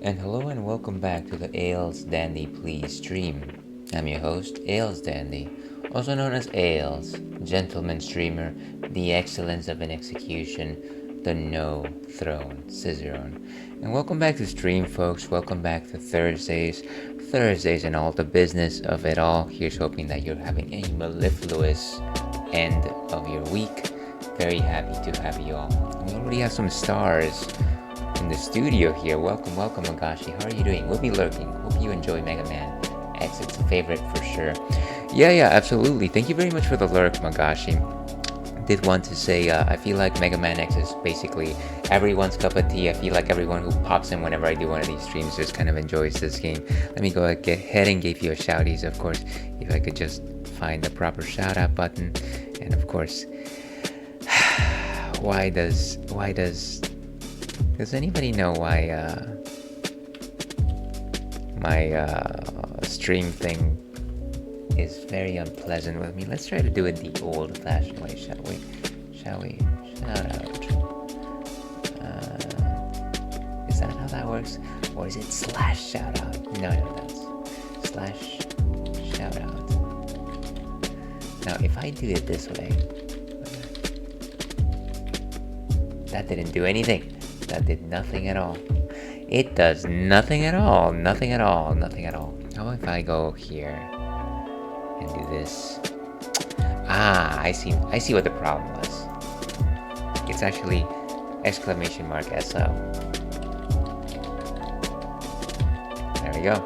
And hello and welcome back to the Ales Dandy Please stream. I'm your host, Ales Dandy, also known as Ales, gentleman streamer, the excellence of an execution, the no throne Cicerone. And welcome back to stream, folks. Welcome back to Thursdays and all the business of it all. Here's hoping that you're having a mellifluous end of your week. Very happy to have you all. We already have some stars in the studio here. Welcome, Magashi. How are you doing? We'll be lurking. Hope you enjoy Mega Man X. It's a favorite for sure. Yeah, absolutely. Thank you very much for the lurk, Magashi. Did want to say, I feel like Mega Man X is basically everyone's cup of tea. I feel like everyone who pops in whenever I do one of these streams just kind of enjoys this game. Let me go ahead and give you a shouties, of course, if I could just find the proper shout out button. And of course, why does anybody know why my stream thing is very unpleasant with me? Let's try to do it the old-fashioned way, shall we? Shout out. Is that how that works? Or is it slash shout out? No, that's slash shout out. Now, if I do it this way, that didn't do anything. That did nothing at all. It does nothing at all. Nothing at all. How about if I go here and do this? I see what the problem was. It's actually exclamation mark SO. There we go.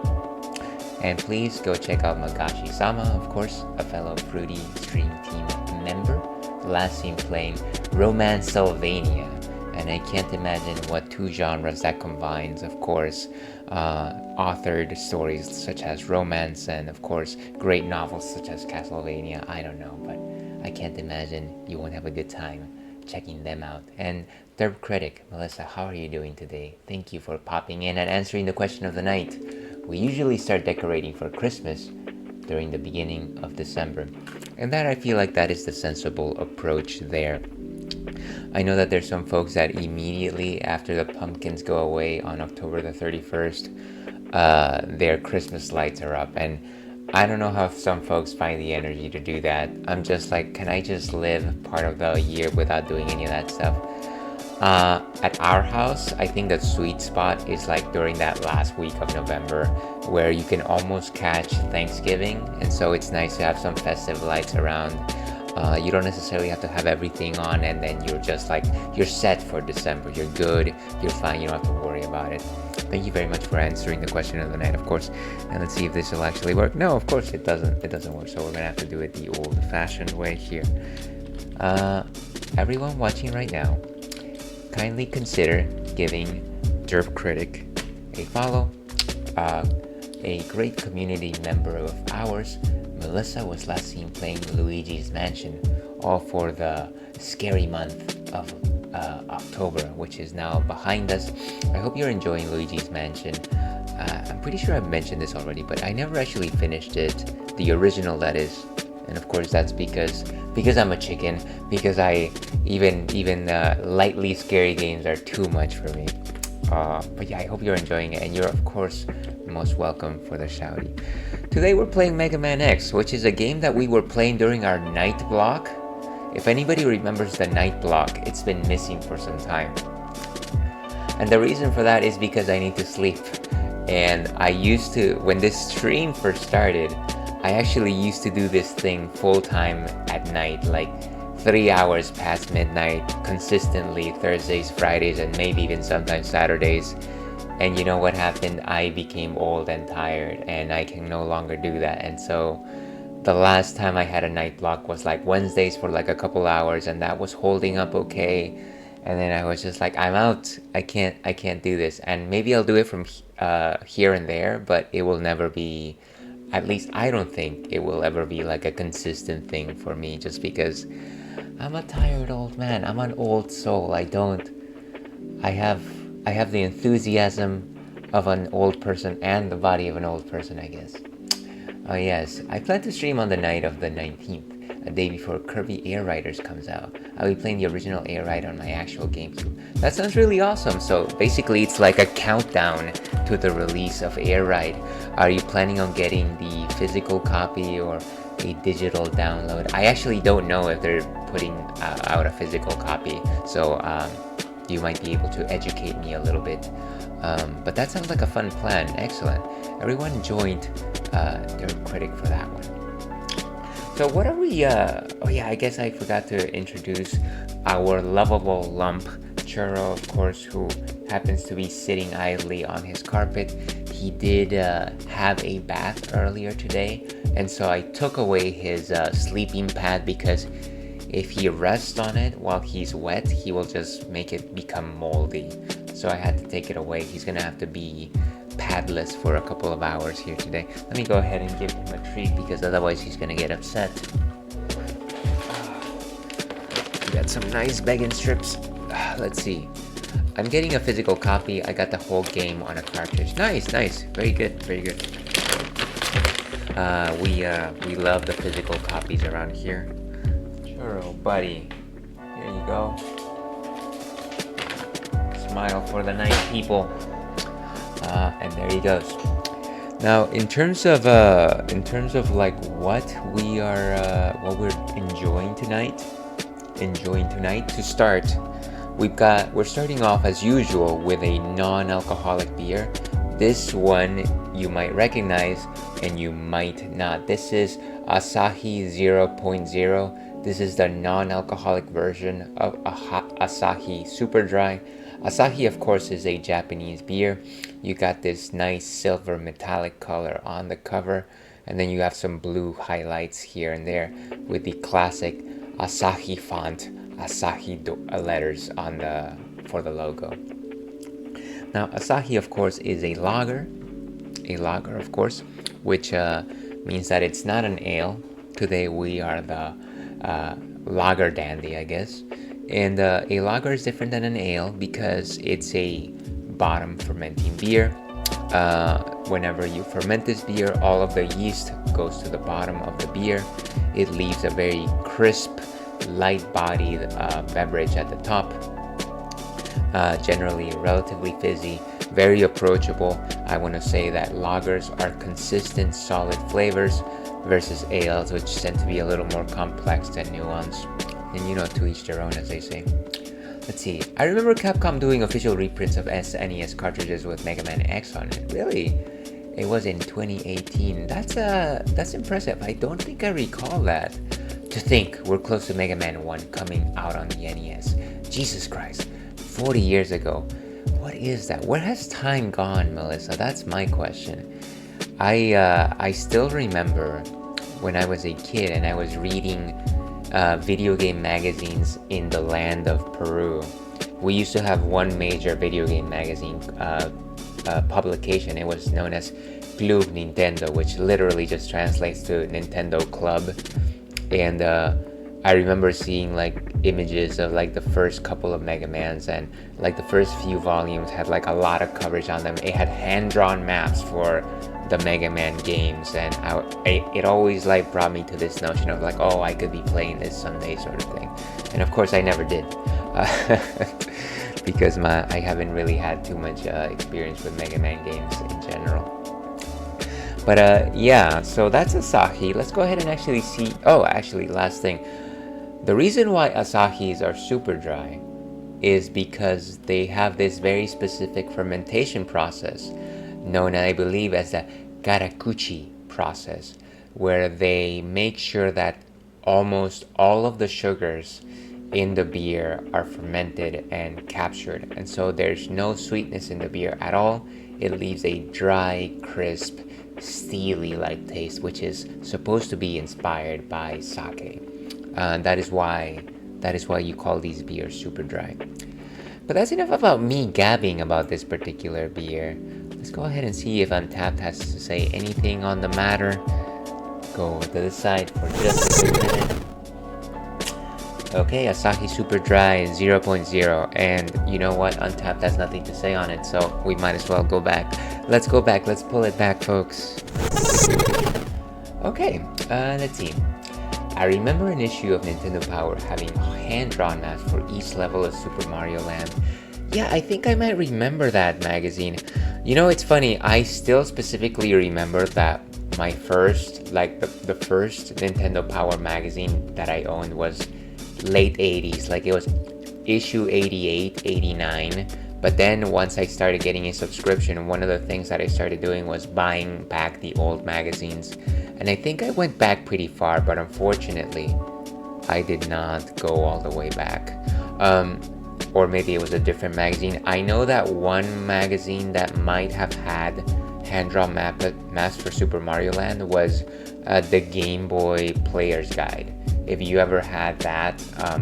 And please go check out Magashi-sama, of course, a fellow Fruity Stream Team member. Last seen playing Romance-Sylvania. And I can't imagine what two genres that combines, of course, authored stories such as romance and, of course, great novels such as Castlevania. I don't know, but I can't imagine you won't have a good time checking them out. And third critic, Melissa, how are you doing today? Thank you for popping in and answering the question of the night. We usually start decorating for Christmas during the beginning of December. And that I feel like that is the sensible approach there. I know that there's some folks that immediately after the pumpkins go away on October the 31st, their Christmas lights are up. And I don't know how some folks find the energy to do that. I'm just like, can I just live part of the year without doing any of that stuff? At our house, I think the sweet spot is like during that last week of November where you can almost catch Thanksgiving. And so it's nice to have some festive lights around. You don't necessarily have to have everything on and then you're just like, you're set for December. You're good, you're fine, you don't have to worry about it. Thank you very much for answering the question of the night, of course. And let's see if this will actually work. No, of course it doesn't work, so we're gonna have to do it the old-fashioned way here. Everyone watching right now, kindly consider giving Derp Critic a follow. A great community member of ours, Melissa, was last seen playing Luigi's Mansion, all for the scary month of October, which is now behind us. I hope you're enjoying Luigi's Mansion. I'm pretty sure I've mentioned this already, but I never actually finished it, the original that is. And of course that's because I'm a chicken, because I even lightly scary games are too much for me. But yeah, I hope you're enjoying it, and you're of course most welcome for the shouty. Today we're playing Mega Man X, which is a game that we were playing during our night block. If anybody remembers the night block, it's been missing for some time. And the reason for that is because I need to sleep. And I used to, when this stream first started, I actually used to do this thing full time at night, like 3 hours past midnight, consistently, Thursdays, Fridays, and maybe even sometimes Saturdays. And you know what happened? I became old and tired, and I can no longer do that. And so the last time I had a night block was like Wednesdays for like a couple hours, and that was holding up okay. And then I was just like, I'm out. I can't do this. And maybe I'll do it from here and there, but it will never be, at least I don't think it will ever be like a consistent thing for me, just because I'm a tired old man. I'm an old soul. I have the enthusiasm of an old person and the body of an old person, I guess. Oh yes, I plan to stream on the night of the 19th, a day before Kirby Air Riders comes out. I'll be playing the original Air Ride on my actual GameCube. That sounds really awesome. So basically it's like a countdown to the release of Air Ride. Are you planning on getting the physical copy or a digital download? I actually don't know if they're putting out a physical copy, so you might be able to educate me a little bit. But that sounds like a fun plan. Excellent. Everyone joined their critic for that one. So what are we, oh yeah, I guess I forgot to introduce our lovable lump, Churro, of course, who happens to be sitting idly on his carpet. He did have a bath earlier today, and so I took away his sleeping pad because if he rests on it while he's wet, he will just make it become moldy. So I had to take it away. He's gonna have to be padless for a couple of hours here today. Let me go ahead and give him a treat because otherwise he's gonna get upset. We got some nice bacon strips. Let's see. I'm getting a physical copy. I got the whole game on a cartridge. Nice. Very good. We love the physical copies around here. Churro, buddy. Here you go. Smile for the nice people. And there he goes. Now, in terms of like what we're enjoying tonight. To start, we're starting off as usual with a non-alcoholic beer. This one you might recognize and you might not. This is Asahi 0.0. This is the non-alcoholic version of Asahi Super Dry. Asahi, of course, is a Japanese beer. You got this nice silver metallic color on the cover, and then you have some blue highlights here and there with the classic Asahi font, Asahi letters for the logo. Now, Asahi, of course, is a lager, of course, which means that it's not an ale. Today we are the lager dandy, I guess. And a lager is different than an ale because it's a bottom fermenting beer. Whenever you ferment this beer, all of the yeast goes to the bottom of the beer. It leaves a very crisp, light-bodied beverage at the top. Generally relatively fizzy, very approachable. I want to say that lagers are consistent, solid flavors versus ales, which tend to be a little more complex and nuanced. And to each their own, as they say. Let's see. I remember Capcom doing official reprints of SNES cartridges with Mega Man X on it. Really? It was in 2018. That's impressive. I don't think I recall that. To think we're close to Mega Man 1 coming out on the NES. Jesus Christ. 40 years ago. What is that? Where has time gone, Melissa? That's my question. I still remember when I was a kid and I was reading video game magazines in the land of Peru. We used to have one major video game magazine publication. It was known as Club Nintendo, which literally just translates to Nintendo Club. And I remember seeing like images of like the first couple of Mega Mans, and like the first few volumes had like a lot of coverage on them. It had hand-drawn maps for the Mega Man games, and it always like brought me to this notion of like, oh, I could be playing this someday, sort of thing. And of course I never did, because I haven't really had too much experience with Mega Man games in general. But yeah, so that's Asahi. Let's go ahead and actually see. Oh, actually, last thing. The reason why Asahis are super dry is because they have this very specific fermentation process known, I believe, as the Garakuchi process, where they make sure that almost all of the sugars in the beer are fermented and captured, and so there's no sweetness in the beer at all. It leaves a dry, crisp, steely-like taste, which is supposed to be inspired by sake. That is why you call these beers super dry. But that's enough about me gabbing about this particular beer. Let's go ahead and see if Untapped has to say anything on the matter. Go to the side for just a minute. Okay, Asahi Super Dry 0.0, and you know what? Untapped has nothing to say on it, so we might as well go back. Let's go back. Let's pull it back, folks. Okay, let's see. I remember an issue of Nintendo Power having hand-drawn maps for each level of Super Mario Land. Yeah, I think I might remember that magazine. You know, it's funny. I still specifically remember that my first, like the first Nintendo Power magazine that I owned was late 80s. Like it was issue 88, 89. But then once I started getting a subscription, one of the things that I started doing was buying back the old magazines. And I think I went back pretty far, but unfortunately, I did not go all the way back. Or maybe it was a different magazine. I know that one magazine that might have had hand-drawn maps for Super Mario Land was the Game Boy Player's Guide. If you ever had that,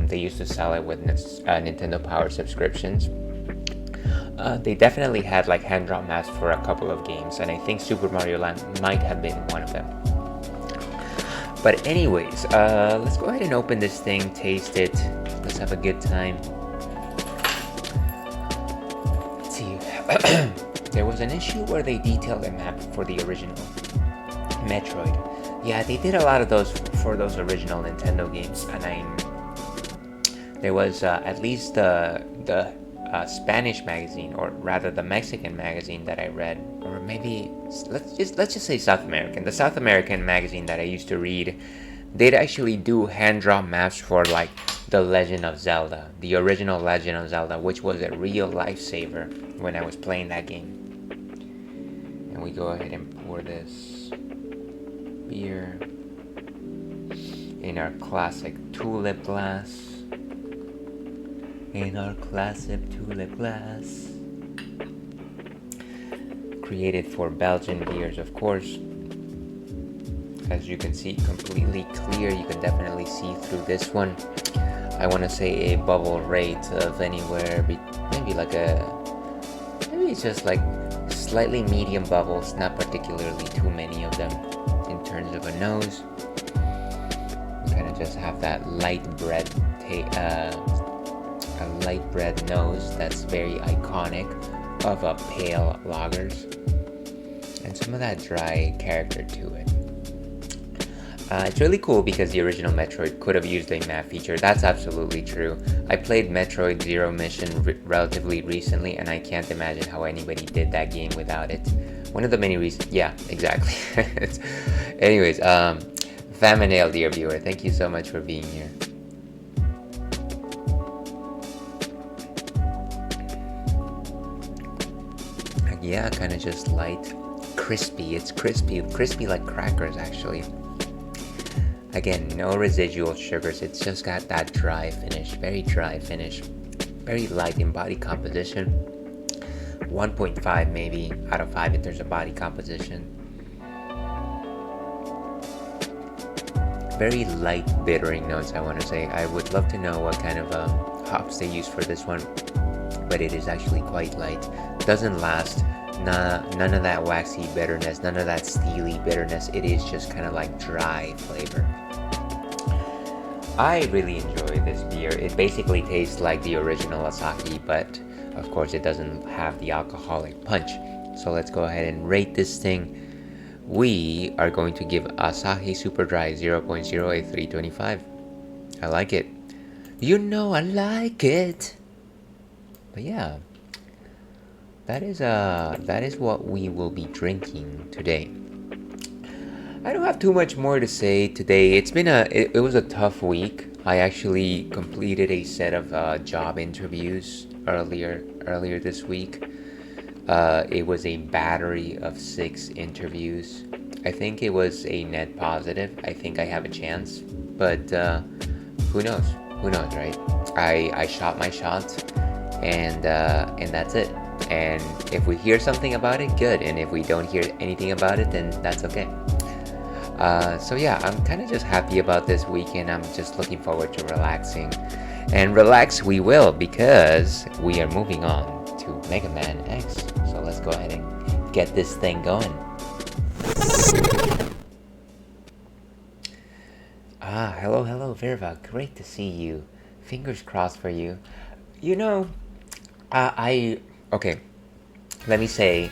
they used to sell it with Nintendo Power subscriptions. They definitely had like hand-drawn maps for a couple of games, and I think Super Mario Land might have been one of them. But anyways, let's go ahead and open this thing, taste it. Let's have a good time. Let's see. There was an issue where they detailed a map for the original Metroid. Yeah, they did a lot of those for those original Nintendo games, and there was at least the Spanish magazine, or rather the Mexican magazine that I read, or maybe let's just say South American. The South American magazine that I used to read, they'd actually do hand-drawn maps for like the Legend of Zelda, the original Legend of Zelda, which was a real lifesaver when I was playing that game. And we go ahead and pour this beer in our classic tulip glass. In our classic tulip glass. Created for Belgian beers, of course. As you can see, completely clear. You can definitely see through this one. I want to say a bubble rate of anywhere, maybe it's just like slightly medium bubbles, not particularly too many of them. In terms of a nose, we kind of just have that light bread nose that's very iconic of a pale lagers, and some of that dry character to it. It's really cool because the original Metroid could have used a map feature. That's absolutely true. I played Metroid Zero Mission relatively recently, and I can't imagine how anybody did that game without it. One of the many reasons. Yeah, exactly. Anyways, Faminail, dear viewer, thank you so much for being here. Yeah, kind of just light, crispy. It's crispy like crackers actually. Again, no residual sugars. It's just got that dry finish, very dry finish, very light in body composition. 1.5 maybe out of 5 in terms of body composition. Very light bittering notes, I want to say. I would love to know what kind of hops they use for this one, but it is actually quite light. Doesn't last. None of that waxy bitterness, none of that steely bitterness. It is just kind of like dry flavor. I really enjoy this beer. It basically tastes like the original Asahi, but of course it doesn't have the alcoholic punch. So let's go ahead and rate this thing. We are going to give Asahi Super Dry 0.0 a 325. I like it. You know I like it. But yeah. That is what we will be drinking today. I don't have too much more to say today. It was a tough week. I actually completed a set of job interviews earlier this week. It was a battery of 6 interviews. I think it was a net positive. I think I have a chance, but who knows? Who knows, right? I shot my shot, and that's it. And if we hear something about it, good. And if we don't hear anything about it, then that's okay. So yeah, I'm kind of just happy about this weekend. I'm just looking forward to relaxing. And relax we will, because we are moving on to Mega Man X. So let's go ahead and get this thing going. Hello, Verva. Great to see you. Fingers crossed for you. You know, okay, let me say,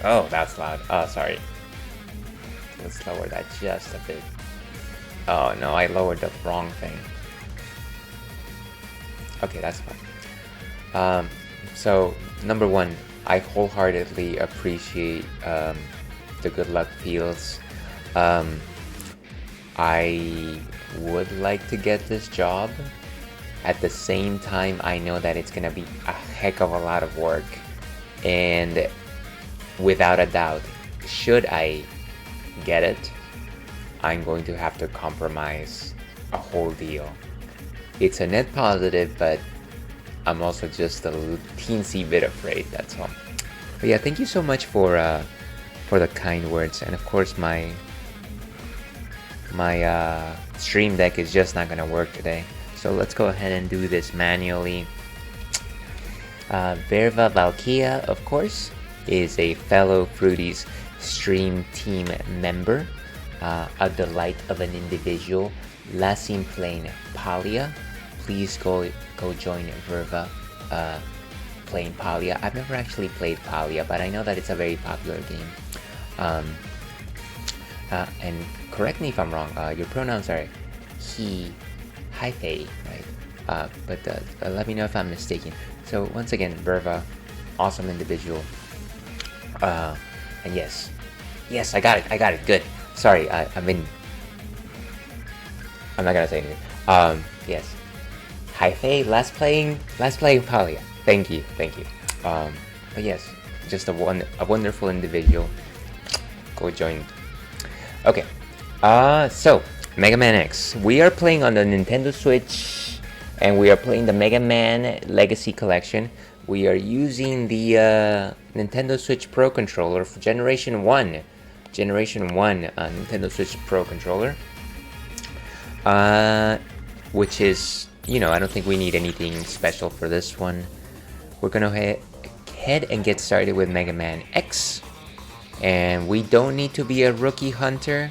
oh, that's loud. Oh, sorry. Let's lower that just a bit. Oh, no, I lowered the wrong thing. Okay, that's fine. So number one, I wholeheartedly appreciate the good luck feels. I would like to get this job. At the same time, I know that it's gonna be a heck of a lot of work, and without a doubt, should I get it, I'm going to have to compromise a whole deal. It's a net positive, but I'm also just a teensy bit afraid, that's all. But yeah, thank you so much for the kind words, and of course my stream deck is just not gonna work today. So let's go ahead and do this manually. Verva Valkia, of course, is a fellow Fruities stream team member, a delight of an individual. Lassim playing Palia. Please go join Verva playing Palia. I've never actually played Palia, but I know that it's a very popular game. And correct me if I'm wrong, your pronouns are he, hyphae, right? But let me know if I'm mistaken. So once again, Verva, awesome individual. And yes, I got it, good. Sorry, I'm not gonna say anything. Yes, hyphae, last playing Palia. Thank you. But yes, just a wonderful individual. Go join. Okay, so Mega Man X. We are playing on the Nintendo Switch, and we are playing the Mega Man Legacy Collection. We are using the Nintendo Switch Pro Controller for Generation 1. Nintendo Switch Pro Controller. Which is, I don't think we need anything special for this one. We're gonna head and get started with Mega Man X. And we don't need to be a rookie hunter.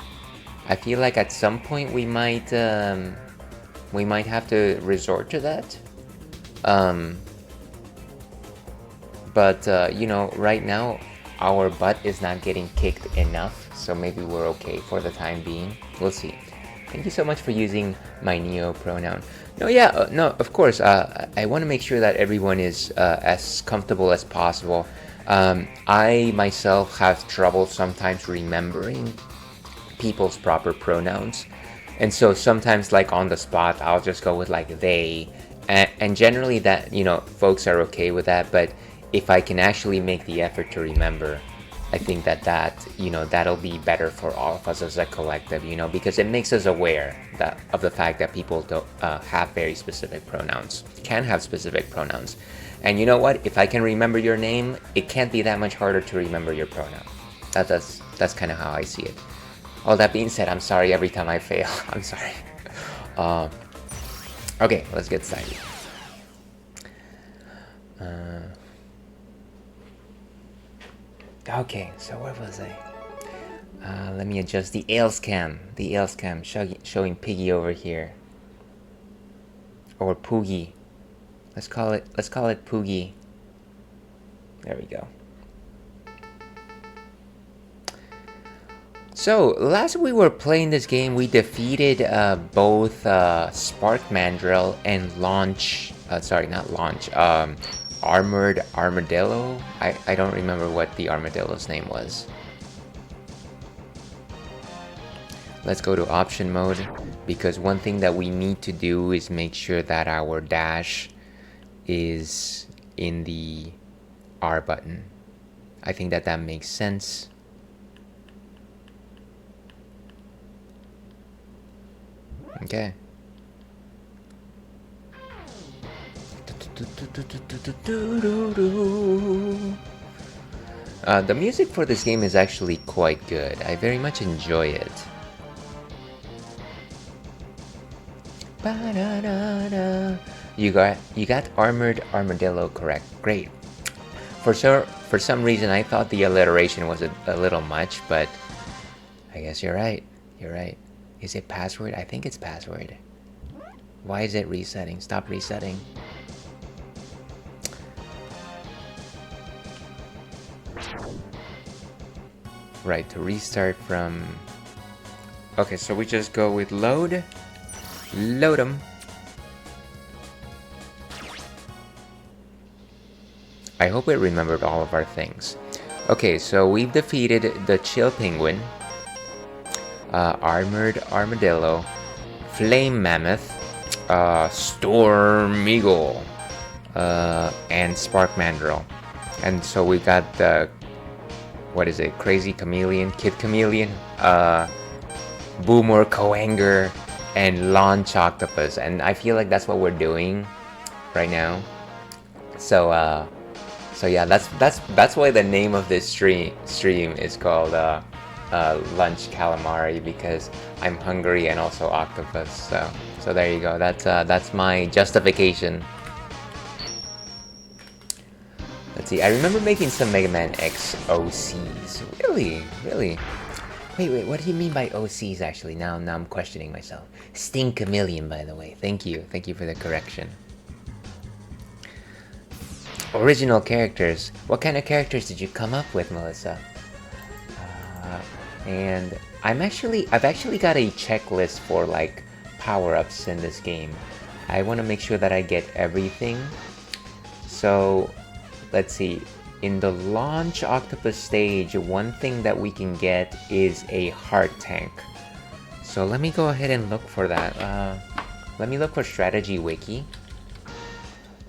I feel like at some point we might have to resort to that. But right now our butt is not getting kicked enough, so maybe we're okay for the time being. We'll see. Thank you so much for using my Neo pronoun. No, of course. I want to make sure that everyone is as comfortable as possible. I myself have trouble sometimes remembering people's proper pronouns, and so sometimes, like on the spot, I'll just go with like they, and generally that folks are okay with that. But if I can actually make the effort to remember, I think that'll be better for all of us as a collective, because it makes us aware of the fact that people don't have very specific pronouns, can have specific pronouns. And you know what? If I can remember your name, it can't be that much harder to remember your pronoun. That's kind of how I see it. All that being said, I'm sorry every time I fail. I'm sorry. Okay, let's get started. Okay, so where was I? Let me adjust the Ales cam. Showing Piggy over here. Or Poogie. Let's call it Poogie. There we go. So last we were playing this game, we defeated both Spark Mandrill and Armored Armadillo. I don't remember what the armadillo's name was. Let's go to option mode, because one thing that we need to do is make sure that our dash is in the R button. I think that makes sense. Okay. The music for this game is actually quite good. I very much enjoy it. You got Armored Armadillo correct. Great. For some reason I thought the alliteration was a little much, but I guess you're right. Is it password? I think it's password. Why is it resetting? Stop resetting. Right, to restart from... Okay, so we just go with load. Load them. I hope it remembered all of our things. Okay, so we've defeated the Chill Penguin, Armored Armadillo, Flame Mammoth, Storm Eagle, and Spark Mandrill. And so we got the, what is it, Crazy Chameleon, Kid Chameleon, Boomer Kuwanger, and Launch Octopus. And I feel like that's what we're doing right now. So yeah, that's why the name of this stream is called Lunch Calamari, because I'm hungry and also octopus. So there you go. That's my justification. Let's see. I remember making some Mega Man X OCs. Really? Wait. What do you mean by OCs? Actually, now I'm questioning myself. Sting Chameleon, by the way. Thank you for the correction. Original characters. What kind of characters did you come up with, Melissa? And I've actually got a checklist for like power-ups in this game. I want to make sure that I get everything. So let's see. In the Launch Octopus stage, one thing that we can get is a heart tank. So let me go ahead and look for that. Let me look for Strategy Wiki.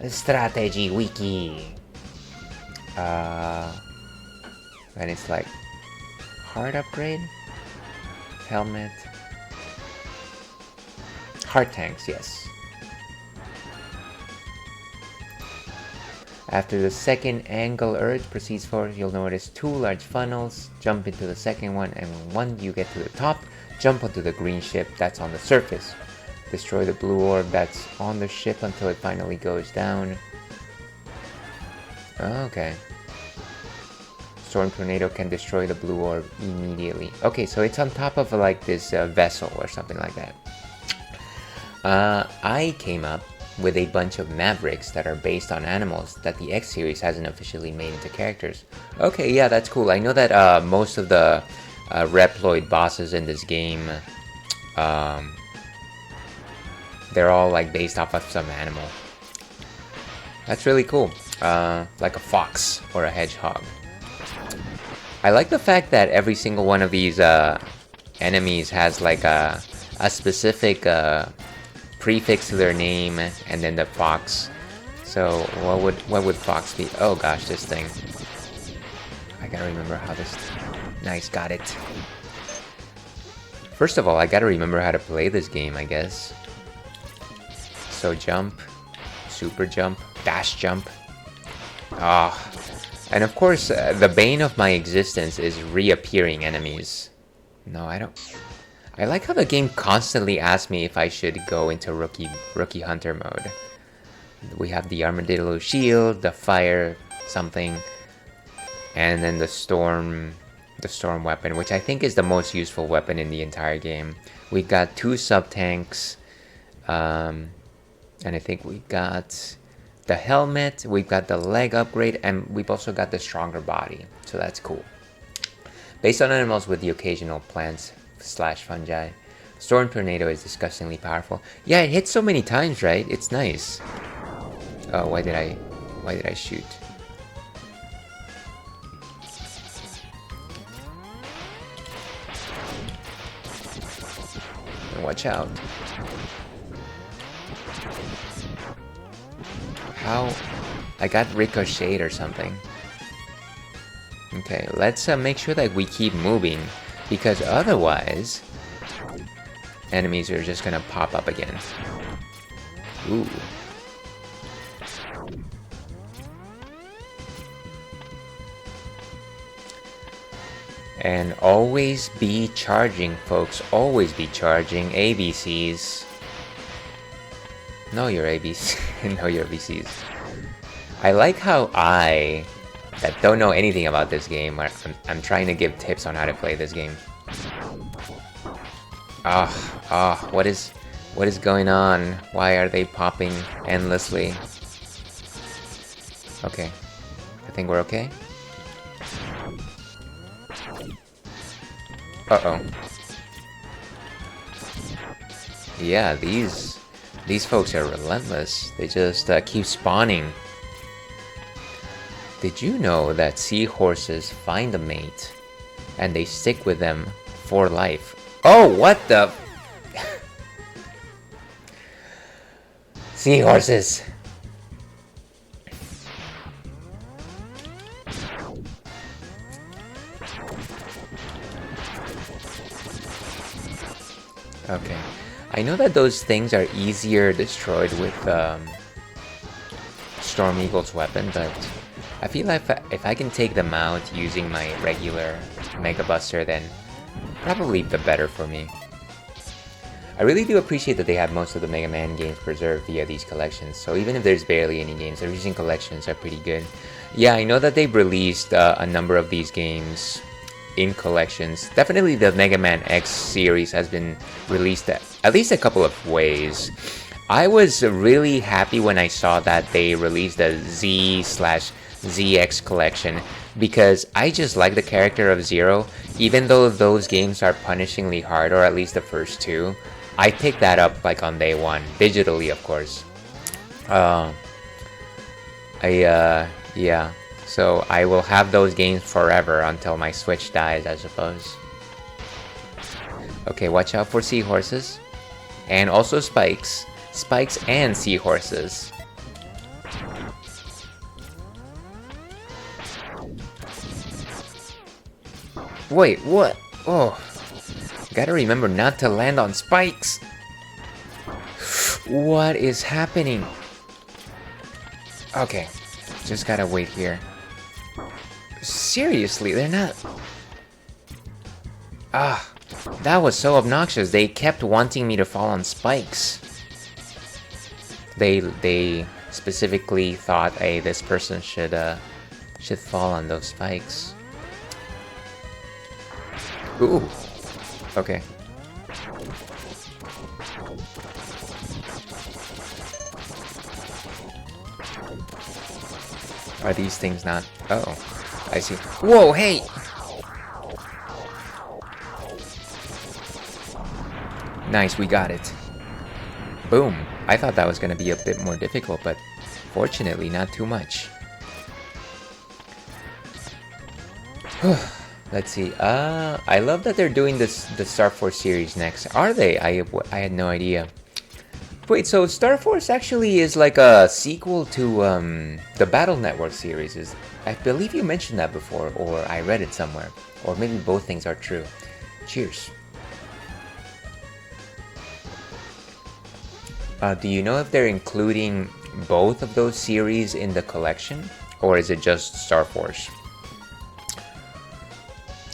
Strategy Wiki. And it's like heart upgrade, helmet, heart tanks, yes. After the second angle urge proceeds forward, you'll notice 2 large funnels. Jump into the second one, and when you get to the top, jump onto the green ship that's on the surface. Destroy the blue orb that's on the ship until it finally goes down. Okay. Storm Tornado can destroy the blue orb immediately. Okay, so it's on top of like this vessel or something like that. I came up with a bunch of Mavericks that are based on animals that the X series hasn't officially made into characters. Okay, yeah, that's cool. I know that most of the Reploid bosses in this game, they're all like based off of some animal. That's really cool. Like a fox or a hedgehog. I like the fact that every single one of these enemies has like a specific prefix to their name and then the fox. So what would fox be? Oh gosh, this thing. I gotta remember how this. Nice, got it. First of all, I gotta remember how to play this game, I guess. So jump, super jump, dash jump. And of course, the bane of my existence is reappearing enemies. No, I don't. I like how the game constantly asks me if I should go into rookie hunter mode. We have the armadillo shield, the fire something, and then the storm weapon, which I think is the most useful weapon in the entire game. We've got 2 sub-tanks, and I think we got the helmet, we've got the leg upgrade, and we've also got the stronger body, so that's cool. Based on animals with the occasional plants/fungi, Storm Tornado is disgustingly powerful. Yeah, it hits so many times, right? It's nice. Oh, why did I shoot? Watch out. How? I got ricocheted or something. Okay, let's make sure that we keep moving, because otherwise enemies are just gonna pop up again. Ooh. And always be charging, folks. Always be charging. ABCs. Know your ABCs. Know your ABCs. I like how I, that don't know anything about this game, I'm trying to give tips on how to play this game. What is going on? Why are they popping endlessly? Okay. I think we're okay. Uh-oh. Yeah, these folks are relentless. They just keep spawning. Did you know that seahorses find a mate and they stick with them for life? Oh, what the? Seahorses. Okay. I know that those things are easier destroyed with Storm Eagle's weapon, but I feel like if I can take them out using my regular Mega Buster, then probably the better for me. I really do appreciate that they have most of the Mega Man games preserved via these collections, so even if there's barely any games, the recent collections are pretty good. Yeah, I know that they've released a number of these games in collections. Definitely the Mega Man X series has been released at least a couple of ways. I was really happy when I saw that they released the Z/ZX collection, because I just like the character of Zero. Even though those games are punishingly hard, or at least the first two, I picked that up like on day one, digitally of course. Yeah, so I will have those games forever until my Switch dies, I suppose. Okay, watch out for seahorses. And also spikes. Spikes and seahorses. Wait, what? Oh, gotta remember not to land on spikes. What is happening? Okay, just gotta wait here. Seriously, they're not... Ah, that was so obnoxious. They kept wanting me to fall on spikes. They specifically thought, hey, this person should fall on those spikes. Ooh. Okay. Are these things not... Oh, I see. Whoa, hey! Nice, we got it. Boom. I thought that was going to be a bit more difficult, but fortunately not too much. Let's see. I love that they're doing the Star Force series next. Are they? I had no idea. Wait, so Star Force actually is like a sequel to the Battle Network series. I believe you mentioned that before, or I read it somewhere. Or maybe both things are true. Cheers. Do you know if they're including both of those series in the collection? Or is it just Star Force?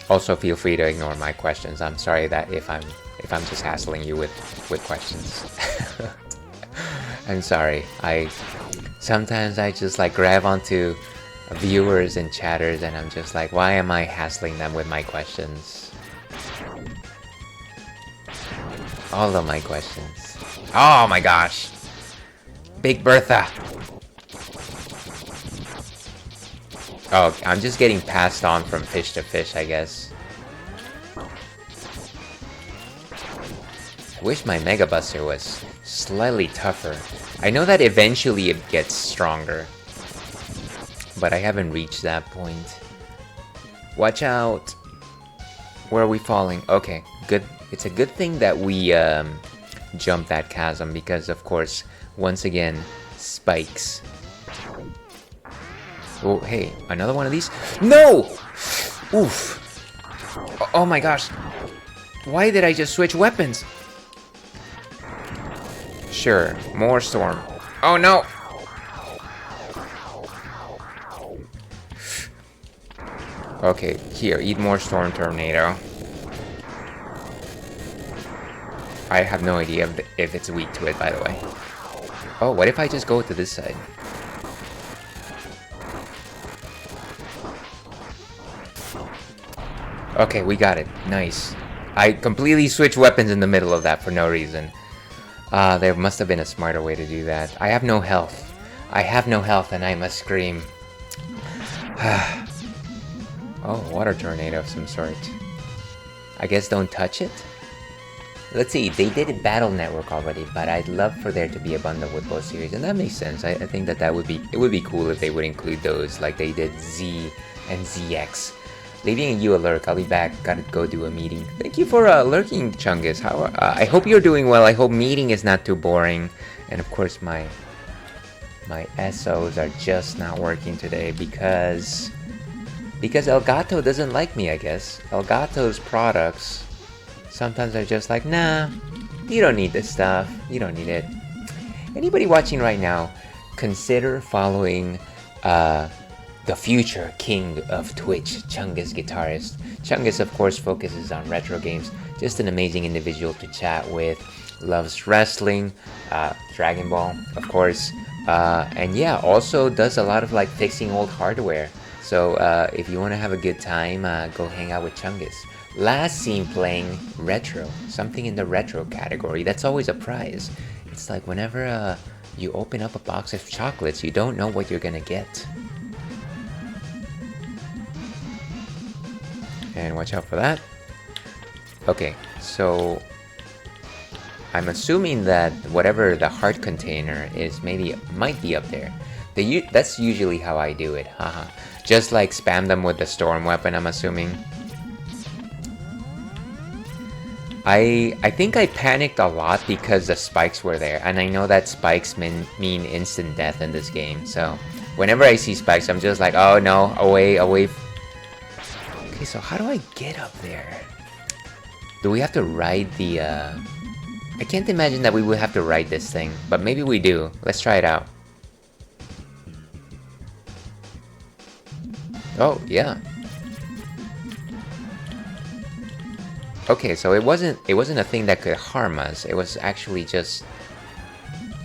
Also, feel free to ignore my questions. I'm sorry that if I'm just hassling you with questions. I'm sorry. Sometimes I just like grab onto viewers and chatters and I'm just like, why am I hassling them with my questions? All of my questions. Oh my gosh! Big Bertha! Oh, I'm just getting passed on from fish to fish, I guess. I wish my Mega Buster was slightly tougher. I know that eventually it gets stronger, but I haven't reached that point. Watch out! Where are we falling? Okay, good. It's a good thing that we jumped that chasm because, of course, once again, spikes. Oh, hey, another one of these? No! Oof. Oh my gosh. Why did I just switch weapons? Sure, more storm. Oh no! Okay, here, eat more storm tornado. I have no idea if it's weak to it, by the way. Oh, what if I just go to this side? Okay, we got it. Nice. I completely switched weapons in the middle of that for no reason. There must have been a smarter way to do that. I have no health. I have no health and I must scream. Oh, water tornado of some sort. I guess don't touch it? Let's see, they did Battle Network already, but I'd love for there to be a bundle with both series, and that makes sense. I think that would be cool if they would include those, like they did Z and ZX. Leaving you a lurk, I'll be back, gotta go do a meeting. Thank you for lurking, Chungus. I hope you're doing well, I hope meeting is not too boring. And of course my SOs are just not working today because Elgato doesn't like me, I guess. Elgato's products sometimes are just like, nah, you don't need this stuff, you don't need it. Anybody watching right now, consider following the future king of Twitch, Chungus Guitarist. Chungus, of course, focuses on retro games. Just an amazing individual to chat with. Loves wrestling, Dragon Ball, of course. And yeah, also does a lot of like fixing old hardware. So if you want to have a good time, go hang out with Chungus. Last seen playing retro, something in the retro category. That's always a prize. It's like whenever you open up a box of chocolates, you don't know what you're gonna get. And watch out for that. Okay, so I'm assuming that whatever the heart container is might be up there. That's usually how I do it, haha. Just like spam them with the storm weapon, I'm assuming. I think I panicked a lot because the spikes were there, and I know that spikes mean instant death in this game, so whenever I see spikes, I'm just like, oh no, away. Okay, so how do I get up there? Do we have to ride the, I can't imagine that we would have to ride this thing, but maybe we do. Let's try it out. Oh, yeah. Okay, so it wasn't a thing that could harm us. It was actually just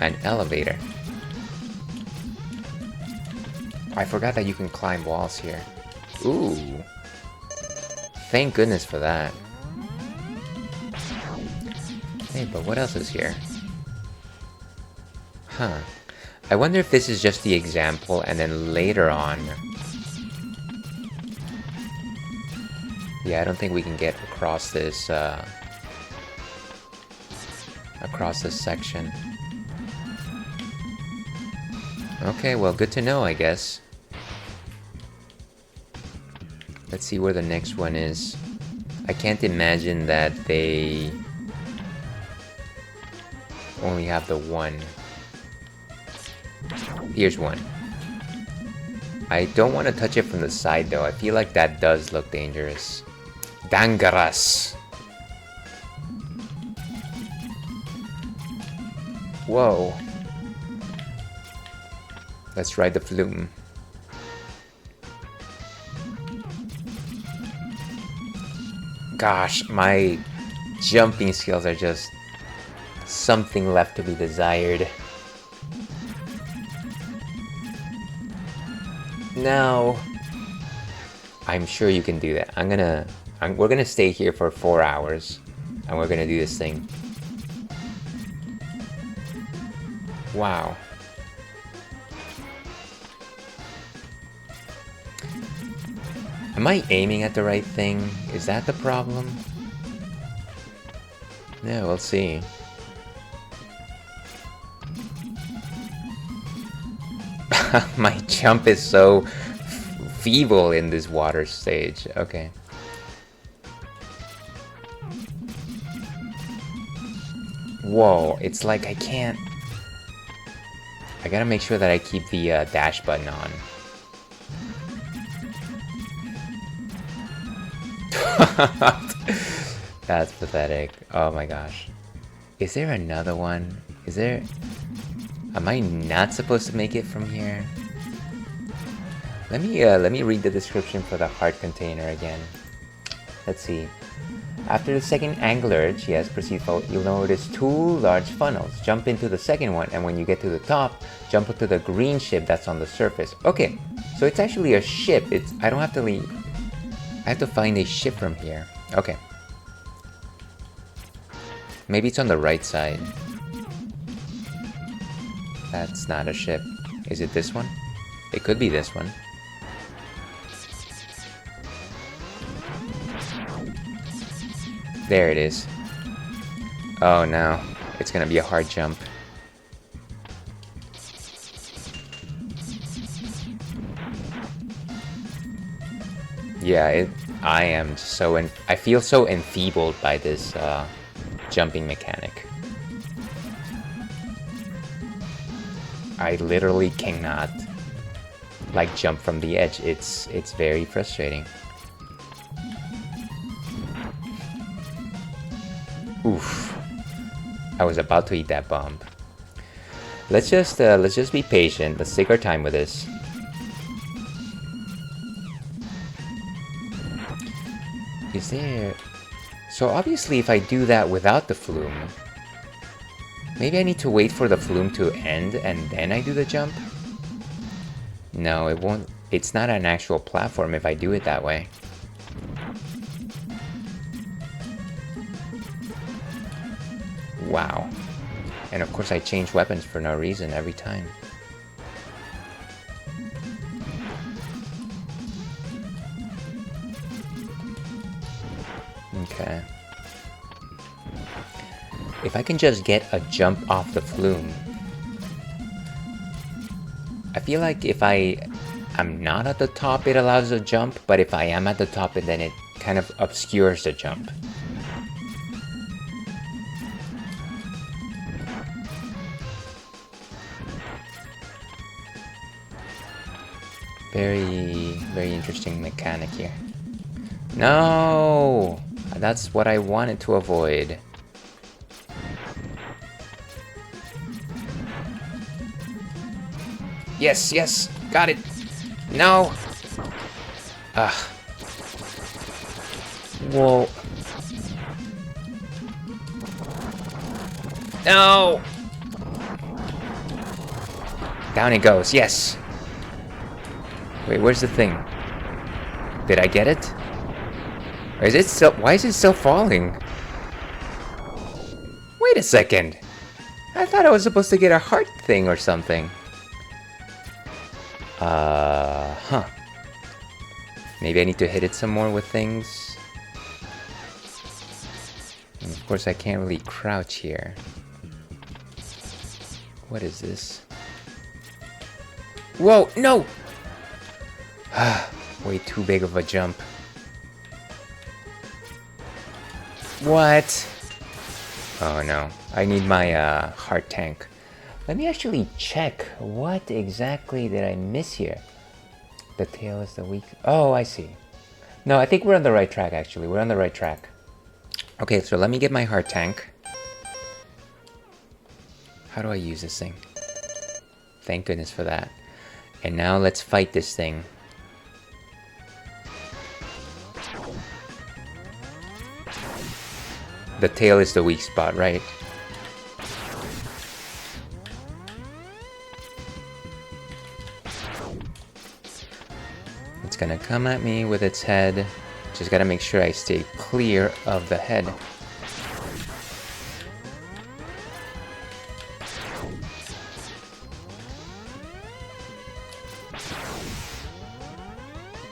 an elevator. I forgot that you can climb walls here. Ooh. Thank goodness for that. Hey, but what else is here? Huh. I wonder if this is just the example and then later on... Yeah, I don't think we can get across this section. Okay, well, good to know, I guess. Let's see where the next one is. I can't imagine that they only have the one. Here's one. I don't want to touch it from the side though. I feel like that does look dangerous. Dangerous! Whoa. Let's ride the flume. Gosh, my jumping skills are just something left to be desired. Now, I'm sure you can do that. We're gonna stay here for 4 hours, and we're gonna do this thing. Wow. Am I aiming at the right thing? Is that the problem? Yeah, we'll see. My jump is so feeble in this water stage. Okay. Whoa, it's like I can't... I gotta make sure that I keep the dash button on. That's pathetic. Oh my gosh. Is there another one? Is there... Am I not supposed to make it from here? Let me read the description for the heart container again. Let's see. After the second angle urge, yes, proceed forward, you'll notice 2 large funnels. Jump into the second one, and when you get to the top, jump into the green ship that's on the surface. Okay, so it's actually a ship. I don't have to leave. I have to find a ship from here. Okay. Maybe it's on the right side. That's not a ship. Is it this one? It could be this one. There it is. Oh no, it's gonna be a hard jump. Yeah, I feel so enfeebled by this jumping mechanic. I literally cannot like jump from the edge. It's very frustrating. Oof. I was about to eat that bomb. Let's just be patient. Let's take our time with this. Is there... So obviously if I do that without the flume, maybe I need to wait for the flume to end and then I do the jump? No, it won't. It's not an actual platform if I do it that way. Wow. And of course I change weapons for no reason every time. Okay. If I can just get a jump off the flume. I feel like if I'm not at the top, it allows a jump, but if I am at the top, then it kind of obscures the jump. Very, very interesting mechanic here. No! That's what I wanted to avoid. Yes, yes! Got it! No! Ugh. Whoa. No! Down it goes, yes! Wait, where's the thing? Did I get it? Or is it still... Why is it still falling? Wait a second! I thought I was supposed to get a heart thing or something. Huh. Maybe I need to hit it some more with things. And of course I can't really crouch here. What is this? Whoa, no! Way too big of a jump. What? Oh no, I need my heart tank. Let me actually check what exactly did I miss here. The tail is the weak... Oh, I see. No, I think we're on the right track actually. We're on the right track. Okay, so let me get my heart tank. How do I use this thing? Thank goodness for that. And now let's fight this thing. The tail is the weak spot, right? It's gonna come at me with its head. Just gotta make sure I stay clear of the head.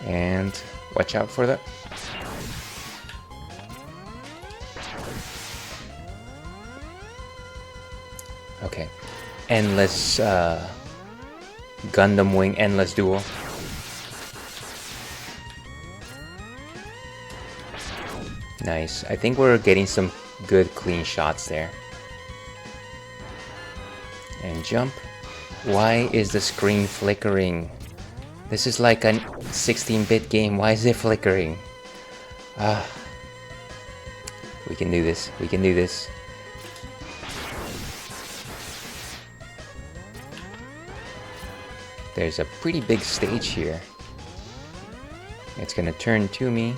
And watch out for the... Okay. Endless Gundam Wing Endless Duel. Nice. I think we're getting some good clean shots there. And jump. Why is the screen flickering? This is like a 16-bit game. Why is it flickering? We can do this. We can do this. There's a pretty big stage here. It's gonna turn to me.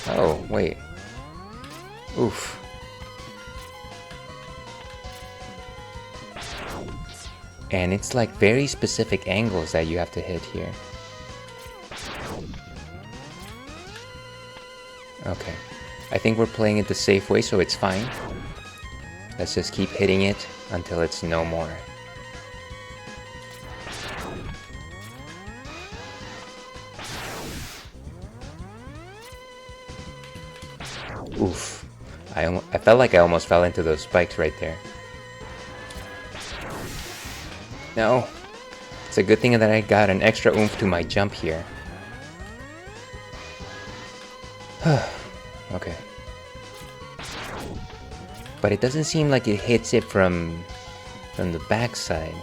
Oh, wait. Oof. And it's like very specific angles that you have to hit here. Okay. I think we're playing it the safe way, so it's fine. Let's just keep hitting it until it's no more. Oof. I felt like I almost fell into those spikes right there. No. It's a good thing that I got an extra oomph to my jump here. Okay. But it doesn't seem like it hits it from the backside.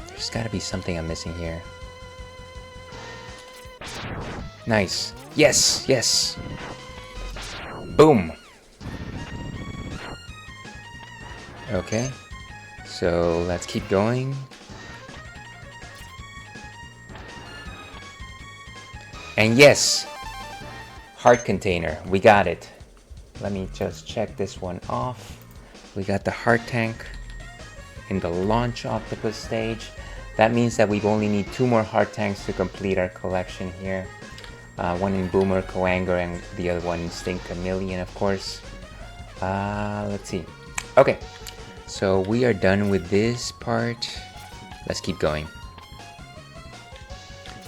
There's gotta be something I'm missing here. Nice. Yes, yes. Boom. Okay. So let's keep going. And yes, heart container, we got it. Let me just check this one off. We got the heart tank in the launch octopus stage. That means that we only need 2 more heart tanks to complete our collection here. One in Boomer, Kuwanger, and the other one in Stink Chameleon, of course. Let's see. Okay, so we are done with this part. Let's keep going.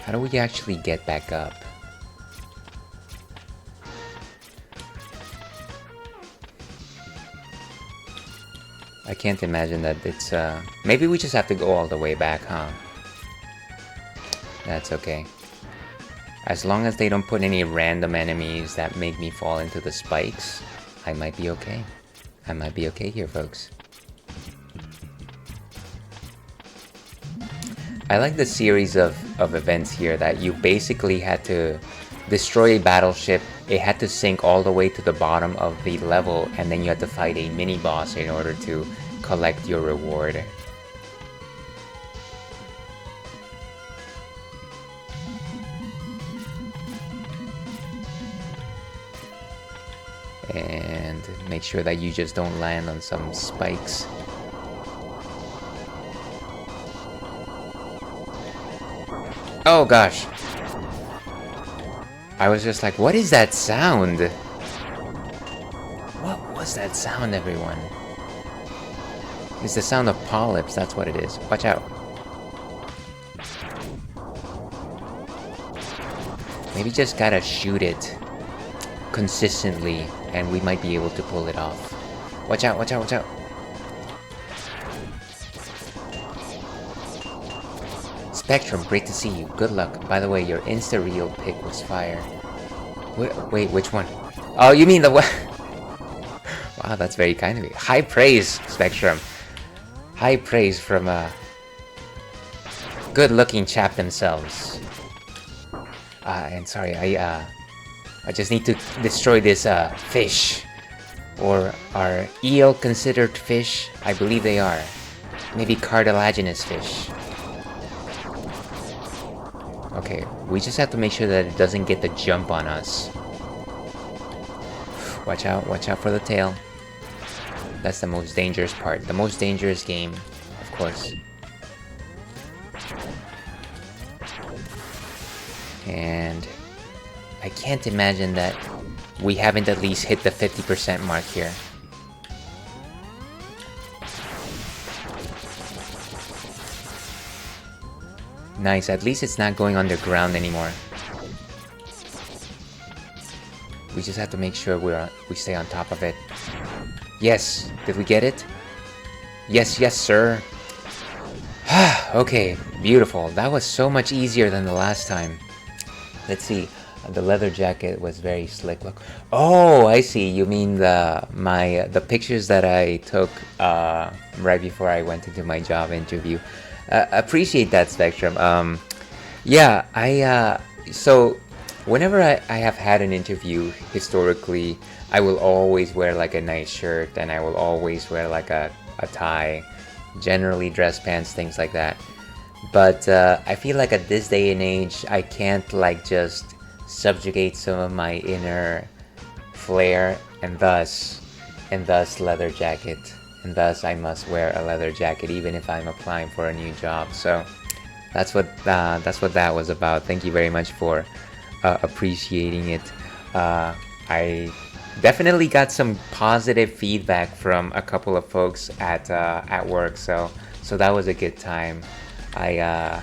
How do we actually get back up? I can't imagine that it's, maybe we just have to go all the way back, huh? That's okay. As long as they don't put any random enemies that make me fall into the spikes, I might be okay. I might be okay here, folks. I like the series of events here that you basically had to destroy a battleship. It had to sink all the way to the bottom of the level, and then you had to fight a mini boss in order to collect your reward. And make sure that you just don't land on some spikes. Oh gosh. I was just like, what is that sound? What was that sound, everyone? It's the sound of polyps, that's what it is. Watch out. Maybe just gotta shoot it consistently and we might be able to pull it off. Watch out, watch out, watch out. Spectrum, great to see you. Good luck. By the way, your insta-reel pick was fire. Wait, which one? Oh, you mean the one? Wow, that's very kind of you. High praise, Spectrum. High praise from a good-looking chap themselves. And sorry, I just need to destroy this fish. Or are eel considered fish? I believe they are. Maybe cartilaginous fish. Okay, we just have to make sure that it doesn't get the jump on us. Watch out for the tail. That's the most dangerous part. The most dangerous game, of course. And I can't imagine that we haven't at least hit the 50% mark here. Nice, at least it's not going underground anymore. We just have to make sure we stay on top of it. Yes, did we get it? Yes, yes, sir. Okay, beautiful. That was so much easier than the last time. Let's see. The leather jacket was very slick. Look. Oh, I see. You mean the pictures that I took right before I went into my job interview. Appreciate that, Spectrum. Yeah, so whenever I have had an interview historically, I will always wear like a nice shirt and I will always wear like a tie, generally dress pants, things like that. But I feel like at this day and age, I can't like just subjugate some of my inner flair and thus leather jacket. And thus I must wear a leather jacket even if I'm applying for a new job. So that's what that was about. Thank you very much for appreciating it. I definitely got some positive feedback from a couple of folks at work. So that was a good time. I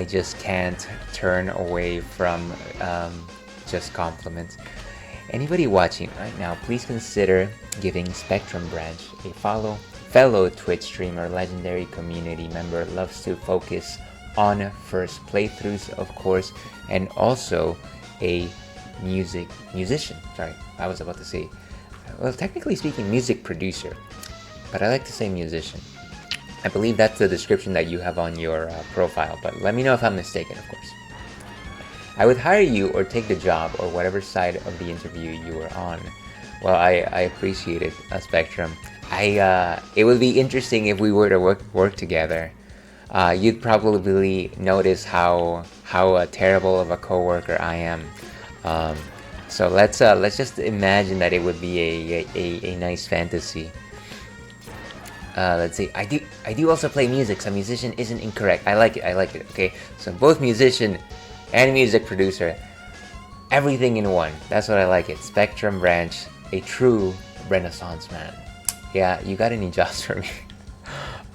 just can't turn away from just compliments. Anybody watching right now, please consider giving Spectrum Branch a follow. Fellow Twitch streamer, legendary community member, loves to focus on first playthroughs, of course, and also a musician. Sorry, I was about to say, well, technically speaking, music producer, but I like to say musician. I believe that's the description that you have on your profile, but let me know if I'm mistaken, of course. I would hire you or take the job or whatever side of the interview you were on. Well, I appreciate it, Spectrum. It would be interesting if we were to work together. You'd probably notice how terrible of a coworker I am. So let's just imagine that it would be a nice fantasy. Let's see. I do also play music, so musician isn't incorrect. I like it. Okay, so both musician and music producer, everything in one. That's what I like it. Spectrum Branch, a true Renaissance man. Yeah, you got any jobs for me?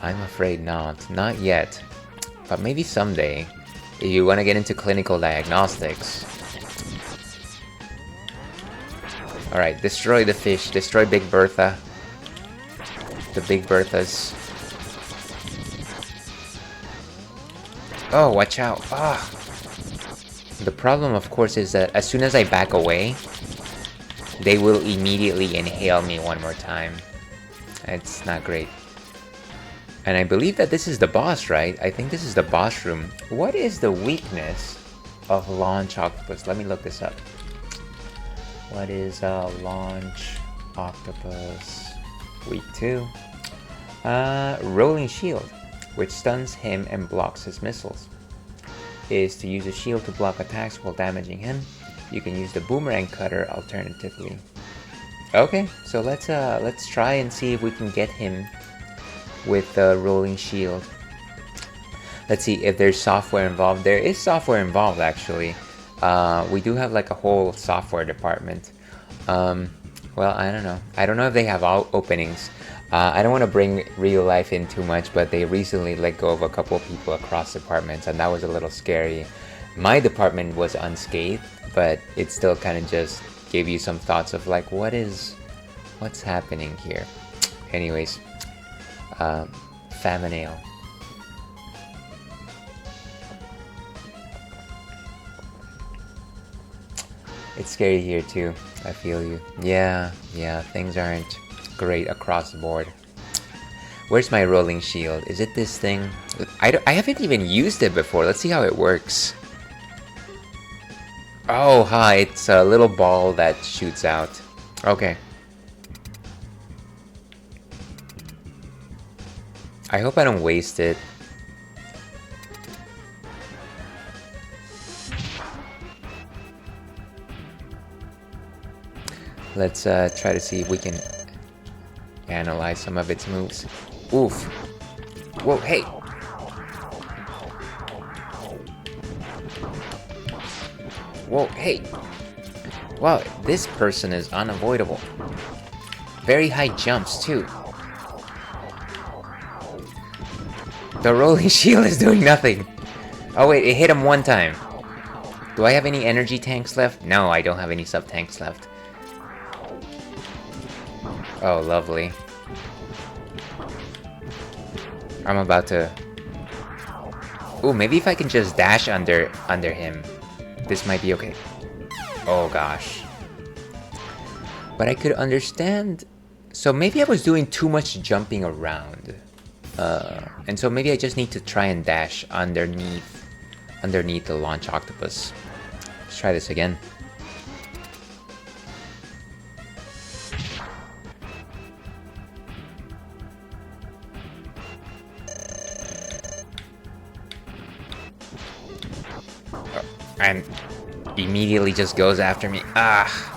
I'm afraid not yet, but maybe someday. If you want to get into clinical diagnostics. All right, destroy the fish, destroy Big Bertha. The Big Berthas. Oh, watch out! Ah. The problem, of course, is that as soon as I back away, they will immediately inhale me one more time. It's not great. And I believe that this is the boss, right? I think this is the boss room. What is the weakness of Launch Octopus? Let me look this up. What is Launch Octopus weak to? Rolling Shield, which stuns him and blocks his missiles. Is to use a shield to block attacks while damaging him. You can use the boomerang cutter alternatively. Okay, so let's try and see if we can get him with the rolling shield. Let's see if there's software involved. There is software involved, actually. We do have like a whole software department. Well, I don't know. I don't know if they have all openings. I don't want to bring real life in too much, but they recently let go of a couple of people across departments, and that was a little scary. My department was unscathed, but it still kind of just gave you some thoughts of like, what's happening here? Anyways, Famine Ale. It's scary here too. I feel you. Yeah, things aren't great across the board. Where's my rolling shield? Is it this thing? I haven't even used it before. Let's see how it works. Oh, hi. It's a little ball that shoots out. Okay. I hope I don't waste it. Let's try to see if we can analyze some of its moves. Oof. Whoa, hey! Whoa, hey! Wow, this person is unavoidable. Very high jumps, too. The rolling shield is doing nothing. Oh wait, it hit him one time. Do I have any energy tanks left? No, I don't have any sub-tanks left. Oh, lovely. I'm about to... Ooh, maybe if I can just dash under him, this might be okay. Oh gosh. But I could understand... So maybe I was doing too much jumping around. And so maybe I just need to try and dash underneath the Launch Octopus. Let's try this again. And immediately just goes after me. Ah.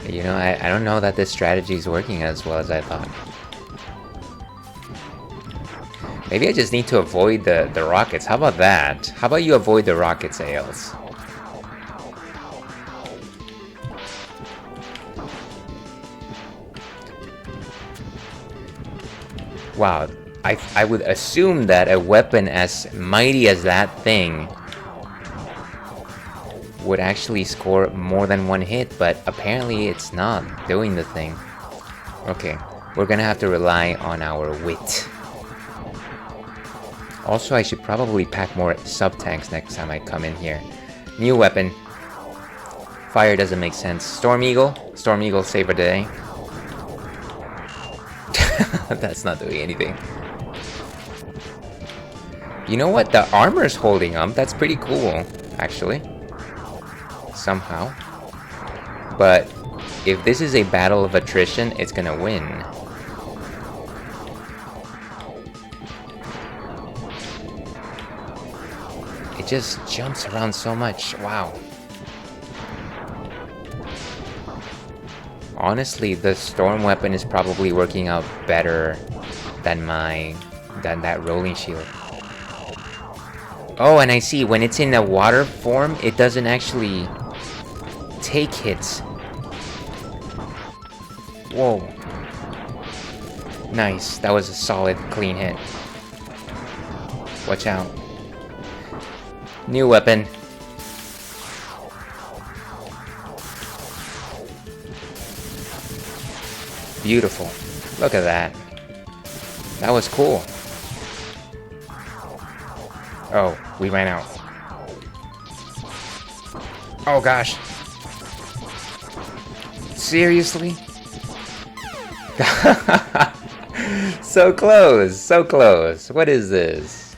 You know, I don't know that this strategy is working as well as I thought. Maybe I just need to avoid the rockets. How about that? How about you avoid the rockets, Ales? Wow, I would assume that a weapon as mighty as that thing would actually score more than one hit, but apparently it's not doing the thing. Okay, we're gonna have to rely on our wit. Also, I should probably pack more sub-tanks next time I come in here. New weapon. Fire doesn't make sense. Storm Eagle. Storm Eagle save for the day. That's not doing anything. You know what? The armor's holding up. That's pretty cool, actually. Somehow. But if this is a battle of attrition, it's gonna win. It just jumps around so much. Wow. Honestly, the storm weapon is probably working out better than that rolling shield. Oh, and I see when it's in a water form, it doesn't actually take hits. Whoa. Nice. That was a solid, clean hit. Watch out. New weapon. Beautiful. Look at that. That was cool. Oh, we ran out. Oh gosh. Seriously? So close, so close. What is this?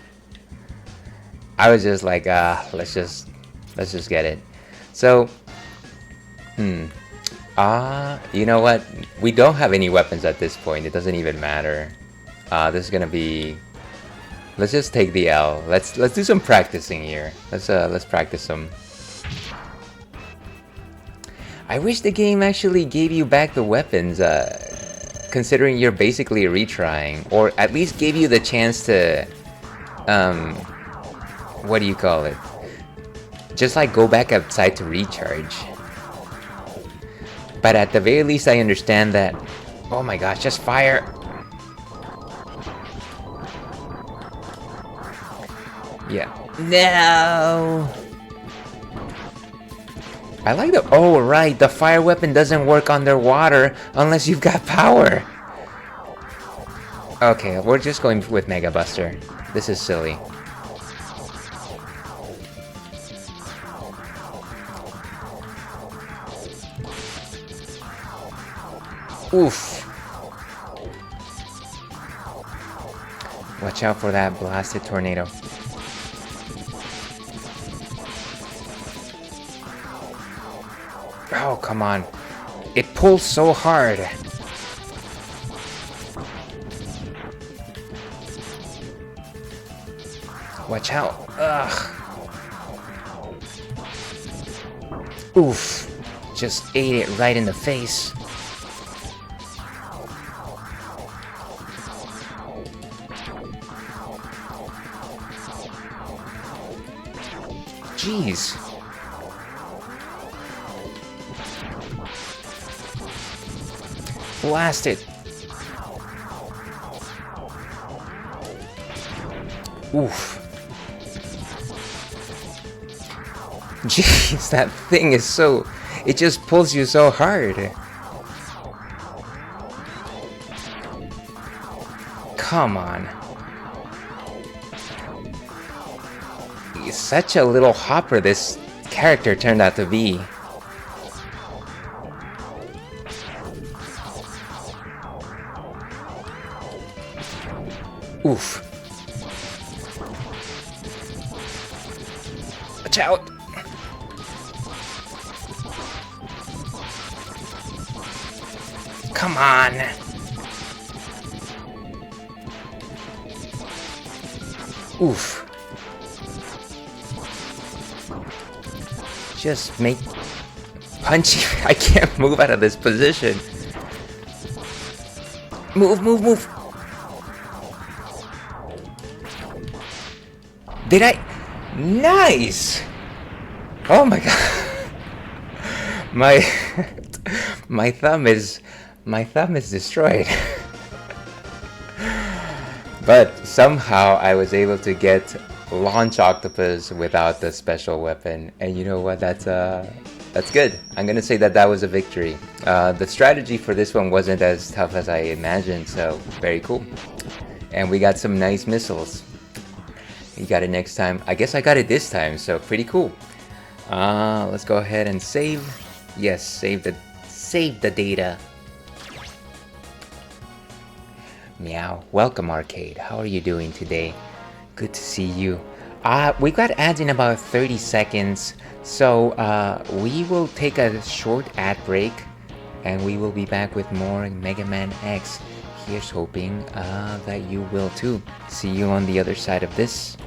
I was just like, let's just get it. So, you know what? We don't have any weapons at this point. It doesn't even matter. This is gonna be. Let's just take the L. Let's do some practicing here. Let's practice some. I wish the game actually gave you back the weapons, considering you're basically retrying, or at least gave you the chance to, what do you call it? Just like go back outside to recharge. But at the very least, I understand that. Oh my gosh, just fire! Yeah. No! I like the. Oh, right. The fire weapon doesn't work underwater unless you've got power. Okay, we're just going with Mega Buster. This is silly. Oof. Watch out for that blasted tornado. Oh, come on. It pulls so hard. Watch out. Ugh. Oof. Just ate it right in the face. Jeez. Blast it. Oof. Jeez, that thing is so... It just pulls you so hard. Come on. He's such a little hopper this character turned out to be. Oof. Watch out. Come on. Oof. Just make punchy. I can't move out of this position. Move, move, move. Did I? Nice. Oh my god. My thumb is destroyed. But somehow I was able to get launch Octopus without the special weapon, and you know what? That's good. I'm gonna say that that was a victory. The strategy for this one wasn't as tough as I imagined, so very cool. And we got some nice missiles. You got it next time. I guess I got it this time, so pretty cool. Let's go ahead and save. Yes, save the data. Meow. Welcome, Arcade. How are you doing today? Good to see you. We got ads in about 30 seconds, so we will take a short ad break, and we will be back with more Mega Man X. Here's hoping that you will too. See you on the other side of this.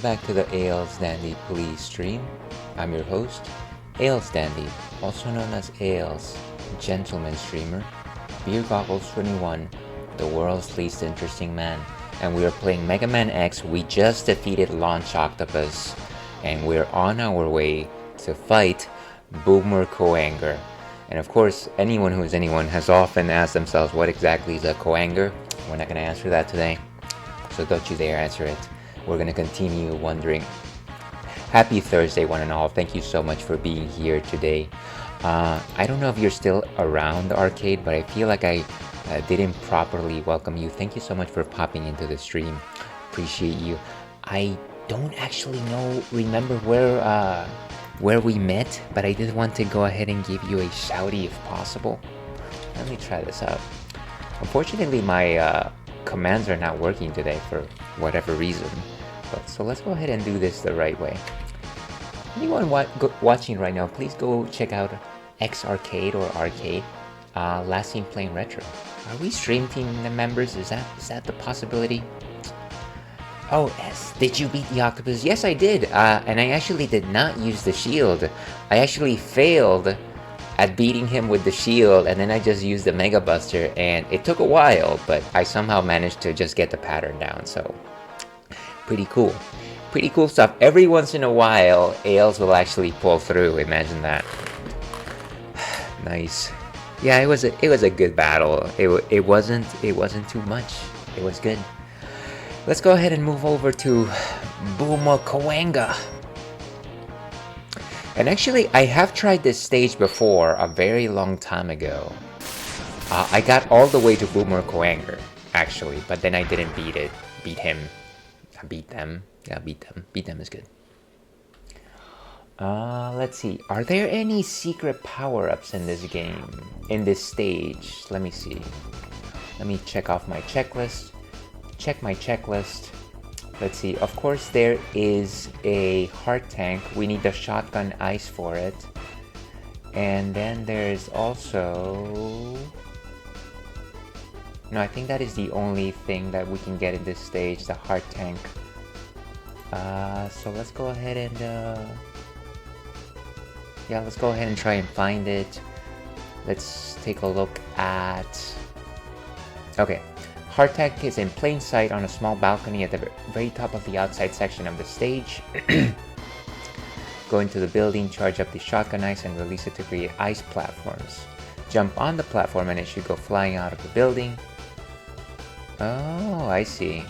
back to the Ales Dandy Police stream. I'm your host, Ales Dandy, also known as Ales, Gentleman Streamer, Beer Goggles 21, the world's least interesting man. And we are playing Mega Man X. We just defeated Launch Octopus, and we're on our way to fight Boomer Kuwanger. And of course, anyone who is anyone has often asked themselves what exactly is a Kuwanger. We're not going to answer that today, so don't you dare answer it. We're going to continue wondering. Happy Thursday, one and all. Thank you so much for being here today. I don't know if you're still around the arcade, but I feel like I didn't properly welcome you. Thank you so much for popping into the stream. Appreciate you. I don't actually remember where we met, but I did want to go ahead and give you a shouty if possible. Let me try this out. Unfortunately, my commands are not working today for whatever reason. So let's go ahead and do this the right way. Anyone watching right now, please go check out X Arcade or Arcade. Last seen playing retro. Are we stream team members? Is that the possibility? Oh, yes. Did you beat the Octopus? Yes, I did. And I actually did not use the shield. I actually failed at beating him with the shield, and then I just used the Mega Buster, and it took a while, but I somehow managed to just get the pattern down, so pretty cool. Pretty cool stuff. Every once in a while, Ales will actually pull through. Imagine that. Nice. Yeah, it was a good battle. It wasn't too much. It was good. Let's go ahead and move over to Boomer Kuwanger. And actually, I have tried this stage before a very long time ago. I got all the way to Boomer Kuwanger, actually, but then I didn't beat him. I beat them. Yeah, beat them. Beat them is good. Let's see. Are there any secret power-ups in this game? In this stage? Let me see. Let me check off my checklist. Check my checklist. Let's see. Of course, there is a heart tank. We need the shotgun ice for it. And then there's also... No, I think that is the only thing that we can get in this stage, the heart tank. So let's go ahead and... Yeah, let's go ahead and try and find it. Let's take a look at... Okay. Heart tank is in plain sight on a small balcony at the very top of the outside section of the stage. Go into the building, charge up the shotgun ice, and release it to create ice platforms. Jump on the platform and it should go flying out of the building. Oh, I see.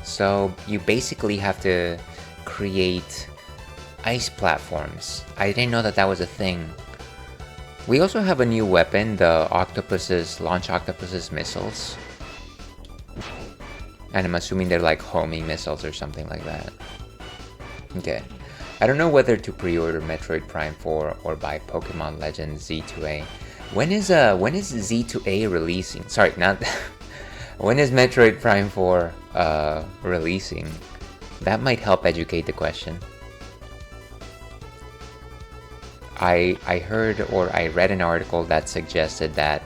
So you basically have to create ice platforms. I didn't know that was a thing. We also have a new weapon, the Launch Octopus's missiles. And I'm assuming they're like homing missiles or something like that. Okay. I don't know whether to pre-order Metroid Prime 4 or buy Pokemon Legends Z2A. When is Z2A releasing? Sorry, not... When is Metroid Prime 4 releasing? That might help educate the question. I heard or I read an article that suggested that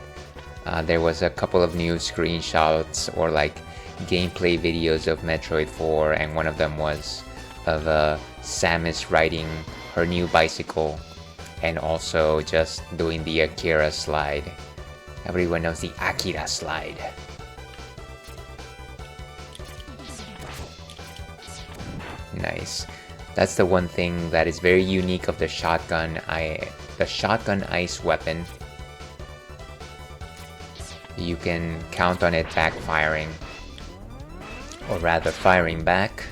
there was a couple of new screenshots or like gameplay videos of Metroid 4, and one of them was of Samus riding her new bicycle and also just doing the Akira slide. Everyone knows the Akira slide. Nice. That's the one thing that is very unique of the shotgun ice weapon. You can count on it backfiring, or rather firing back.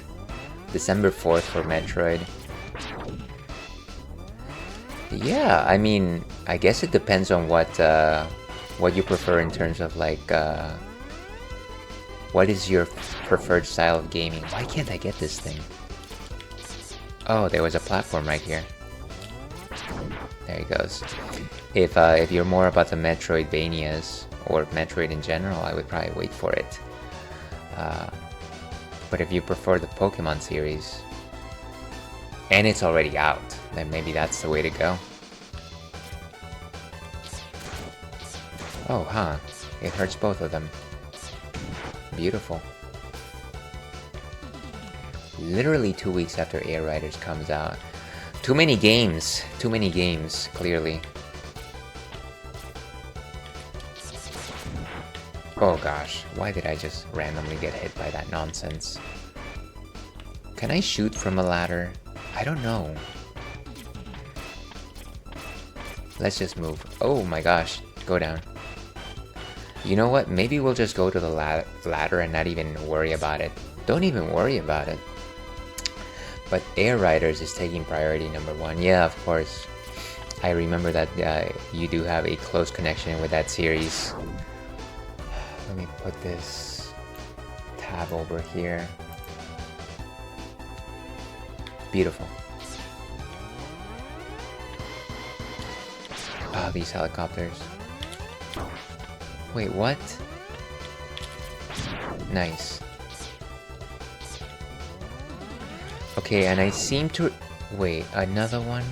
December 4th for Metroid. Yeah, I mean, I guess it depends on what you prefer in terms of like what is your preferred style of gaming. Why can't I get this thing? Oh, there was a platform right here. There he goes. If you're more about the Metroidvanias or Metroid in general, I would probably wait for it. But if you prefer the Pokemon series, and it's already out, then maybe that's the way to go. Oh, huh. It hurts both of them. Beautiful. literally 2 weeks after Air Riders comes out. Too many games, clearly. Oh gosh, why did I just randomly get hit by that nonsense? Can I shoot from a ladder? I don't know. Let's just move. Oh my gosh, go down. You know what? Maybe we'll just go to the ladder and not even worry about it. Don't even worry about it. But Air Riders is taking priority #1. Yeah, of course. I remember that you do have a close connection with that series. Let me put this tab over here. Beautiful. Oh, these helicopters. Wait, what? Nice. Okay, and I seem to... Wait, another one?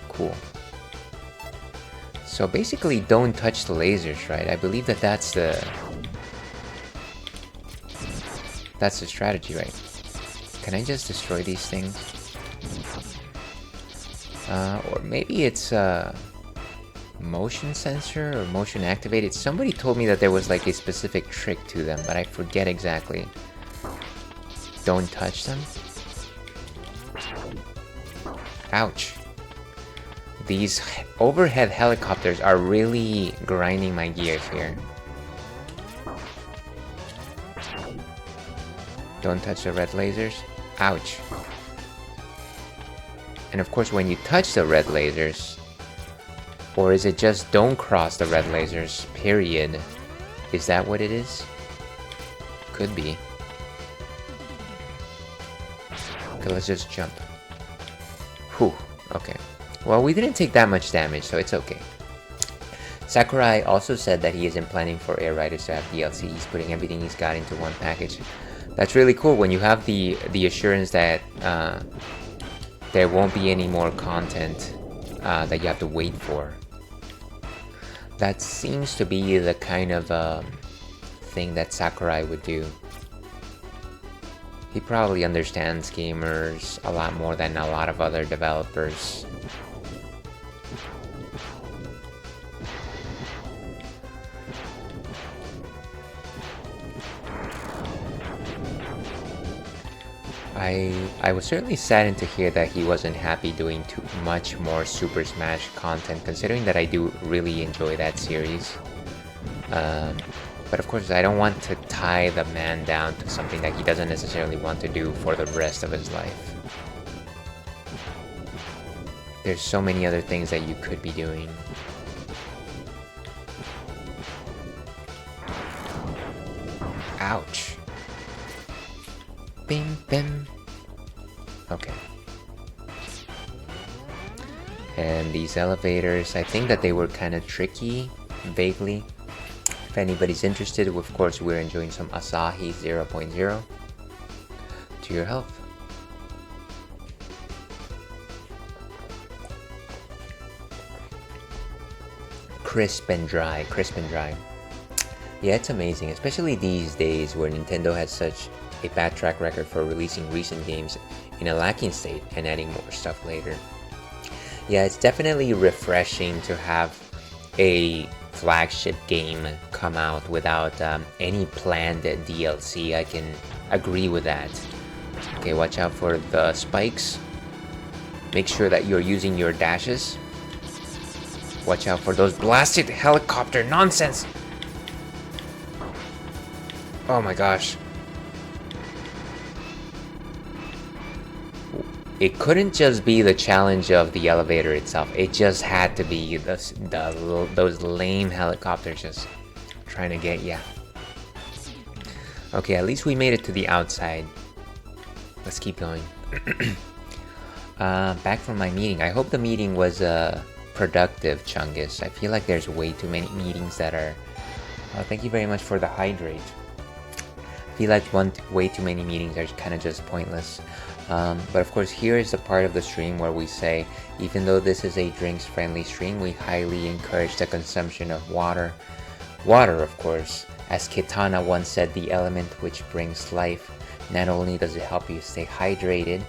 Cool. So basically, don't touch the lasers, right? I believe that that's the strategy, right? Can I just destroy these things? Or maybe it's motion sensor or motion activated. Somebody told me that there was like a specific trick to them, but I forget exactly. Don't touch them. Ouch. These overhead helicopters are really grinding my gears here. Don't touch the red lasers. Ouch. And of course, when you touch the red lasers, or is it just don't cross the red lasers, period? Is that what it is? Could be. Okay, let's just jump. Whew, okay. Well, we didn't take that much damage, so it's okay. Sakurai also said that he isn't planning for Air Riders to have DLC. He's putting everything he's got into one package. That's really cool when you have the assurance that there won't be any more content that you have to wait for. That seems to be the kind of thing that Sakurai would do. He probably understands gamers a lot more than a lot of other developers. I was certainly saddened to hear that he wasn't happy doing too much more Super Smash content, considering that I do really enjoy that series. But of course, I don't want to tie the man down to something that he doesn't necessarily want to do for the rest of his life. There's so many other things that you could be doing. Ouch. Bing, bim. Okay. And these elevators, I think that they were kind of tricky, vaguely. If anybody's interested, of course, we're enjoying some Asahi 0.0 to your health. Crisp and dry, crisp and dry. Yeah, it's amazing, especially these days where Nintendo has such a bad track record for releasing recent games in a lacking state and adding more stuff later. Yeah, it's definitely refreshing to have a flagship game come out without any planned DLC. I can agree with that. Okay, watch out for the spikes. Make sure that you're using your dashes. Watch out for those blasted helicopter nonsense! Oh my gosh. It couldn't just be the challenge of the elevator itself. It just had to be those lame helicopters just trying to get ya. Okay, at least we made it to the outside. Let's keep going. Back from my meeting. I hope the meeting was productive, Chungus. I feel like there's way too many meetings that are... thank you very much for the hydrate. I feel like way too many meetings are kind of just pointless. But of course, here is the part of the stream where we say, even though this is a drinks-friendly stream, we highly encourage the consumption of water. Water, of course, As Kitana once said, the element which brings life. Not only does it help you stay hydrated,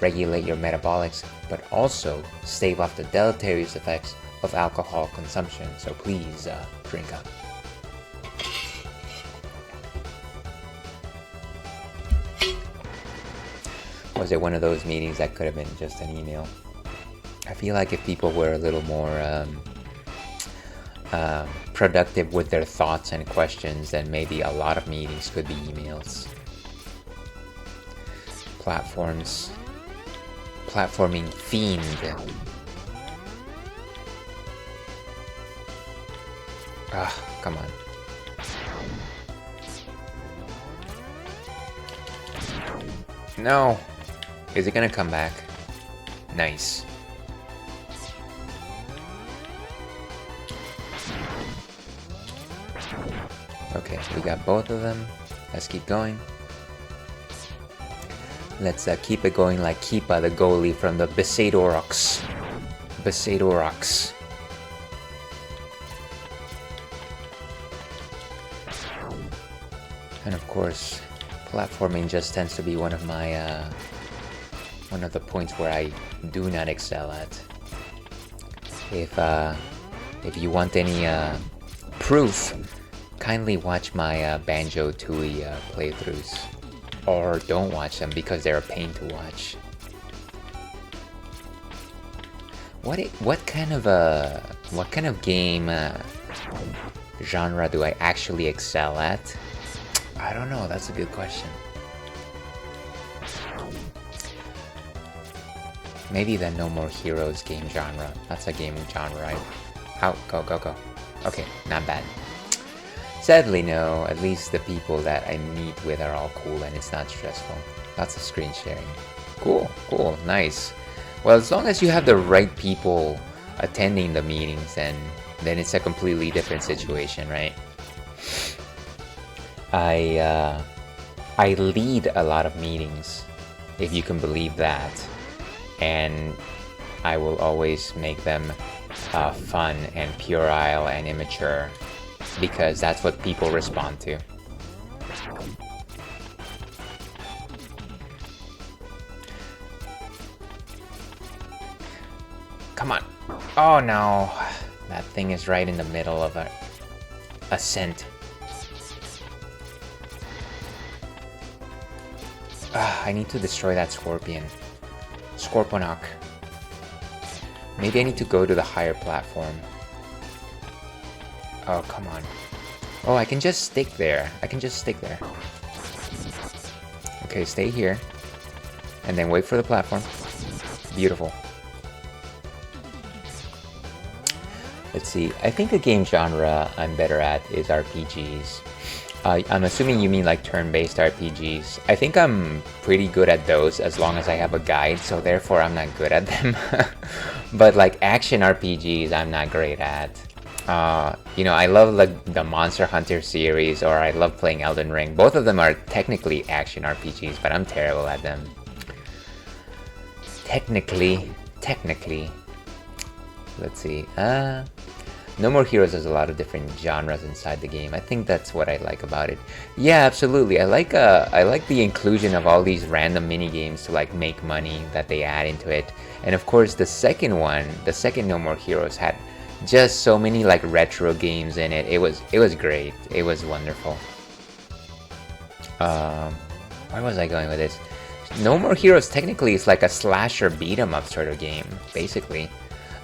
regulate your metabolics, but also stave off the deleterious effects of alcohol consumption. So please drink up. Was it one of those meetings that could have been just an email? I feel like if people were a little more productive with their thoughts and questions, then maybe a lot of meetings could be emails. Platforming fiend. Come on. No! Is it gonna come back? Nice. Okay, we got both of them. Let's keep going. Let's keep it going like Keepa, the goalie from the Besaidorox. And of course, platforming just tends to be one of my one of the points where I do not excel at. If you want any proof, kindly watch my Banjo-Tooie playthroughs, or don't watch them because they're a pain to watch. What kind of game genre do I actually excel at? I don't know. That's a good question. Maybe the No More Heroes game genre. That's a game genre, right? Out, go. Okay, not bad. Sadly, no. At least the people that I meet with are all cool and it's not stressful. Lots of screen sharing. Cool, nice. Well, as long as you have the right people attending the meetings, then it's a completely different situation, right? I lead a lot of meetings, if you can believe that, and I will always make them fun and puerile and immature, because that's what people respond to. Come on. Oh no, that thing is right in the middle of a ascent. I need to destroy that scorpion. Scorponok. Maybe I need to go to the higher platform. Oh, come on. Oh, I can just stick there. Okay, stay here. And then wait for the platform. Beautiful. Let's see. I think the game genre I'm better at is RPGs. I'm assuming you mean like turn-based RPGs. I think I'm pretty good at those as long as I have a guide, so therefore I'm not good at them. But like action RPGs, I'm not great at. You know, I love like the Monster Hunter series, or I love playing Elden Ring. Both of them are technically action RPGs, but I'm terrible at them. Technically. Let's see. No More Heroes has a lot of different genres inside the game. I think that's what I like about it. Yeah, absolutely. I like the inclusion of all these random mini games to like make money that they add into it. And of course, the second No More Heroes had just so many like retro games in it. It was great. It was wonderful. Where was I going with this? No More Heroes technically is like a slasher beat 'em up sort of game, basically.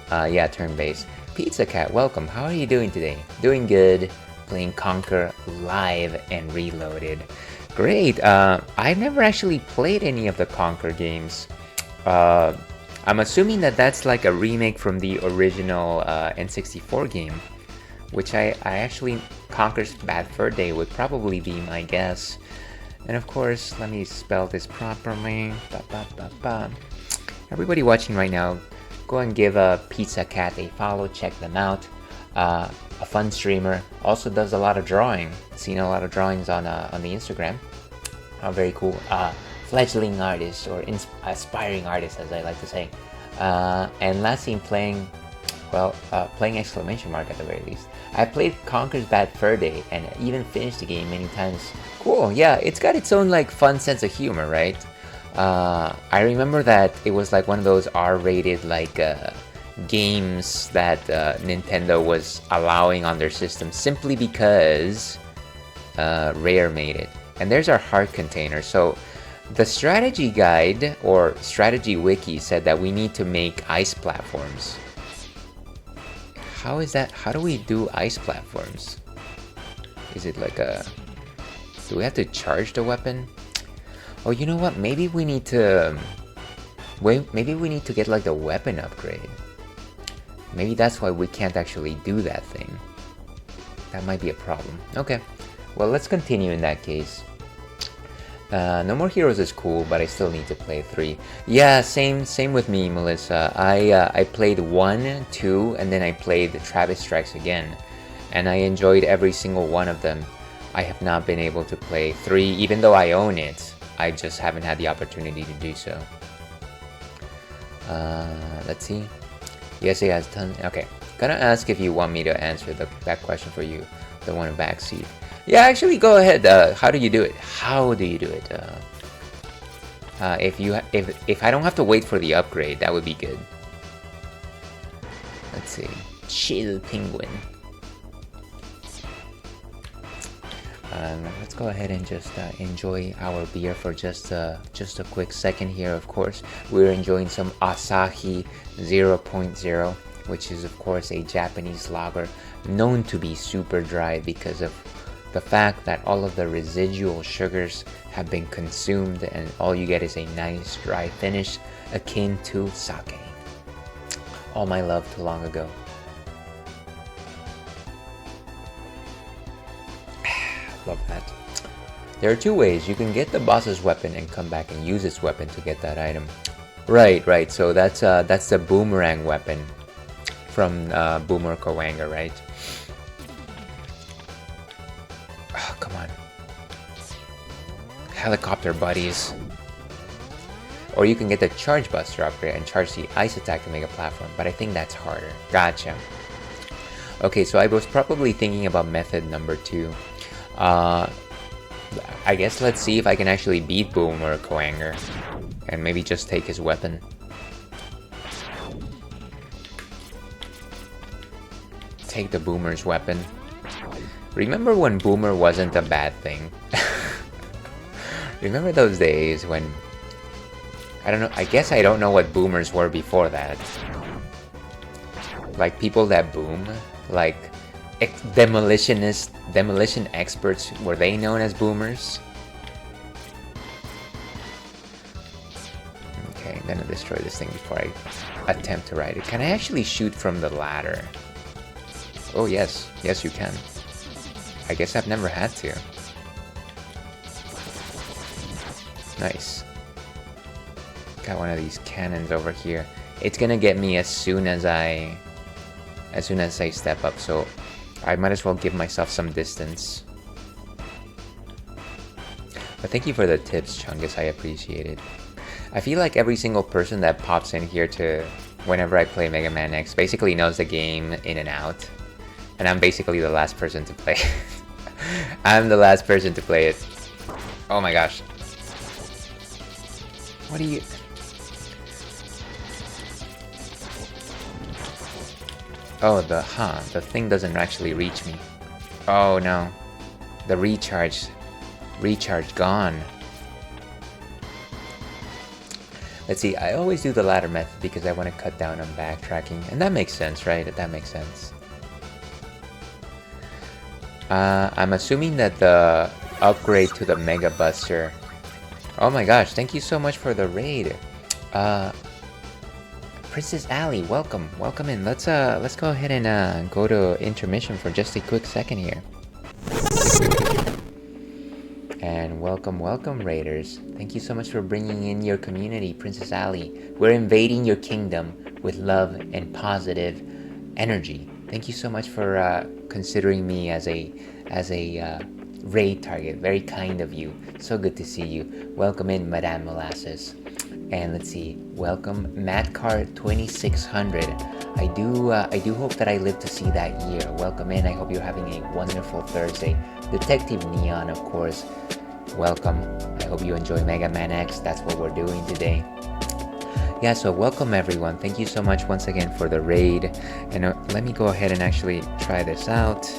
Yeah, turn-based. Pizza Cat, welcome. How are you doing today? Doing good. Playing Conquer Live and Reloaded. Great. I've never actually played any of the Conquer games. I'm assuming that that's like a remake from the original N64 game, which I actually, Conquer's Bad Fur Day would probably be my guess. And of course, let me spell this properly. Everybody watching right now, go and give Pizza Cat a follow, check them out. A fun streamer, also does a lot of drawing. Seen a lot of drawings on the Instagram. Very cool. Fledgling artist, or aspiring artist, as I like to say. And last seen playing Well, playing exclamation mark at the very least. I played Conker's Bad Fur Day and even finished the game many times. Cool, yeah, it's got its own like fun sense of humor, right? I remember that it was like one of those R-rated like games that Nintendo was allowing on their system simply because Rare made it. And there's our heart container. So the strategy guide or strategy wiki said that we need to make ice platforms. How is that? How do we do ice platforms? Is it like a... Do we have to charge the weapon? Oh, you know what? Maybe we need to... Wait, maybe we need to get like the weapon upgrade. Maybe that's why we can't actually do that thing. That might be a problem. Okay. Well, let's continue in that case. No More Heroes is cool, but I still need to play 3. Yeah, same with me, Melissa. I played 1, 2, and then I played Travis Strikes Again. And I enjoyed every single one of them. I have not been able to play 3, even though I own it. I just haven't had the opportunity to do so. Let's see. Yes, it has tons. Okay. Gonna ask if you want me to answer that question for you. The one in backseat. Yeah, actually, go ahead. How do you do it? How do you do it? If I don't have to wait for the upgrade, that would be good. Let's see. Chill Penguin. Let's go ahead and just enjoy our beer for just a quick second here. Of course, we're enjoying some Asahi 0.0, which is of course a Japanese lager known to be super dry because of the fact that all of the residual sugars have been consumed and all you get is a nice dry finish akin to sake. All my love to long ago. Love that. There are 2 ways. You can get the boss's weapon and come back and use its weapon to get that item. Right. So that's the boomerang weapon from Boomer Kuwanger, right? Oh, come on. Helicopter buddies. Or you can get the Charge Buster upgrade and charge the ice attack to make a platform, but I think that's harder. Gotcha. Okay, so I was probably thinking about method number 2. I guess let's see if I can actually beat Boomer Kuwanger and maybe just take his weapon. Take the Boomer's weapon. Remember when Boomer wasn't a bad thing? Remember those days when... I don't know, I guess I don't know what boomers were before that. Like people that boom, like demolition experts, were they known as boomers? Okay, I'm gonna destroy this thing before I attempt to ride it. Can I actually shoot from the ladder? Oh yes, yes you can. I guess I've never had to. Nice. Got one of these cannons over here. It's gonna get me as soon as I step up, so I might as well give myself some distance. But thank you for the tips, Chungus, I appreciate it. I feel like every single person that pops in here to whenever I play Mega Man X basically knows the game in and out. And I'm basically the last person to play it. I'm the last person to play it. Oh my gosh. What do you... Oh, the thing doesn't actually reach me. Oh no. The recharge gone. Let's see, I always do the ladder method because I want to cut down on backtracking. And that makes sense, right? That makes sense. I'm assuming that the upgrade to the Mega Buster... Oh my gosh, thank you so much for the raid. Princess Alley, welcome in. Let's go ahead and go to intermission for just a quick second here. And welcome raiders. Thank you so much for bringing in your community, Princess Alley. We're invading your kingdom with love and positive energy. Thank you so much for considering me as a raid target. Very kind of you. So good to see you. Welcome in, Madame Molasses. And let's see. Welcome, Madcar 2600. I do hope that I live to see that year. Welcome in. I hope you're having a wonderful Thursday. Detective Neon, of course. Welcome. I hope you enjoy Mega Man X. That's what we're doing today. Yeah, so welcome everyone. Thank you so much once again for the raid. And let me go ahead and actually try this out.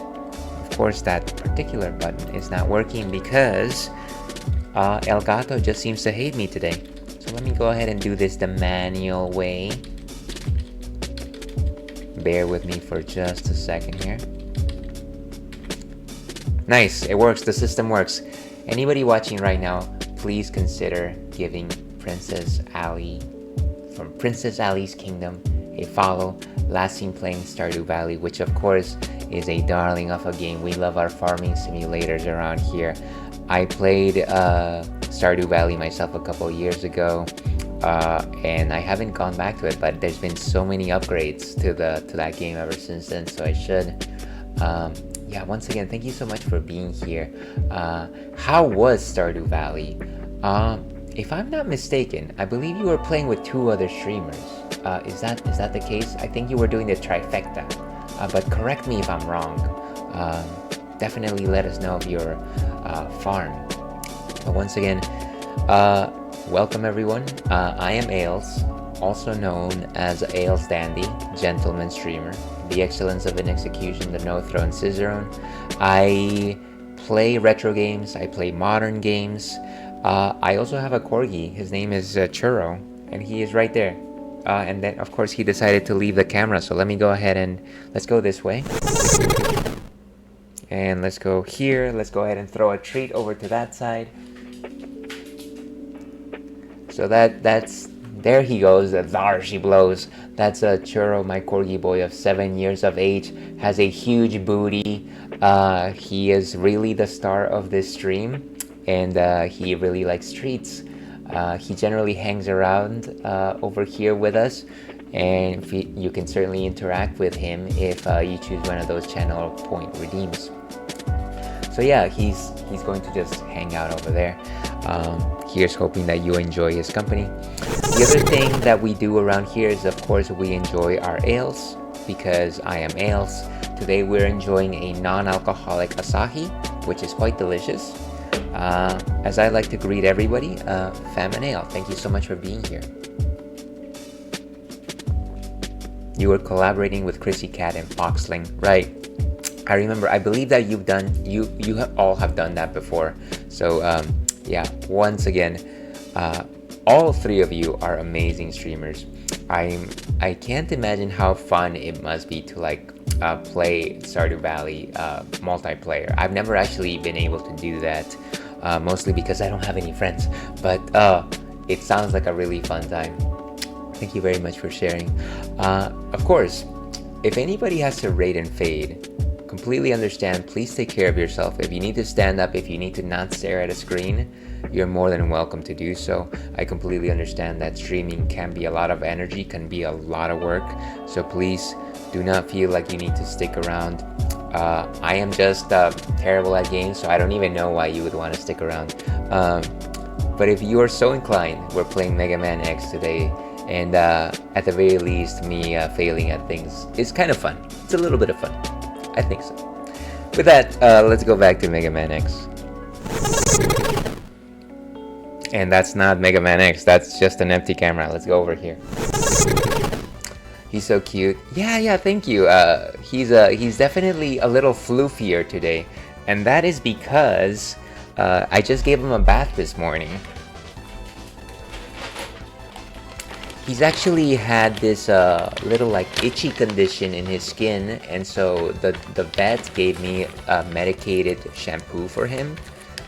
Of course, that particular button is not working because El Gato just seems to hate me today. So let me go ahead and do this the manual way. Bear with me for just a second here. Nice, it works. The system works. Anybody watching right now, please consider giving Princess Ali from Princess Ali's Kingdom a follow. Last seen playing Stardew Valley, which of course is a darling of a game. We love our farming simulators around here. I played Stardew Valley myself a couple years ago, and I haven't gone back to it, but there's been so many upgrades to that game ever since then, so I should. Yeah, once again, thank you so much for being here. How was Stardew Valley? If I'm not mistaken, I believe you were playing with 2 other streamers. Is that the case? I think you were doing the trifecta. But correct me if I'm wrong. Definitely let us know of your farm. But once again, welcome everyone. I am Ales, also known as Ales Dandy, gentleman streamer, the excellence of an execution, the no throne Cicerone. I play retro games, I play modern games. I also have a corgi. His name is Churro, and he is right there. And then, of course, he decided to leave the camera. So let me go ahead and let's go this way. And let's go here. Let's go ahead and throw a treat over to that side. So that's there he goes. There she blows. That's a Churro, my corgi boy of 7 years of age. Has a huge booty. He is really the star of this stream. And he really likes treats. He generally hangs around over here with us, and you can certainly interact with him if you choose one of those channel point redeems. So yeah, he's going to just hang out over there. Here's hoping that you enjoy his company. The other thing that we do around here is, of course, we enjoy our ales, because I am Ales. Today we're enjoying a non-alcoholic Asahi, which is quite delicious. As I like to greet everybody, Fam and Ale, thank you so much for being here. You were collaborating with Chrissy Cat and Foxling, right? I remember. I believe that you all have done that before. So yeah, once again, all 3 of you are amazing streamers. I can't imagine how fun it must be to play Stardew Valley multiplayer. I've never actually been able to do that. Mostly because I don't have any friends, but it sounds like a really fun time. Thank you very much for sharing. Of course, if anybody has to raid and fade, completely understand. Please take care of yourself. If you need to stand up, if you need to not stare at a screen, you're more than welcome to do so. I completely understand that streaming can be a lot of energy, can be a lot of work, so please do not feel like you need to stick around. I am just terrible at games, so I don't even know why you would want to stick around. But if you are so inclined, we're playing Mega Man X today, and at the very least, me failing at things is kind of fun. It's a little bit of fun. I think so. With that, let's go back to Mega Man X. And that's not Mega Man X, that's just an empty camera. Let's go over here. He's so cute. Yeah, thank you. He's definitely a little floofier today, and that is because I just gave him a bath this morning. He's actually had this little itchy condition in his skin, and so the vet gave me a medicated shampoo for him,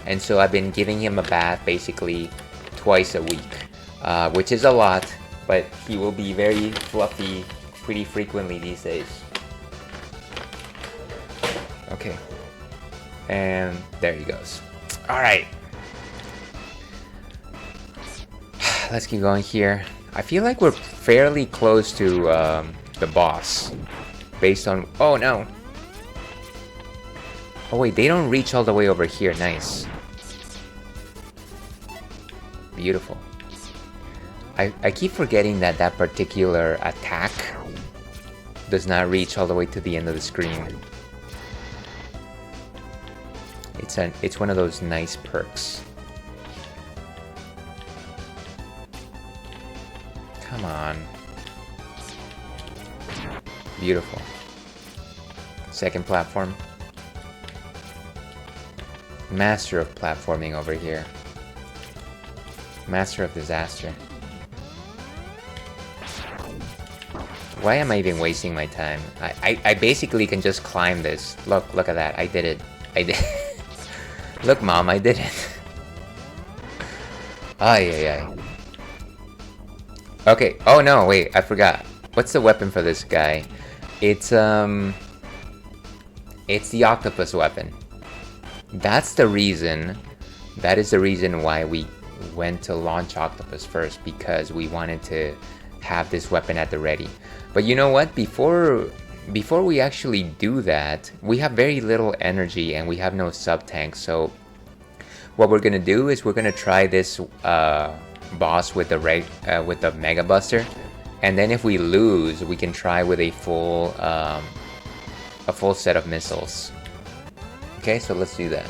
and so I've been giving him a bath basically twice a week, which is a lot. But he will be very fluffy pretty frequently these days. Okay. And there he goes. Alright. Let's keep going here. I feel like we're fairly close to the boss. Based on... Oh no! Oh wait, they don't reach all the way over here. Nice. Beautiful. I keep forgetting that that particular attack does not reach all the way to the end of the screen. It's one of those nice perks. Come on. Beautiful. Second platform. Master of platforming over here. Master of disaster. Why am I even wasting my time? I basically can just climb this. Look at that. I did it. I did. Look, Mom, I did it. Ay, ay, ay. Okay. Oh, no, wait. I forgot. What's the weapon for this guy? It's the octopus weapon. That's the reason. That is the reason why we went to launch Octopus first, because we wanted to have this weapon at the ready. But you know what? Before we actually do that, we have very little energy and we have no sub-tank. So what we're gonna do is we're gonna try this boss with the Mega Buster, and then if we lose, we can try with a full set of missiles. Okay, so let's do that.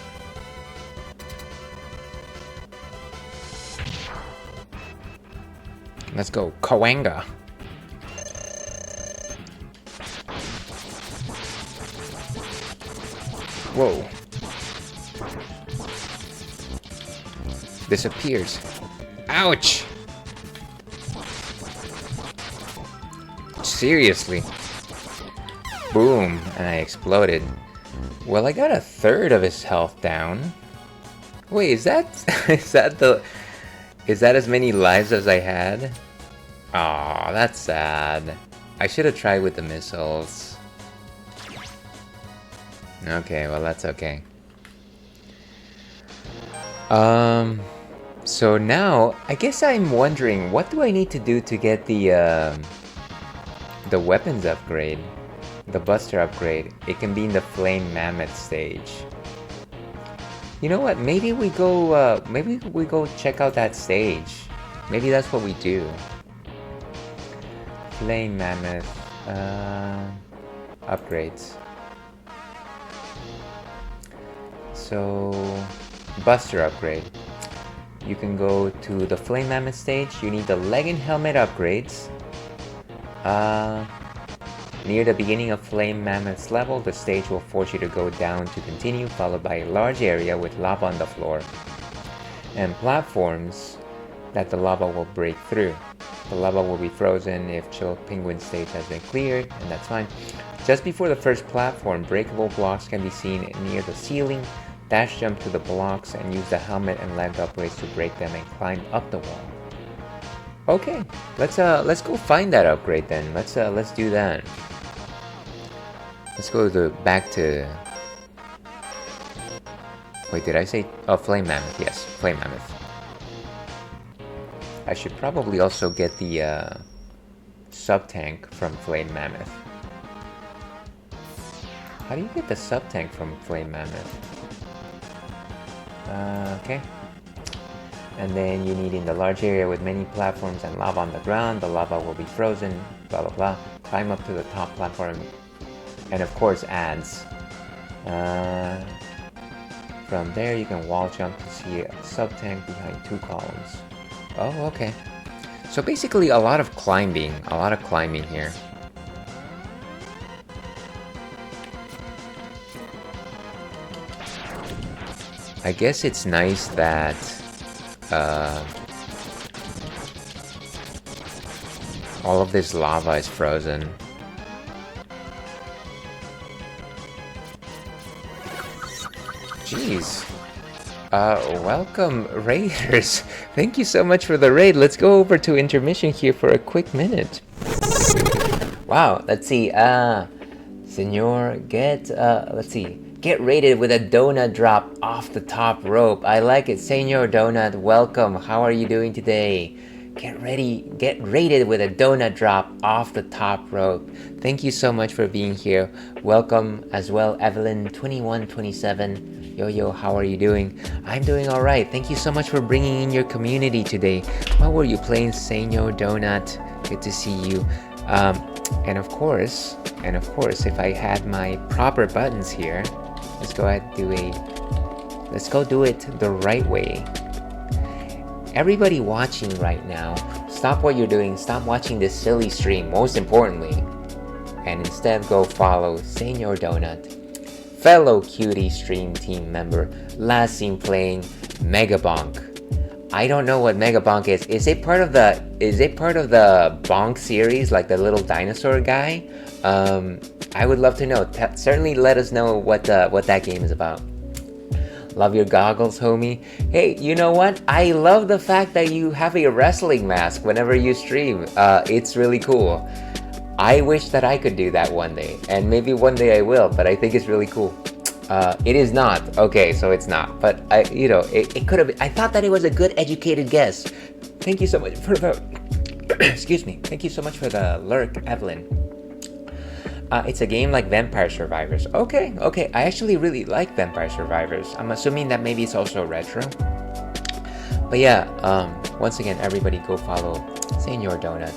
Let's go, Kuwanger. Whoa. Disappears. Ouch! Seriously. Boom, and I exploded. Well, I got a third of his health down. Wait, is that is that as many lives as I had? Aw, that's sad. I should have tried with the missiles. Okay, well that's okay. So now, I guess I'm wondering, what do I need to do to get the weapons upgrade? The Buster upgrade. It can be in the Flame Mammoth stage. You know what? Maybe we go check out that stage. Maybe that's what we do. Flame Mammoth upgrades. So Buster upgrade. You can go to the Flame Mammoth stage. You need the leg and helmet upgrades. Near the beginning of Flame Mammoth's level, the stage will force you to go down to continue, followed by a large area with lava on the floor and platforms that the lava will break through. The lava will be frozen if Chill Penguin stage has been cleared, and that's fine. Just before the first platform, breakable blocks can be seen near the ceiling. Dash jump to the blocks and use the helmet and leg upgrades to break them and climb up the wall. Okay, let's go find that upgrade then. Let's do that. Let's go back to... Wait, did I say... Oh, Flame Mammoth. Yes, Flame Mammoth. I should probably also get the sub-tank from Flame Mammoth. How do you get the sub-tank from Flame Mammoth? Okay. And then you need in the large area with many platforms and lava on the ground. The lava will be frozen, blah blah blah. Climb up to the top platform. And of course ads. From there you can wall jump to see a sub-tank behind 2 columns. Oh, okay. So basically a lot of climbing here. I guess it's nice that all of this lava is frozen. Jeez. Welcome, Raiders. Thank you so much for the raid. Let's go over to intermission here for a quick minute. Wow, let's see. Senor, let's see. Get raided with a donut drop off the top rope. I like it. Senor Donut, welcome. How are you doing today? get ready, get rated with a donut drop off the top rope. Thank you so much for being here. Welcome as well, Evelyn2127. Yo, how are you doing? I'm doing all right. Thank you so much for bringing in your community today. What were you playing, Senor Donut? Good to see you. And of course, if I had my proper buttons here, let's go do it the right way. Everybody watching right now, stop what you're doing, stop watching this silly stream, most importantly, and instead go follow Senor Donut, fellow cutie stream team member, last seen playing Megabonk. I don't know what Megabonk is. Is it part of the Bonk series, like the little dinosaur guy? I would love to know. Certainly let us know what that game is about. Love your goggles, homie. Hey, you know what? I love the fact that you have a wrestling mask whenever you stream. It's really cool. I wish that I could do that one day, and maybe one day I will, but I think it's really cool. It is not. Okay, so it's not. But it could have been. I thought that it was a good educated guess. Thank you so much for the excuse me. Thank you so much for the lurk, Evelyn. It's a game like Vampire Survivors. Okay. I actually really like Vampire Survivors. I'm assuming that maybe it's also retro. But yeah, once again, everybody go follow Senor Donut.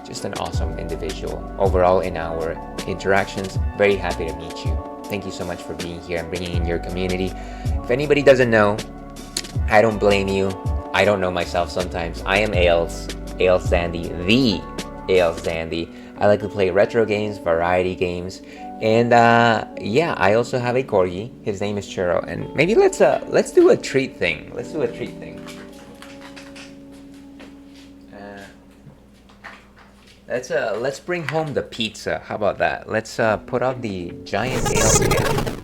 Just an awesome individual. Overall, in our interactions, very happy to meet you. Thank you so much for being here and bringing in your community. If anybody doesn't know, I don't blame you. I don't know myself sometimes. I am Ales Dandy, the Ales Dandy. I like to play retro games, variety games, and yeah, I also have a corgi. His name is Churro, and maybe let's do a treat thing. Let's bring home the pizza. How about that? Let's put out the giant ale can.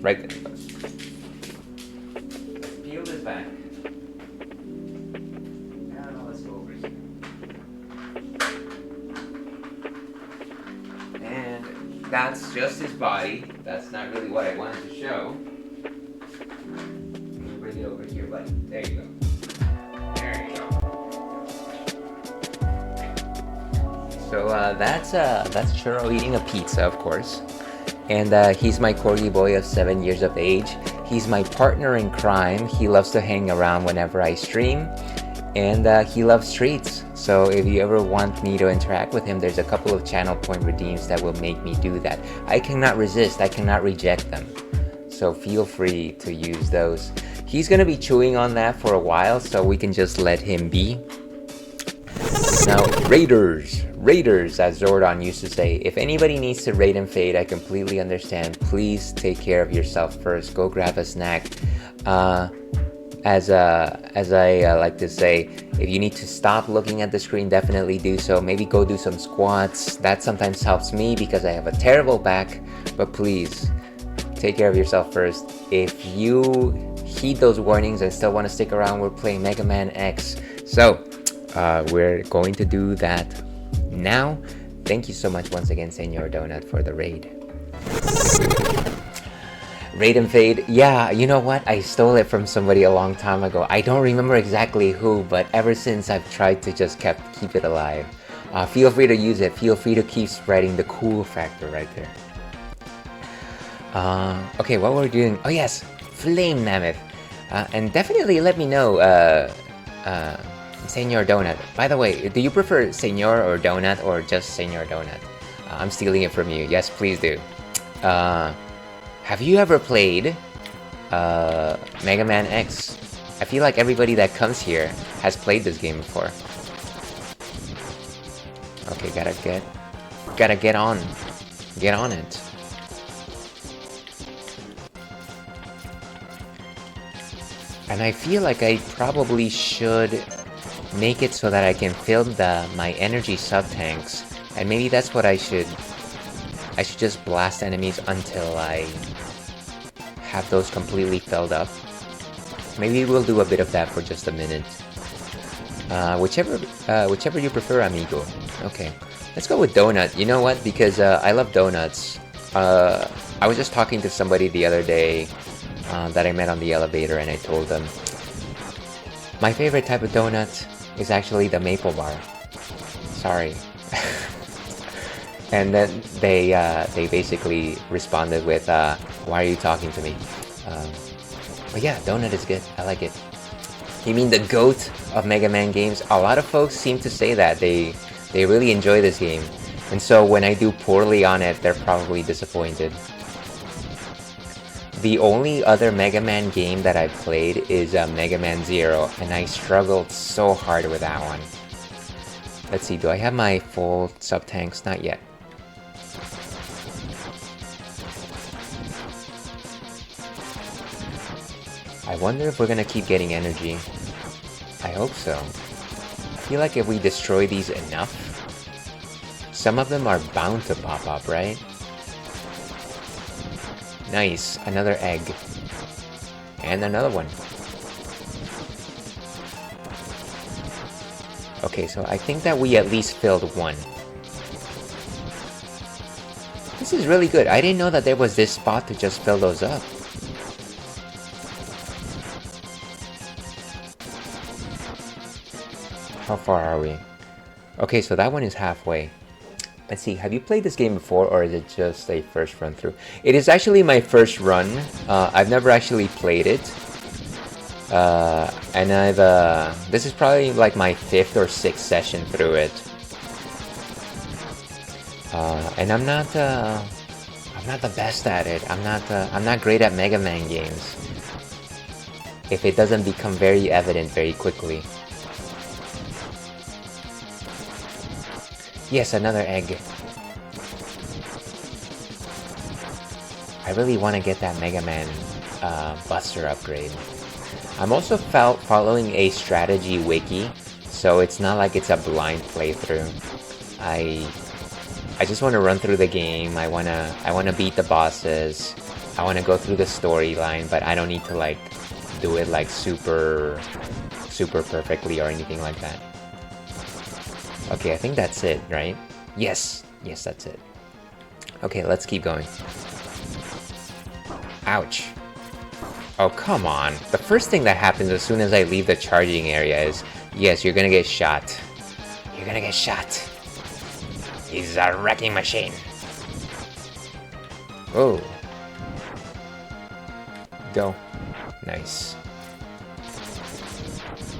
Right there. Peel this back. Now let's go over here. And that's just his body. That's not really what I wanted to show. Bring it over here, buddy. There you go. There you go. So that's Churro eating a pizza, of course, and he's my corgi boy of 7 years of age. He's my partner in crime. He loves to hang around whenever I stream, and he loves treats. So if you ever want me to interact with him, there's a couple of channel point redeems that will make me do that. I cannot resist. I cannot reject them. So feel free to use those. He's gonna be chewing on that for a while, so we can just let him be. Now, Raiders, as Zordon used to say, if anybody needs to raid and fade, I completely understand. Please take care of yourself first. Go grab a snack. As I like to say, if you need to stop looking at the screen, definitely do so. Maybe go do some squats. That sometimes helps me because I have a terrible back. But please, take care of yourself first. If you heed those warnings and still want to stick around, we're playing Mega Man X. So, we're going to do that now. Thank you so much once again, Senor Donut, for the raid. Raid and fade. Yeah, you know what? I stole it from somebody a long time ago. I don't remember exactly who, but ever since I've tried to just keep it alive. Feel free to use it. Feel free to keep spreading the cool factor right there. Okay, what we're doing? Oh yes, Flame Mammoth. And definitely let me know, Senor Donut. By the way, do you prefer Senor or Donut or just Senor Donut? I'm stealing it from you. Yes, please do. Have you ever played Mega Man X? I feel like everybody that comes here has played this game before. Okay, gotta get on it. And I feel like I probably should make it so that I can fill my energy sub-tanks. And maybe that's what I should just blast enemies until I have those completely filled up. Maybe we'll do a bit of that for just a minute. Whichever you prefer, amigo. Okay, let's go with donut. You know what? Because I love donuts. I was just talking to somebody the other day that I met on the elevator, and I told them My favorite type of donut is actually the maple bar. Sorry. And then they basically responded with, why are you talking to me? But yeah, donut is good. I like it. You mean the GOAT of Mega Man games? A lot of folks seem to say that. They really enjoy this game. And so when I do poorly on it, they're probably disappointed. The only other Mega Man game that I played is Mega Man Zero, and I struggled so hard with that one. Let's see, do I have my full sub-tanks? Not yet. I wonder if we're gonna keep getting energy. I hope so. I feel like if we destroy these enough, some of them are bound to pop up, right? Nice, another egg. And another one. Okay, so I think that we at least filled one. This is really good. I didn't know that there was this spot to just fill those up. How far are we? Okay, so that one is halfway. Let's see, have you played this game before, or is it just a first run through? It is actually my first run. I've never actually played it. And this is probably like my 5th or 6th session through it. And I'm not the best at it. I'm not great at Mega Man games. If it doesn't become very evident very quickly. Yes, another egg. I really want to get that Mega Man Buster upgrade. I'm also following a strategy wiki, so it's not like it's a blind playthrough. I just want to run through the game. I wanna beat the bosses. I want to go through the storyline, but I don't need to like do it like super perfectly or anything like that. Okay, I think that's it, right? Yes, that's it. Okay, let's keep going. Ouch. Oh, come on. The first thing that happens as soon as I leave the charging area is, yes, you're gonna get shot. You're gonna get shot. He's a wrecking machine. Oh. Go. Nice.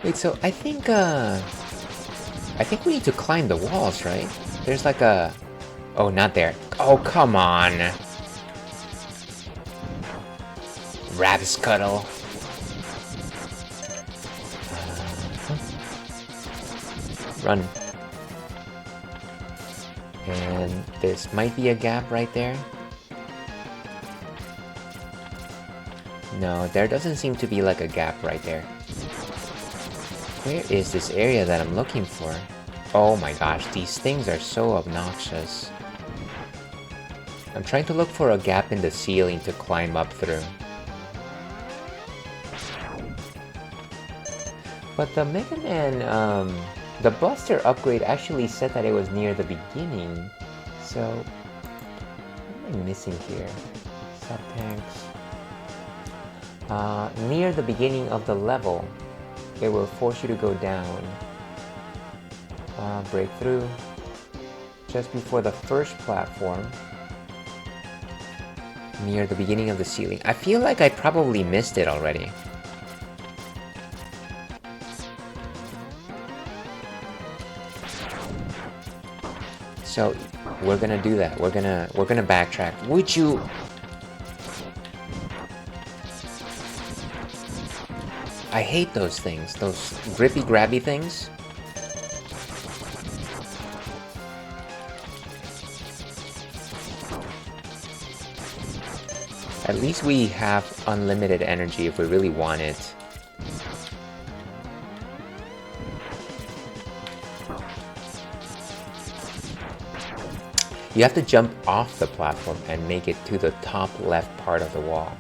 Wait, so I think we need to climb the walls, right? There's like a... Oh, not there. Oh, come on. Rathskeller. Run. And this might be a gap right there. No, there doesn't seem to be like a gap right there. Where is this area that I'm looking for? Oh my gosh, these things are so obnoxious. I'm trying to look for a gap in the ceiling to climb up through. But the Mega Man, the Buster upgrade actually said that it was near the beginning. So, what am I missing here? Sub-tanks. Near the beginning of the level, it will force you to go down. Break through. Just before the first platform. Near the beginning of the ceiling. I feel like I probably missed it already. So we're gonna do that. We're gonna backtrack. Would you? I hate those things. Those grippy grabby things. At least we have unlimited energy if we really want it. You have to jump off the platform and make it to the top left part of the wall.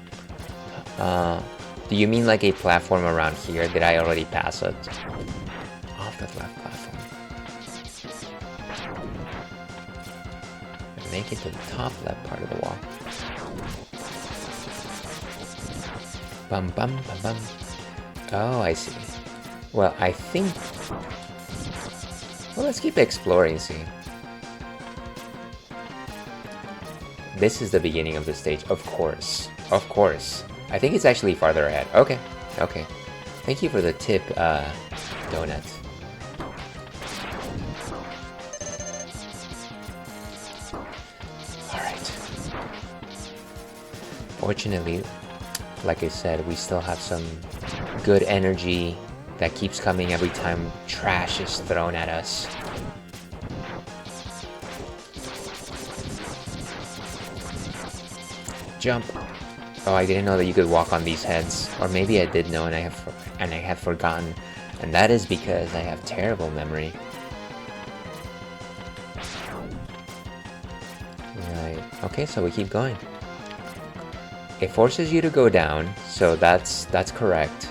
Do you mean like a platform around here? Did I already pass it? Off the left platform. And make it to the top left part of the wall. Bum bum bum bum. Oh, I see. Well, I think... Well, let's keep exploring, see. This is the beginning of the stage, of course. Of course. I think it's actually farther ahead. Okay, okay. Thank you for the tip, Donut. Alright. Fortunately, like I said, we still have some good energy that keeps coming every time trash is thrown at us. Jump! Oh, I didn't know that you could walk on these heads. Or maybe I did know and I had forgotten. And that is because I have terrible memory. Right. Okay, so we keep going. It forces you to go down, so that's correct.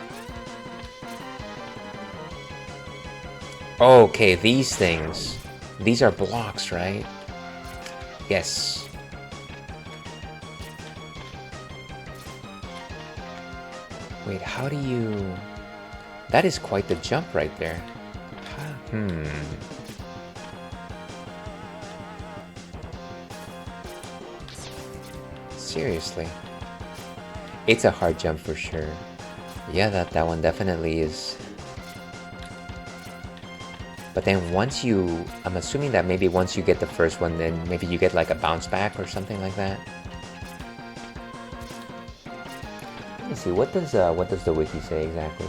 Okay, these things. These are blocks, right? Yes. Wait, how do you... That is quite the jump right there. Seriously. It's a hard jump for sure. Yeah, that one definitely is. But then once you... I'm assuming that maybe once you get the first one, then maybe you get like a bounce back or something like that. Let me see, what does the wiki say exactly?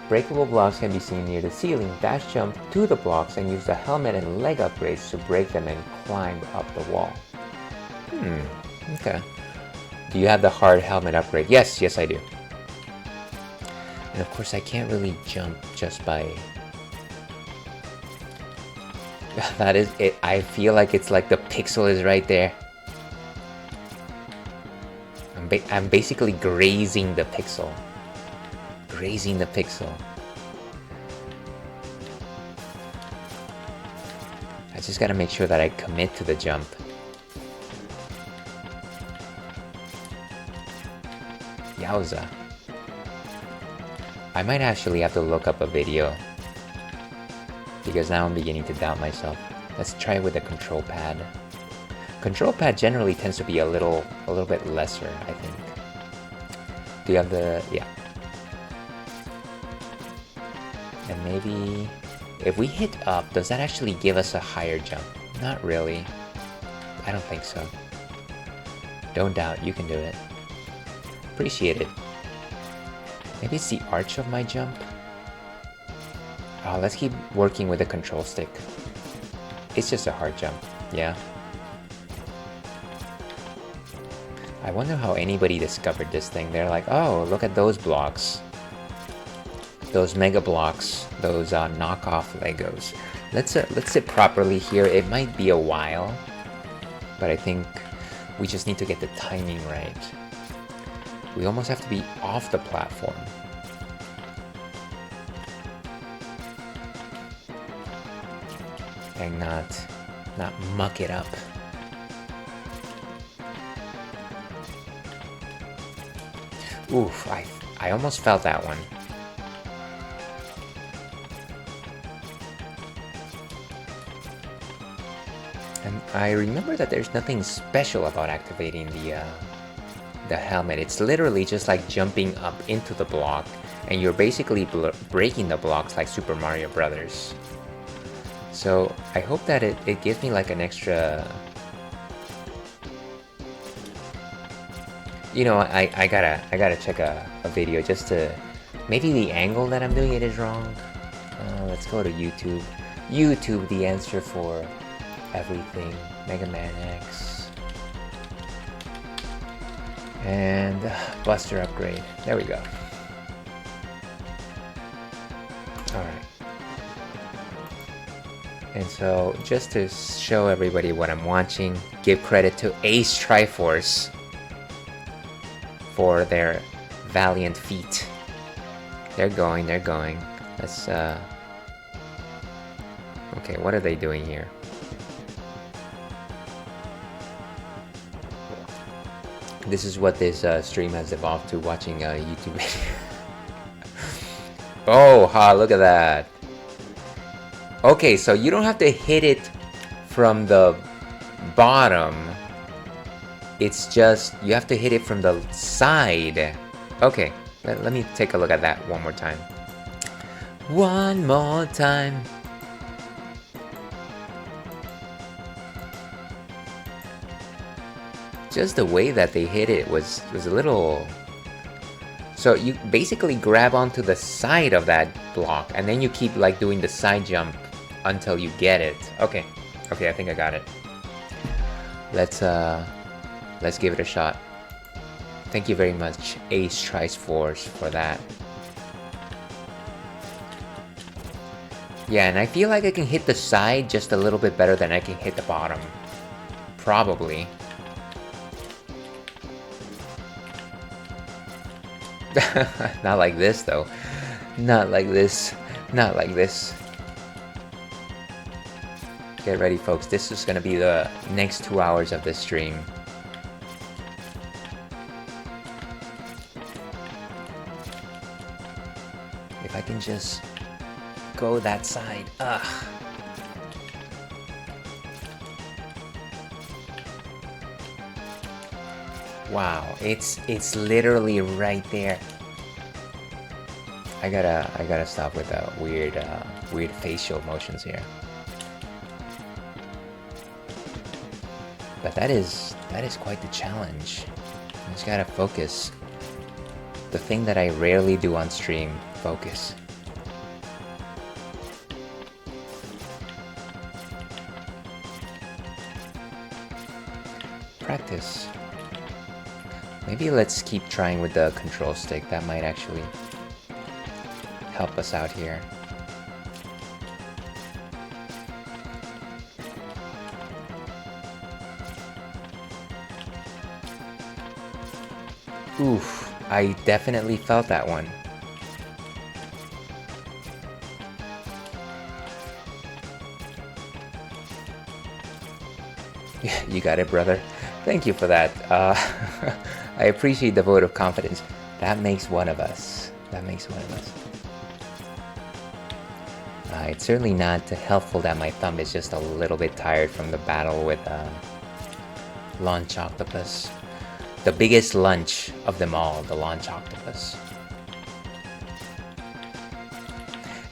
Breakable blocks can be seen near the ceiling. Dash jump to the blocks and use the helmet and leg upgrades to break them and climb up the wall. Okay. Do you have the hard helmet upgrade? Yes, I do. And of course I can't really jump just by... That is it. I feel like it's like the pixel is right there. I'm basically grazing the pixel. Grazing the pixel. I just gotta make sure that I commit to the jump. Yowza. I might actually have to look up a video, because now I'm beginning to doubt myself. Let's try with the control pad. Control pad generally tends to be a little bit lesser, I think. Do you have the... yeah. And maybe... if we hit up, does that actually give us a higher jump? Not really. I don't think so. Don't doubt, you can do it. Appreciate it. Maybe it's the arch of my jump? Oh, let's keep working with the control stick. It's just a hard jump, yeah. I wonder how anybody discovered this thing. They're like, oh, look at those blocks. Those mega blocks. Those knockoff Legos. Let's sit properly here. It might be a while, but I think we just need to get the timing right. We almost have to be off the platform. And not muck it up. Oof, I almost felt that one. And I remember that there's nothing special about activating the helmet. It's literally just like jumping up into the block, and you're basically breaking the blocks like Super Mario Brothers. So I hope that it gives me like an extra... You know, I gotta check a video just to... Maybe the angle that I'm doing it is wrong. Let's go to YouTube. YouTube, the answer for everything. Mega Man X. And Buster upgrade. There we go. Alright. And so, just to show everybody what I'm watching, give credit to Ace Triforce for their valiant feat. They're going. Let's, okay, what are they doing here? This is what this stream has evolved to, watching a YouTube video. Oh, ha, look at that. Okay, so you don't have to hit it from the bottom. It's just, you have to hit it from the side. Okay, let me take a look at that one more time. One more time. Just the way that they hit it was a little... So you basically grab onto the side of that block, and then you keep like doing the side jump until you get it. Okay, okay, I think I got it. Let's give it a shot. Thank you very much, Ace Trice Force, for that. Yeah, and I feel like I can hit the side just a little bit better than I can hit the bottom. Probably. Not like this, though. Not like this. Not like this. Get ready, folks. This is gonna be the next 2 hours of this stream. If I can just go that side. Ugh. Wow, it's literally right there. I gotta stop with the weird facial motions here. But that is quite the challenge. I just gotta focus. The thing that I rarely do on stream, focus. Practice. Maybe let's keep trying with the control stick. That might actually help us out here. Oof, I definitely felt that one. You got it, brother. Thank you for that. I appreciate the vote of confidence. That makes one of us. That makes one of us. It's certainly not helpful that my thumb is just a little bit tired from the battle with Launch Octopus. The biggest lunch of them all, the Launch Octopus.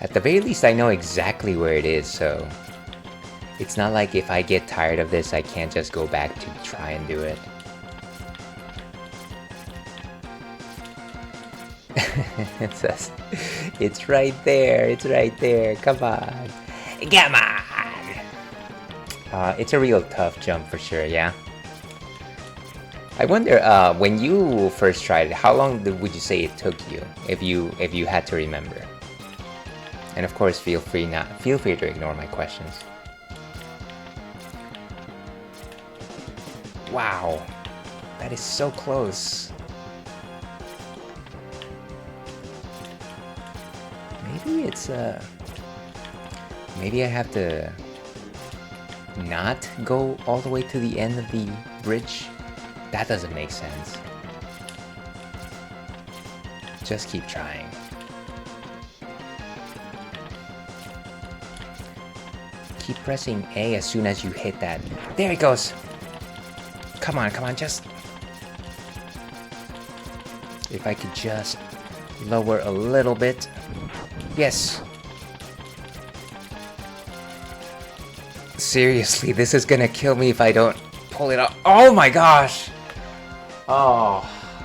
At the very least, I know exactly where it is, so... It's not like if I get tired of this, I can't just go back to try and do it. It says, it's right there, it's right there, come on. Come on! It's a real tough jump for sure, yeah? I wonder, when you first tried it, how long would you say it took you, if you had to remember? And of course, feel free to ignore my questions. Wow, that is so close. Maybe it's maybe I have to not go all the way to the end of the bridge. That doesn't make sense. Just keep trying. Keep pressing A as soon as you hit that. There it goes. Come on, just... If I could just lower a little bit. Yes. Seriously, this is gonna kill me if I don't pull it off. Oh my gosh! Oh,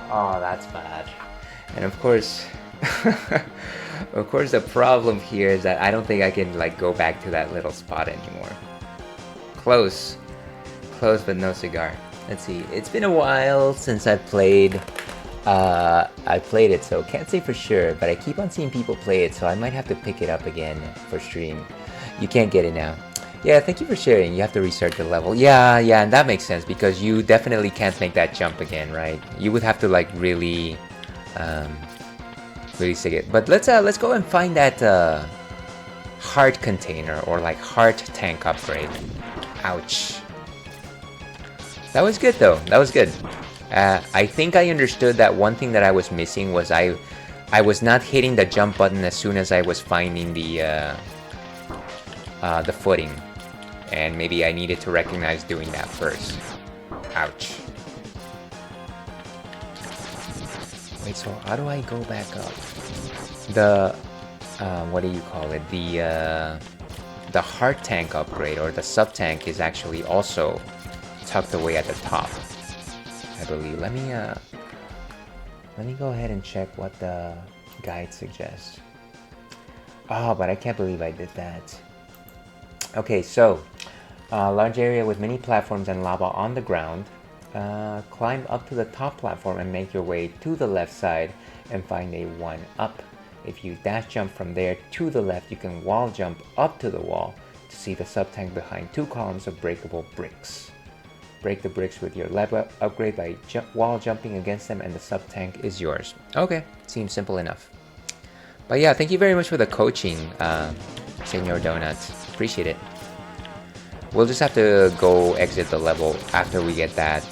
that's bad. And of course, of course the problem here is that I don't think I can like go back to that little spot anymore. Close but no cigar. Let's see, it's been a while since I played it, so can't say for sure, but I keep on seeing people play it, so I might have to pick it up again for stream. You can't get it now. Yeah, thank you for sharing. You have to restart the level. Yeah, and that makes sense, because you definitely can't make that jump again, right? You would have to like really stick it. But let's go and find that heart container, or like heart tank upgrade. Ouch. That was good though. That was good. I think I understood that one thing that I was missing was I I was not hitting the jump button as soon as I was finding the footing. And maybe I needed to recognize doing that first. Ouch. Wait, so how do I go back up? The, what do you call it? The heart tank upgrade, or the sub-tank, is actually also tucked away at the top, I believe. Let me go ahead and check what the guide suggests. Oh, but I can't believe I did that. Okay, so, large area with many platforms and lava on the ground. Climb up to the top platform and make your way to the left side and find a 1-up. If you dash jump from there to the left, you can wall jump up to the wall to see the sub-tank behind 2 columns of breakable bricks. Break the bricks with your level upgrade by wall jumping against them, and the sub-tank is yours. Okay, seems simple enough. But yeah, thank you very much for the coaching, Senor Donuts. Appreciate it. We'll just have to go exit the level after we get that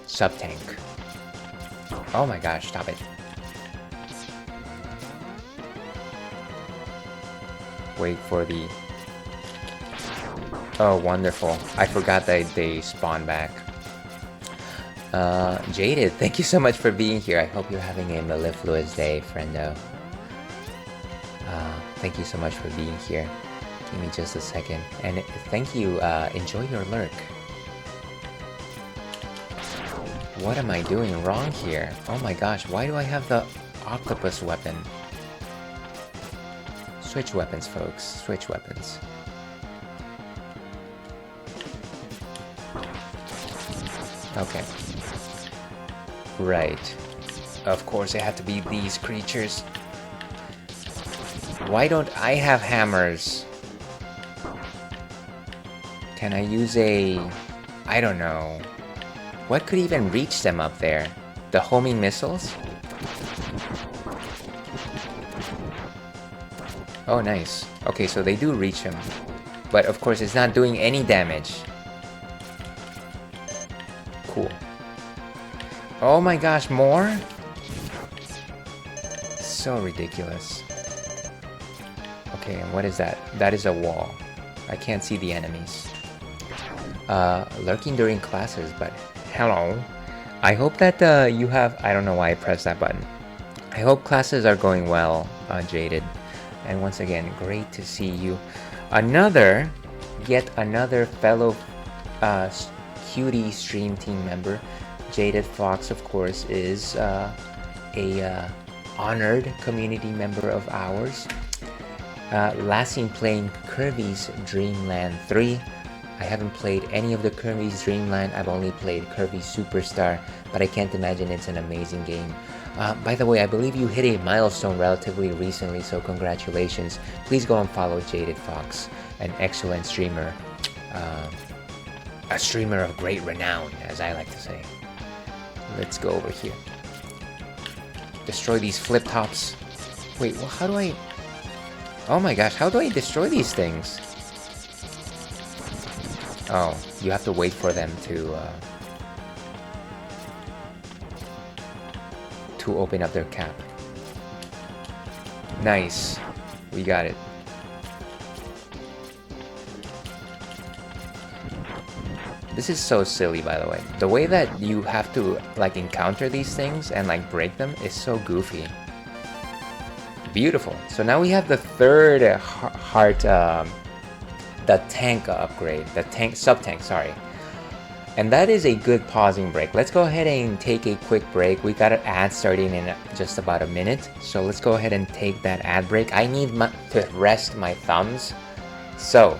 sub-tank. Oh my gosh, stop it. Wait for the... Oh, wonderful. I forgot that they spawn back. Jaded, thank you so much for being here. I hope you're having a mellifluous day, friendo. Thank you so much for being here. Give me just a second. And thank you, enjoy your lurk. What am I doing wrong here? Oh my gosh, why do I have the octopus weapon? Switch weapons, folks. Switch weapons. Okay. Right. Of course, it had to be these creatures. Why don't I have hammers? Can I use a... I don't know. What could even reach them up there? The homing missiles? Oh, nice. Okay, so they do reach him. But of course, it's not doing any damage. Cool. Oh my gosh, more? So ridiculous. Okay, and what is that? That is a wall. I can't see the enemies. Lurking during classes, but hello. I hope that you have... I don't know why I pressed that button. I hope classes are going well, Jaded. And once again, great to see you. Yet another fellow cutie stream team member. Jaded Fox, of course, is a honored community member of ours. Last seen playing Kirby's Dream Land 3. I haven't played any of the Kirby's Dream Land. I've only played Kirby Superstar, but I can't imagine it's an amazing game. By the way, I believe you hit a milestone relatively recently, so congratulations. Please go and follow Jaded Fox, an excellent streamer. A streamer of great renown, as I like to say. Let's go over here. Destroy these flip tops. Wait, well, how do I... Oh my gosh, how do I destroy these things? Oh, you have to wait for them to open up their cap. Nice. We got it. This is so silly, by the way. The way that you have to, like, encounter these things and, like, break them is so goofy. Beautiful. So now we have the third heart, the tank upgrade. The tank, sub-tank, sorry. And that is a good pausing break. Let's go ahead and take a quick break. We got an ad starting in just about a minute. So let's go ahead and take that ad break. I need to rest my thumbs. So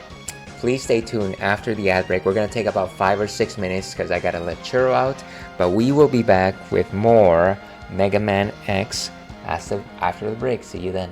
please stay tuned after the ad break. We're going to take about 5 or 6 minutes because I got to let Churro out. But we will be back with more Mega Man X after the break. See you then.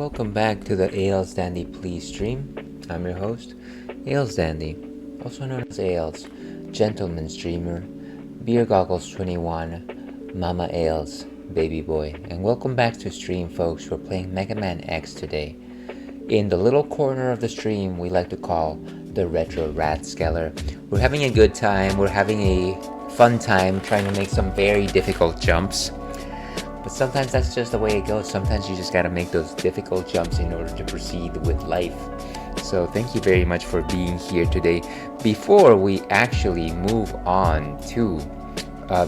welcome back to the Ales Dandy Please stream. I'm your host, Ales Dandy, also known as Ales, Gentleman's Dreamer, Beer Goggles 21, Mama Ales, Baby Boy, and welcome back to stream, folks. We're playing Mega Man X today. In the little corner of the stream we like to call the Retro Rathskeller. We're having a good time, we're having a fun time trying to make some very difficult jumps. But sometimes that's just the way it goes. Sometimes you just gotta make those difficult jumps in order to proceed with life. So thank you very much for being here today. Before we actually move on to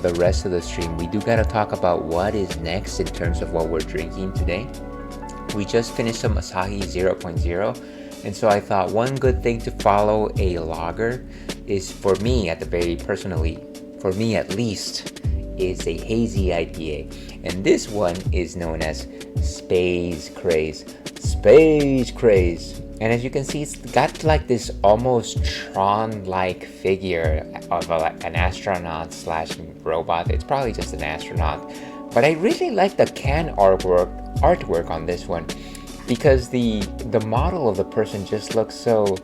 the rest of the stream, we do gotta talk about what is next in terms of what we're drinking today. We just finished some Asahi 0.0, and so I thought one good thing to follow a lager is, for me at least, is a hazy IPA, and this one is known as Craze. And as you can see, it's got like this almost Tron-like figure of an astronaut slash robot. It's probably just an astronaut, but I really like the can artwork on this one, because the model of the person just looks so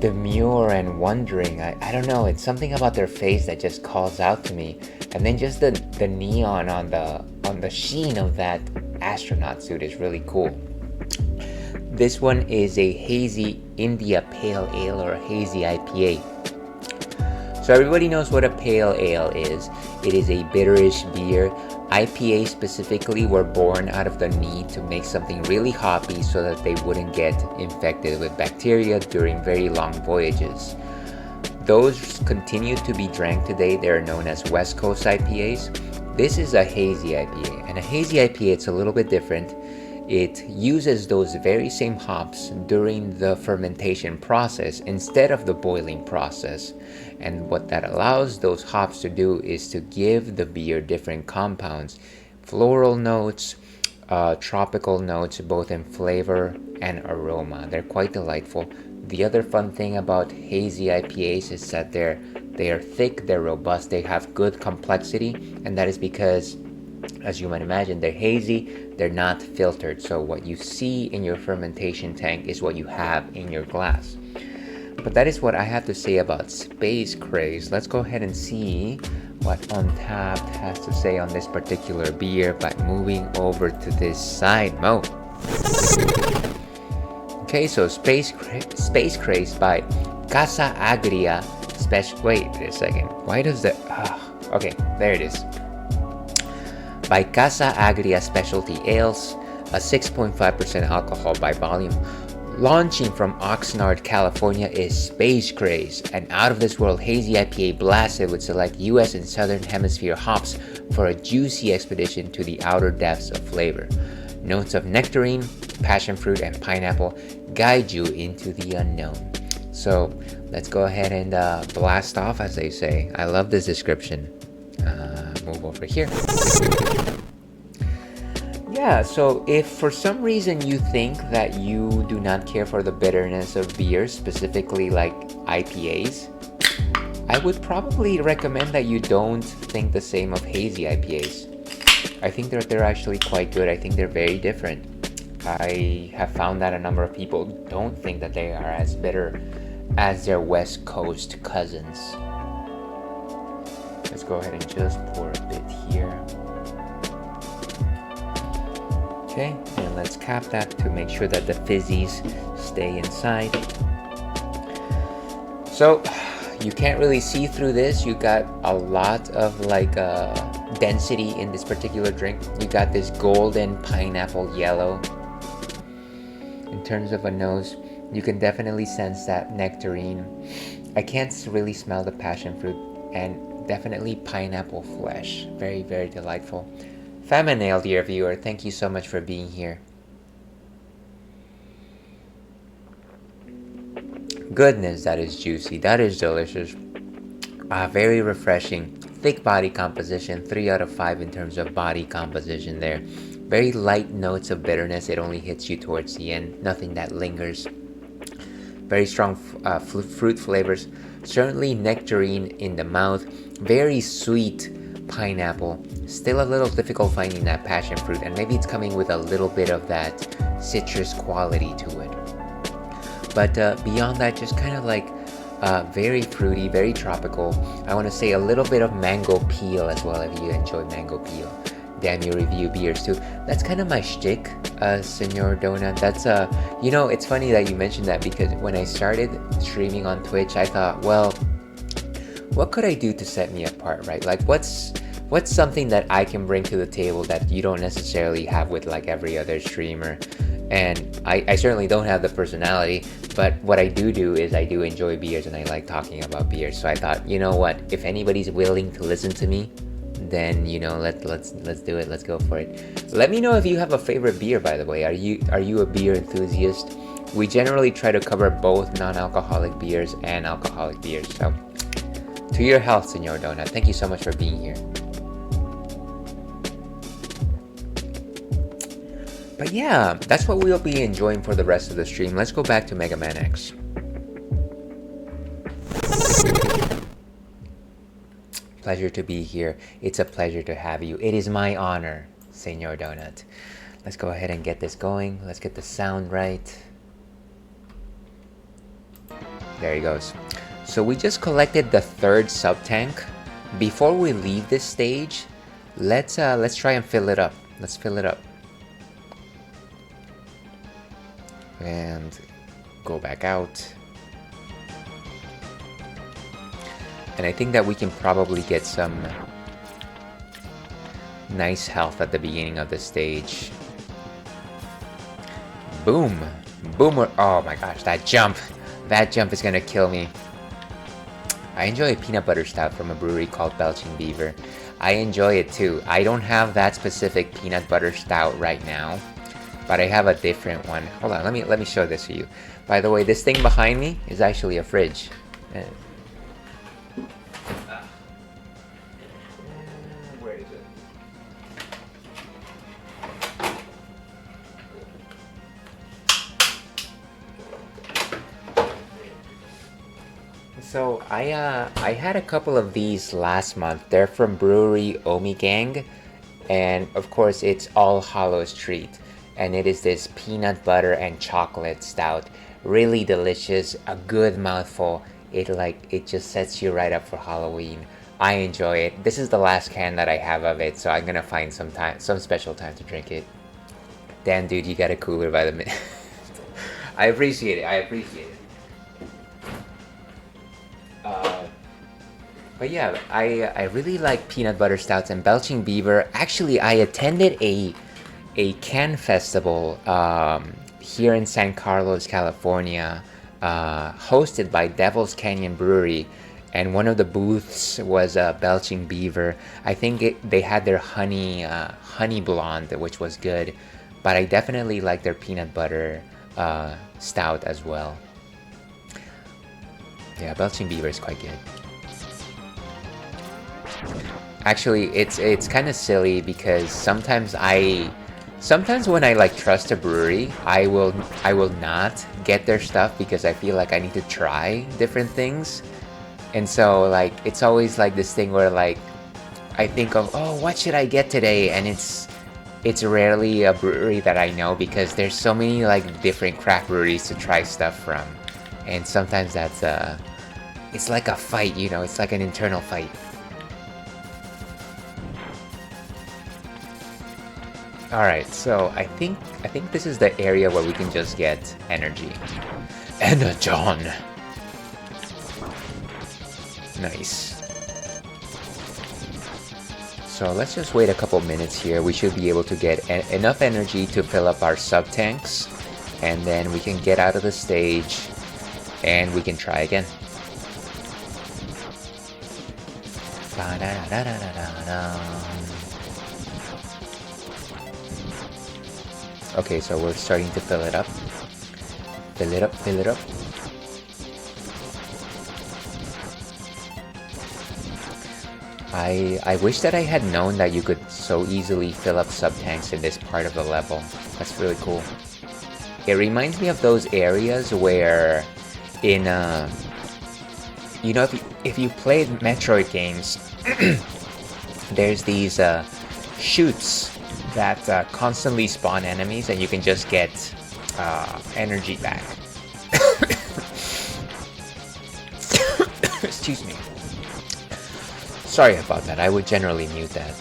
demure and wondering. I don't know, it's something about their face that just calls out to me. And then just the neon on the sheen of that astronaut suit is really cool. This one is a hazy India Pale Ale, or a hazy IPA. So everybody knows what a pale ale is. It is a bitterish beer. IPA specifically were born out of the need to make something really hoppy so that they wouldn't get infected with bacteria during very long voyages. Those continue to be drank today. They are known as West Coast IPAs. This is a hazy IPA, and a hazy IPA, it's a little bit different. It uses those very same hops during the fermentation process instead of the boiling process. And what that allows those hops to do is to give the beer different compounds, floral notes, tropical notes, both in flavor and aroma. They're quite delightful. The other fun thing about hazy IPAs is that they are thick, they're robust, they have good complexity, and that is because, as you might imagine, they're hazy, they're not filtered. So what you see in your fermentation tank is what you have in your glass. But that is what I have to say about Space Craze. Let's go ahead and see what Untapped has to say on this particular beer by moving over to this side mode. Okay, so Space Craze by Casa Agria Wait a second. Why does the... okay, there it is. By Casa Agria Specialty Ales, a 6.5% alcohol by volume. Launching from Oxnard, California is Space Craze, an out-of-this-world hazy IPA blasted with select US and Southern Hemisphere hops for a juicy expedition to the outer depths of flavor. Notes of nectarine, passion fruit, and pineapple guide you into the unknown. So let's go ahead and blast off, as they say. I love this description. Move over here. Yeah, so if for some reason you think that you do not care for the bitterness of beers, specifically like IPAs, I would probably recommend that you don't think the same of hazy IPAs. I think they're actually quite good. I think they're very different. I have found that a number of people don't think that they are as bitter as their West Coast cousins. Let's go ahead and just pour a bit here. Okay, and let's cap that to make sure that the fizzies stay inside. So you can't really see through this. You got a lot of density in this particular drink. You got this golden pineapple yellow. In terms of a nose, you can definitely sense that nectarine. I can't really smell the passion fruit, and definitely pineapple flesh. Very, very delightful. Famine, dear viewer, thank you so much for being here. Goodness, that is juicy. That is delicious. Very refreshing. Thick body composition. 3 out of 5 in terms of body composition there. Very light notes of bitterness. It only hits you towards the end. Nothing that lingers. Very strong fruit flavors. Certainly nectarine in the mouth. Very sweet pineapple. Still a little difficult finding that passion fruit, and maybe it's coming with a little bit of that citrus quality to it. But beyond that, just kind of like very fruity, very tropical. I want to say a little bit of mango peel as well, if you enjoy mango peel. Damn, you review beers too. That's kind of my shtick, Senor Donut. That's you know, it's funny that you mentioned that, because when I started streaming on Twitch, I thought, well, what could I do to set me apart, right? Like, what's something that I can bring to the table that you don't necessarily have with like every other streamer? And I certainly don't have the personality, but what I do is I do enjoy beers and I like talking about beers. So I thought, you know what, if anybody's willing to listen to me, then you know, let's do it. Let's go for it. Let me know if you have a favorite beer, by the way. Are you a beer enthusiast? We generally try to cover both non-alcoholic beers and alcoholic beers. So to your health, Senor Donut. Thank you so much for being here. But yeah, that's what we'll be enjoying for the rest of the stream. Let's go back to Mega Man X. Pleasure to be here. It's a pleasure to have you. It is my honor, Senor Donut. Let's go ahead and get this going. Let's get the sound right. There he goes. So we just collected the third sub-tank. Before we leave this stage, let's try and fill it up. Let's fill it up. And go back out. And I think that we can probably get some nice health at the beginning of the stage. Boom! Boomer! Oh my gosh, that jump! That jump is gonna kill me. I enjoy a peanut butter stout from a brewery called Belching Beaver. I enjoy it too. I don't have that specific peanut butter stout right now, but I have a different one. Hold on, let me show this to you. By the way, this thing behind me is actually a fridge. Where is it? So I had a couple of these last month. They're from Brewery Omigang, and of course it's All Hallows treat. And it is this peanut butter and chocolate stout. Really delicious, a good mouthful. It just sets you right up for Halloween. I enjoy it. This is the last can that I have of it, so I'm gonna find some special time to drink it. Damn, dude, you got a cooler by the minute. I appreciate it. But yeah, I really like peanut butter stouts, and Belching Beaver. Actually, I attended a can festival here in San Carlos, California, hosted by Devil's Canyon Brewery, and one of the booths was Belching Beaver. I think they had their honey blonde, which was good, but I definitely like their peanut butter stout as well. Yeah, Belching Beaver is quite good. Actually, it's kind of silly because sometimes when I like trust a brewery, I will not get their stuff because I feel like I need to try different things. And so like it's always like this thing where like I think of, oh, what should I get today? And it's rarely a brewery that I know because there's so many like different craft breweries to try stuff from. And sometimes that's it's like a fight, you know, it's like an internal fight. Alright, so I think this is the area where we can just get energy. Energon! Nice. So let's just wait a couple minutes here. We should be able to get enough energy to fill up our sub-tanks. And then we can get out of the stage and we can try again. Okay, so we're starting to fill it up. Fill it up. I wish that I had known that you could so easily fill up sub-tanks in this part of the level. That's really cool. It reminds me of those areas where in, you know, if you played Metroid games, there's these chutes that constantly spawn enemies, and you can just get energy back. Excuse me. Sorry about that. I would generally mute that.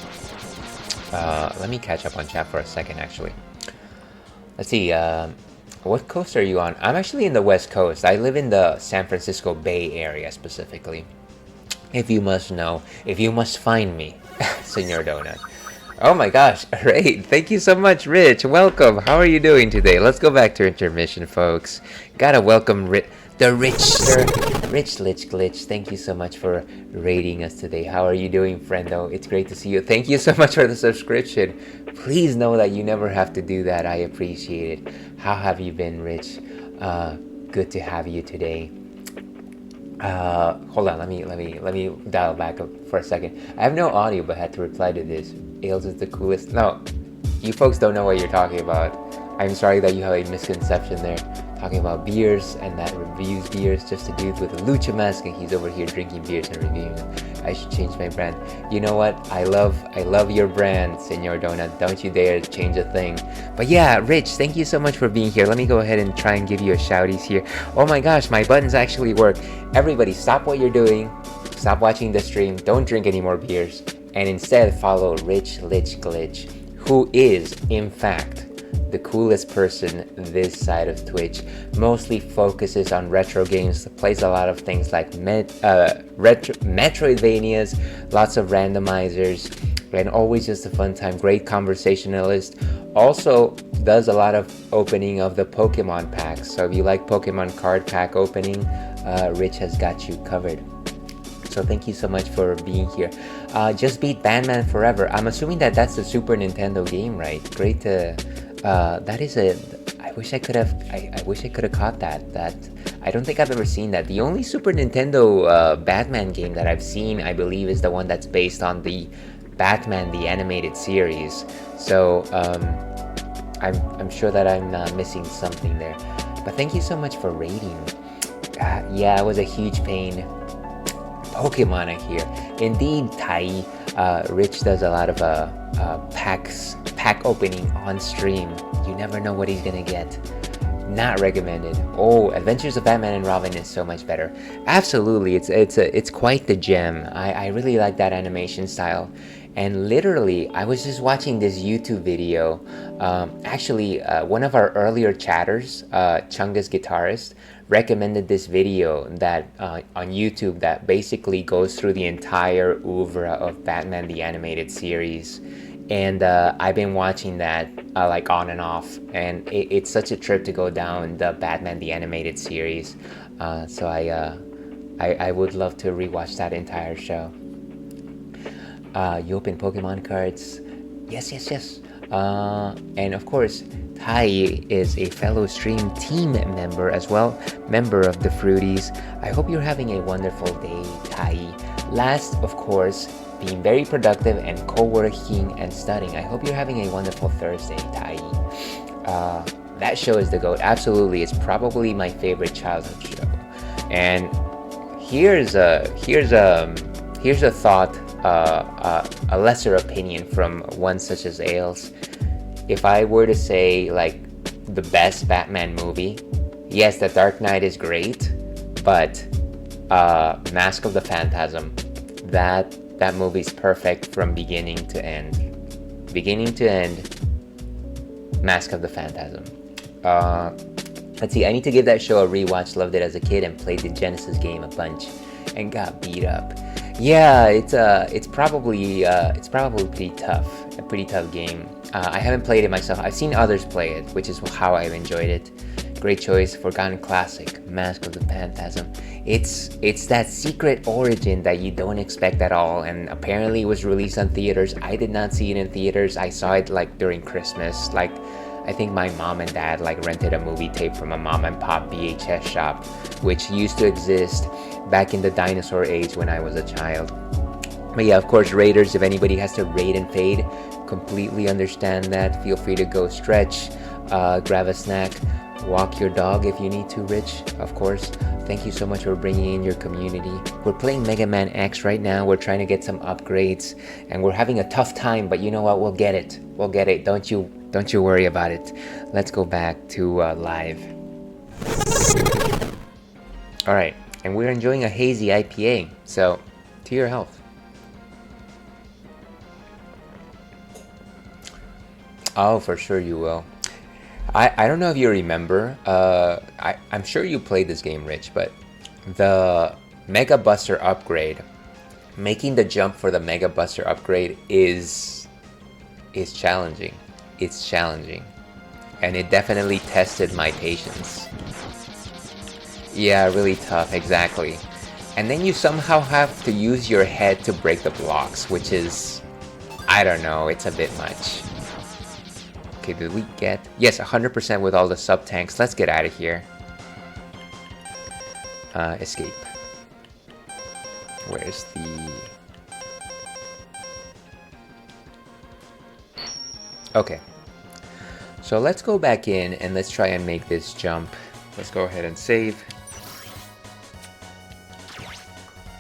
Let me catch up on chat for a second, actually. Let's see. What coast are you on? I'm actually in the West Coast. I live in the San Francisco Bay Area specifically. If you must know, if you must find me, Senor Donut. Oh my gosh, great. Thank you so much, Rich. Welcome. How are you doing today? Let's go back to intermission, folks. Gotta welcome the Rich Sir. Rich Lich Glitch. Thank you so much for rating us today. How are you doing, friendo? It's great to see you. Thank you so much for the subscription. Please know that you never have to do that. I appreciate it. How have you been, Rich? Good to have you today. Hold on, let me dial back up for a second. I have no audio, but had to reply to this. Ales is the coolest. No, you folks don't know what you're talking about. I'm sorry that you have a misconception there. Talking about beers and that reviews beers, just a dude with a lucha mask, and he's over here drinking beers and reviewing them. I should change my brand. You know what? I love your brand, Senor Donut. Don't you dare change a thing. But yeah, Rich, thank you so much for being here. Let me go ahead and try and give you a shouties here. Oh my gosh, my buttons actually work. Everybody, stop what you're doing. Stop watching the stream. Don't drink any more beers. And instead follow Rich Lich Glitch, who is, in fact, the coolest person this side of Twitch. Mostly focuses on retro games, plays a lot of things like Metroidvanias, lots of randomizers, and always just a fun time. Great conversationalist. Also does a lot of opening of the Pokemon packs. So if you like Pokemon card pack opening, Rich has got you covered. So thank you so much for being here. Just beat Batman Forever. I'm assuming that that's the Super Nintendo game, right? Great to. That is a. I wish I could have. I wish I could have caught that. That I don't think I've ever seen that. The only Super Nintendo Batman game that I've seen, I believe, is the one that's based on the Batman the animated series. So I'm sure that I'm missing something there. But thank you so much for rating. Yeah, it was a huge pain. Pokemon, I hear. Indeed, Tai. Rich does a lot of pack opening on stream. You never know what he's gonna get. Not recommended. Oh, Adventures of Batman and Robin is so much better. Absolutely, it's quite the gem. I really like that animation style. And literally, I was just watching this YouTube video. Actually, one of our earlier chatters, Chungus Guitarist, recommended this video that on YouTube that basically goes through the entire oeuvre of Batman the Animated Series. And I've been watching that like on and off, and it's such a trip to go down the Batman the Animated Series. So I would love to rewatch that entire show. You open Pokemon cards? Yes. And of course, Tai is a fellow stream team member as well, member of the Fruities. I hope you're having a wonderful day, Tai. Last, of course, being very productive and co-working and studying. I hope you're having a wonderful Thursday, Tai. That show is the GOAT. Absolutely, it's probably my favorite childhood show. And here's a thought, a lesser opinion from one such as Ales. If I were to say like the best Batman movie, yes, The Dark Knight is great, but Mask of the Phantasm, that movie's perfect from beginning to end. Mask of the Phantasm. Let's see, I need to give that show a rewatch. Loved it as a kid and played the Genesis game a bunch and got beat up. Yeah, it's probably pretty tough. A pretty tough game. I haven't played it myself. I've seen others play it, which is how I've enjoyed it. Great choice, forgotten classic, Mask of the Phantasm. It's that secret origin that you don't expect at all, and apparently it was released on theaters. I did not see it in theaters. I saw it like during Christmas. Like, I think my mom and dad like rented a movie tape from a mom and pop VHS shop, which used to exist back in the dinosaur age when I was a child. But yeah, of course, Raiders, if anybody has to raid and fade, completely understand that. Feel free to go stretch, grab a snack, walk your dog if you need to, Rich, of course. Thank you so much for bringing in your community. We're playing Mega Man X right now. We're trying to get some upgrades, and we're having a tough time. But you know what? We'll get it. We'll get it. Don't you worry about it. Let's go back to live. All right, and we're enjoying a hazy IPA. So, to your health. Oh, for sure you will. I don't know if you remember, I'm sure you played this game, Rich, but the Mega Buster upgrade, making the jump for the Mega Buster upgrade is challenging. It's challenging. And it definitely tested my patience. Yeah, really tough, exactly. And then you somehow have to use your head to break the blocks, which is, I don't know, it's a bit much. Okay, did we get... Yes, 100% with all the sub-tanks. Let's get out of here. Escape. Where's the... Okay. So let's go back in and let's try and make this jump. Let's go ahead and save.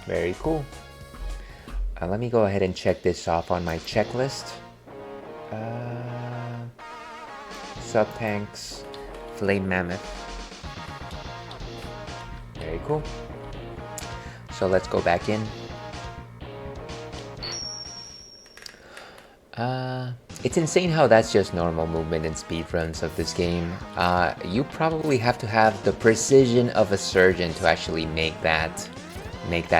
Very cool. Let me go ahead and check this off on my checklist. Sub-tanks, Flame Mammoth. Very cool. So let's go back in. It's insane how that's just normal movement in speedruns of this game. You probably have to have the precision of a surgeon to actually make that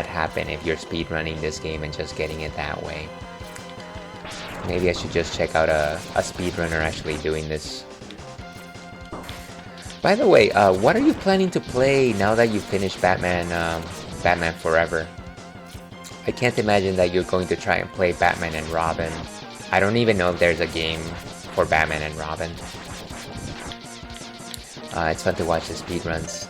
happen if you're speedrunning this game and just getting it that way. Maybe I should just check out a speedrunner actually doing this. By the way, what are you planning to play now that you finished Batman Forever? I can't imagine that you're going to try and play Batman and Robin. I don't even know if there's a game for Batman and Robin. It's fun to watch the speedruns.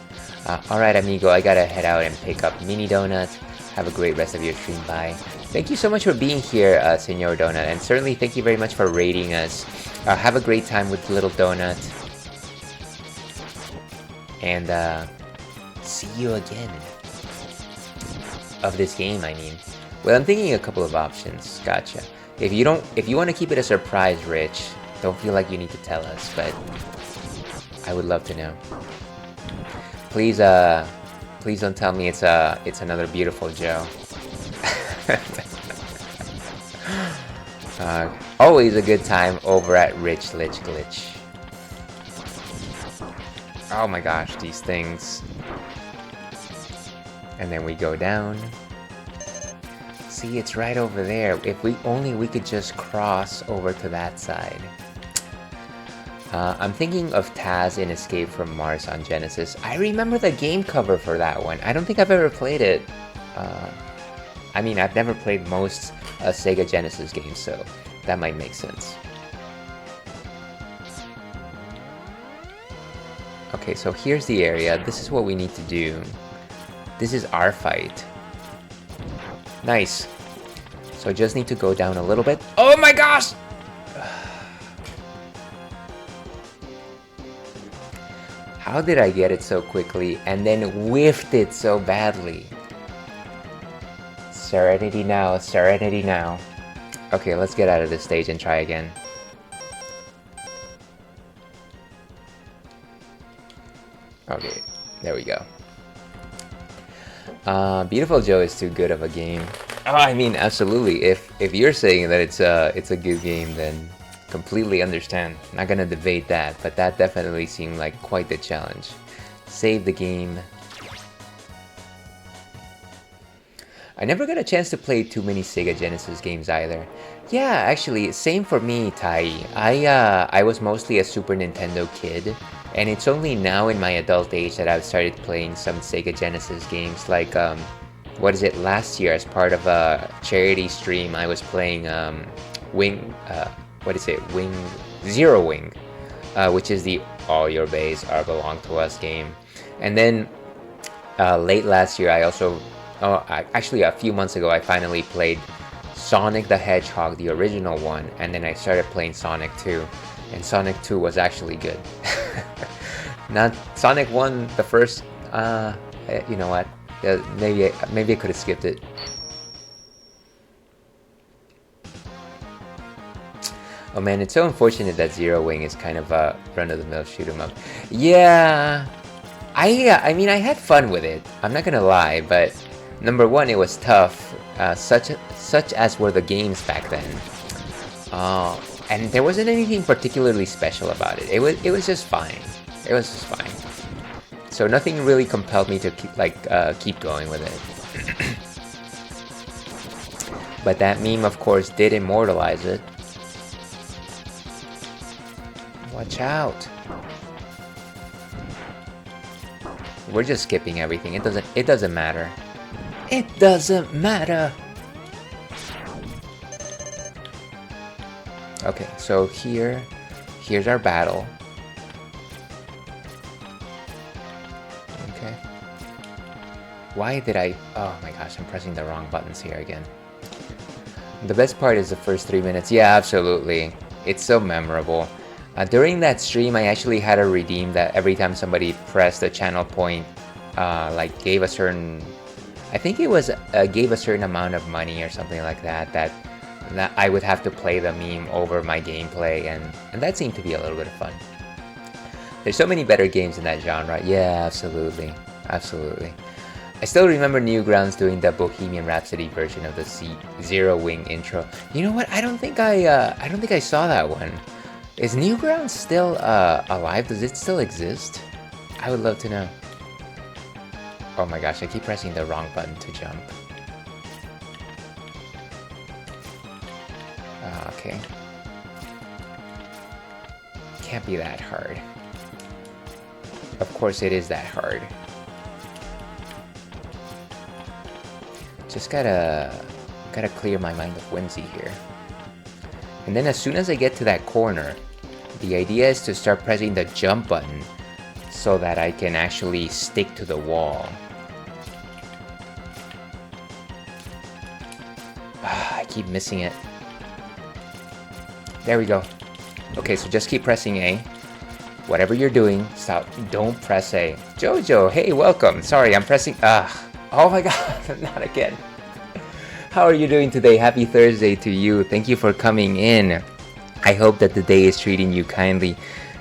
Alright, amigo, I gotta head out and pick up Mini Donut. Have a great rest of your stream, bye. Thank you so much for being here, Senor Donut, and certainly thank you very much for raiding us. Have a great time with Little Donut. And see you again. Of this game, I mean. Well, I'm thinking a couple of options. Gotcha. If you want to keep it a surprise, Rich, don't feel like you need to tell us, but I would love to know. Please don't tell me it's another Beautiful Joe. Always a good time over at Rich Lich Glitch. Oh my gosh, these things. And then we go down. See, it's right over there. If we could just cross over to that side. I'm thinking of Taz in Escape from Mars on Genesis. I remember the game cover for that one. I don't think I've ever played it. I mean, I've never played most Sega Genesis games, so that might make sense. Okay, so here's the area. This is what we need to do. This is our fight. Nice. So just need to go down a little bit. Oh my gosh! How did I get it so quickly and then whiffed it so badly? Serenity now, serenity now. Okay, let's get out of this stage and try again. Okay, there we go. Beautiful Joe is too good of a game. Oh, I mean, absolutely. If you're saying that it's a good game, then completely understand. Not gonna debate that, but that definitely seemed like quite the challenge. Save the game. I never got a chance to play too many Sega Genesis games either. Yeah, actually, same for me, Tai. I was mostly a Super Nintendo kid, and it's only now in my adult age that I've started playing some Sega Genesis games, like, what is it, last year as part of a charity stream, I was playing, Zero Wing, which is the All Your Base Are Belong to Us game. And then, late last year, actually a few months ago, I finally played Sonic the Hedgehog, the original one, and then I started playing Sonic 2, and Sonic 2 was actually good. Not Sonic 1, the first, You know what? Maybe I could have skipped it. Oh man, it's so unfortunate that Zero Wing is kind of a run-of-the-mill shoot 'em up. Yeah, I mean I had fun with it. I'm not gonna lie, but number one, it was tough, such as were the games back then. And there wasn't anything particularly special about it. It was just fine. It was just fine. So nothing really compelled me to keep going with it. But that meme, of course, did immortalize it. Watch out! We're just skipping everything. It doesn't matter. It doesn't matter. Okay, so here's our battle. Okay. Why did I? Oh my gosh, I'm pressing the wrong buttons here again. The best part is the first 3 minutes. Yeah, absolutely. It's so memorable. During that stream, I actually had to redeem that every time somebody pressed the channel point, gave a certain, I think it was gave a certain amount of money or something like that, that I would have to play the meme over my gameplay, and that seemed to be a little bit of fun. There's so many better games in that genre. Yeah, absolutely, absolutely. I still remember Newgrounds doing the Bohemian Rhapsody version of the Zero Wing intro. You know what? I don't think I saw that one. Is Newgrounds still alive? Does it still exist? I would love to know. Oh my gosh, I keep pressing the wrong button to jump. Okay. Can't be that hard. Of course it is that hard. Just gotta clear my mind of whimsy here. And then as soon as I get to that corner, the idea is to start pressing the jump button so that I can actually stick to the wall. I keep missing it. There we go. Okay, so just keep pressing A. Whatever you're doing, stop. Don't press A. Jojo, hey, welcome. Sorry, I'm pressing... Oh my god, not again. How are you doing today? Happy Thursday to you. Thank you for coming in. I hope that the day is treating you kindly.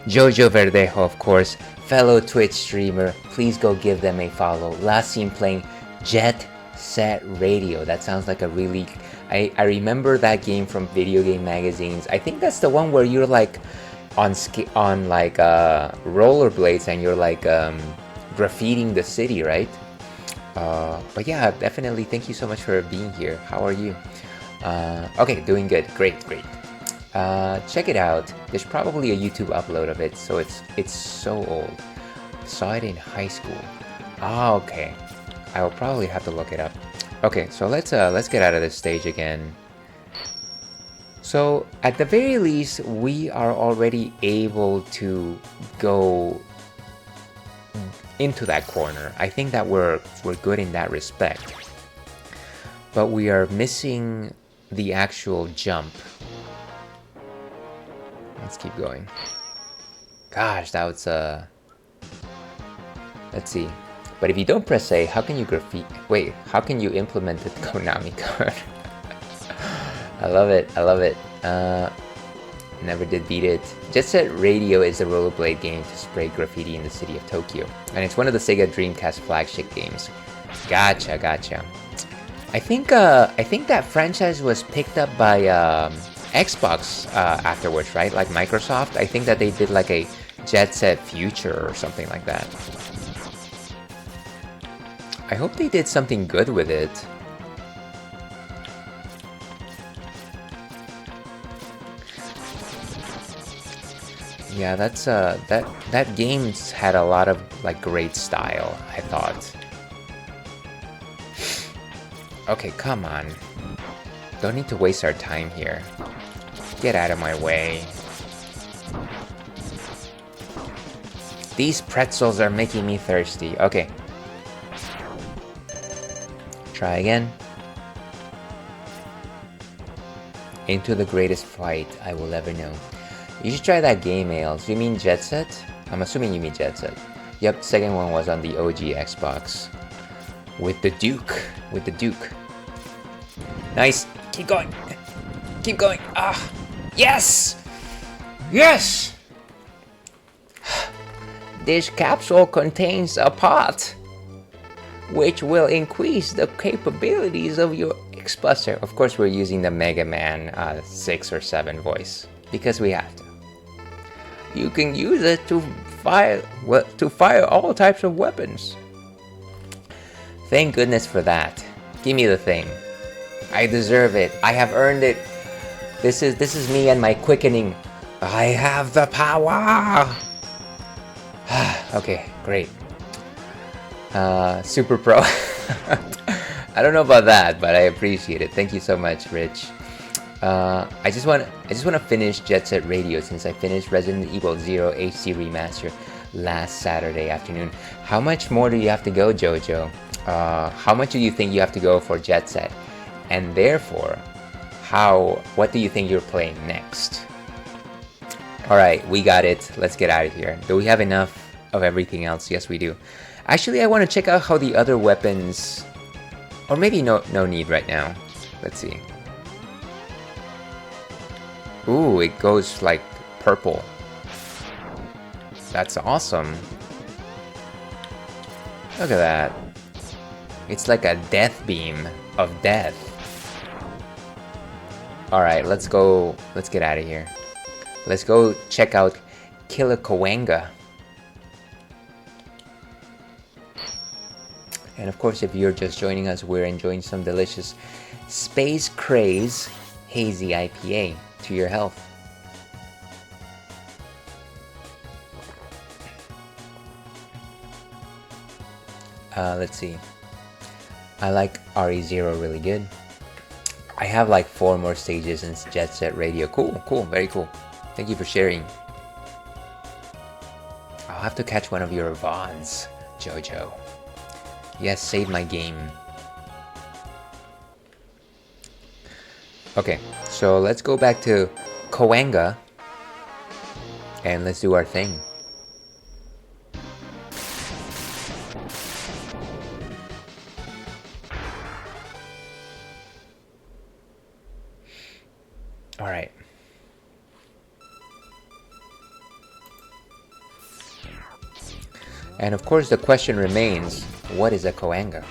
Jojo Verdejo, of course, fellow Twitch streamer. Please go give them a follow. Last seen playing Jet Set Radio. That sounds like a really... I remember that game from video game magazines. I think that's the one where you're like on rollerblades and you're like graffitiing the city, right? But yeah, definitely thank you so much for being here. How are you? Okay, doing good. Great. Check it out. There's probably a YouTube upload of it, so it's so old. Saw it in high school. Ah, okay. I will probably have to look it up. Okay, so let's get out of this stage again. So at the very least, we are already able to go into that corner. I think that we're good in that respect. But we are missing the actual jump. Let's keep going. Gosh, that was let's see. But if you don't press A, how can you wait, how can you implement the Konami code? I love it. Never did beat it. Jet Set Radio is a rollerblade game to spray graffiti in the city of Tokyo. And it's one of the Sega Dreamcast flagship games. Gotcha. I think that franchise was picked up by Xbox afterwards, right? Like Microsoft. I think that they did like a Jet Set Future or something like that. I hope they did something good with it. Yeah, that's that game's had a lot of like great style, I thought. Okay, come on. Don't need to waste our time here. Get out of my way. These pretzels are making me thirsty. Okay. Try again. Into the greatest fight I will ever know. You should try that game, Ales. You mean Jet Set? I'm assuming you mean Jet Set. Yep, second one was on the OG Xbox. With the Duke. With the Duke. Nice. Keep going. Keep going. Ah. Yes! Yes! This capsule contains a pot, which will increase the capabilities of your X-Buster. Of course, we're using the Mega Man 6 or 7 voice, because we have to. You can use it to fire all types of weapons. Thank goodness for that. Give me the thing. I deserve it. I have earned it. This is me and my quickening. I have the power. Okay, great. Super Pro. I don't know about that, but I appreciate it. Thank you so much, Rich. I just want to finish Jet Set Radio since I finished Resident Evil 0 HD Remaster last Saturday afternoon. How much more do you have to go, Jojo? How much do you think you have to go for Jet Set? And therefore, what do you think you're playing next? Alright, we got it. Let's get out of here. Do we have enough of everything else? Yes, we do. Actually, I want to check out how the other weapons... Or maybe no need right now. Let's see. Ooh, it goes like purple. That's awesome. Look at that. It's like a death beam of death. Alright, let's go. Let's get out of here. Let's go check out Kuwanger. And of course, if you're just joining us, we're enjoying some delicious Space Craze Hazy IPA to your health. Let's see. I like RE0 really good. I have like 4 more stages in Jet Set Radio. Cool, very cool. Thank you for sharing. I'll have to catch one of your VODs, Jojo. Yes, save my game. Okay, so let's go back to Kuwanger and let's do our thing. Alright. And of course the question remains, what is a Kuwanger?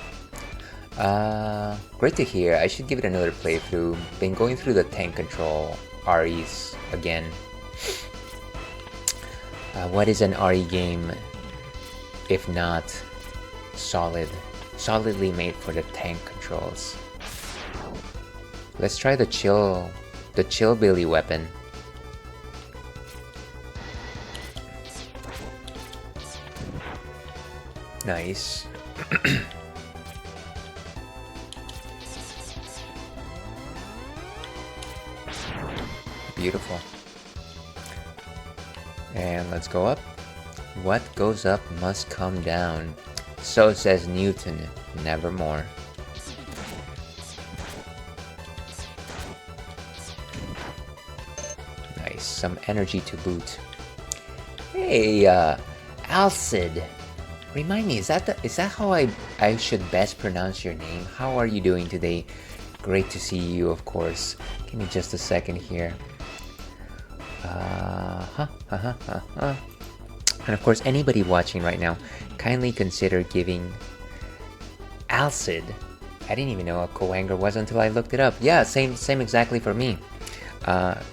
Great to hear. I should give it another playthrough. Been going through the tank control REs again. What is an RE game if not solidly made for the tank controls? Let's try the Chillbilly weapon. Nice. Beautiful. And let's go up. What goes up must come down. So says Newton, nevermore. Nice, some energy to boot. Hey, Alcid. Remind me, is that how I should best pronounce your name? How are you doing today? Great to see you, of course. Give me just a second here. And of course, anybody watching right now, kindly consider giving Alcid. I didn't even know what Kuwanger was until I looked it up. Yeah, same exactly for me.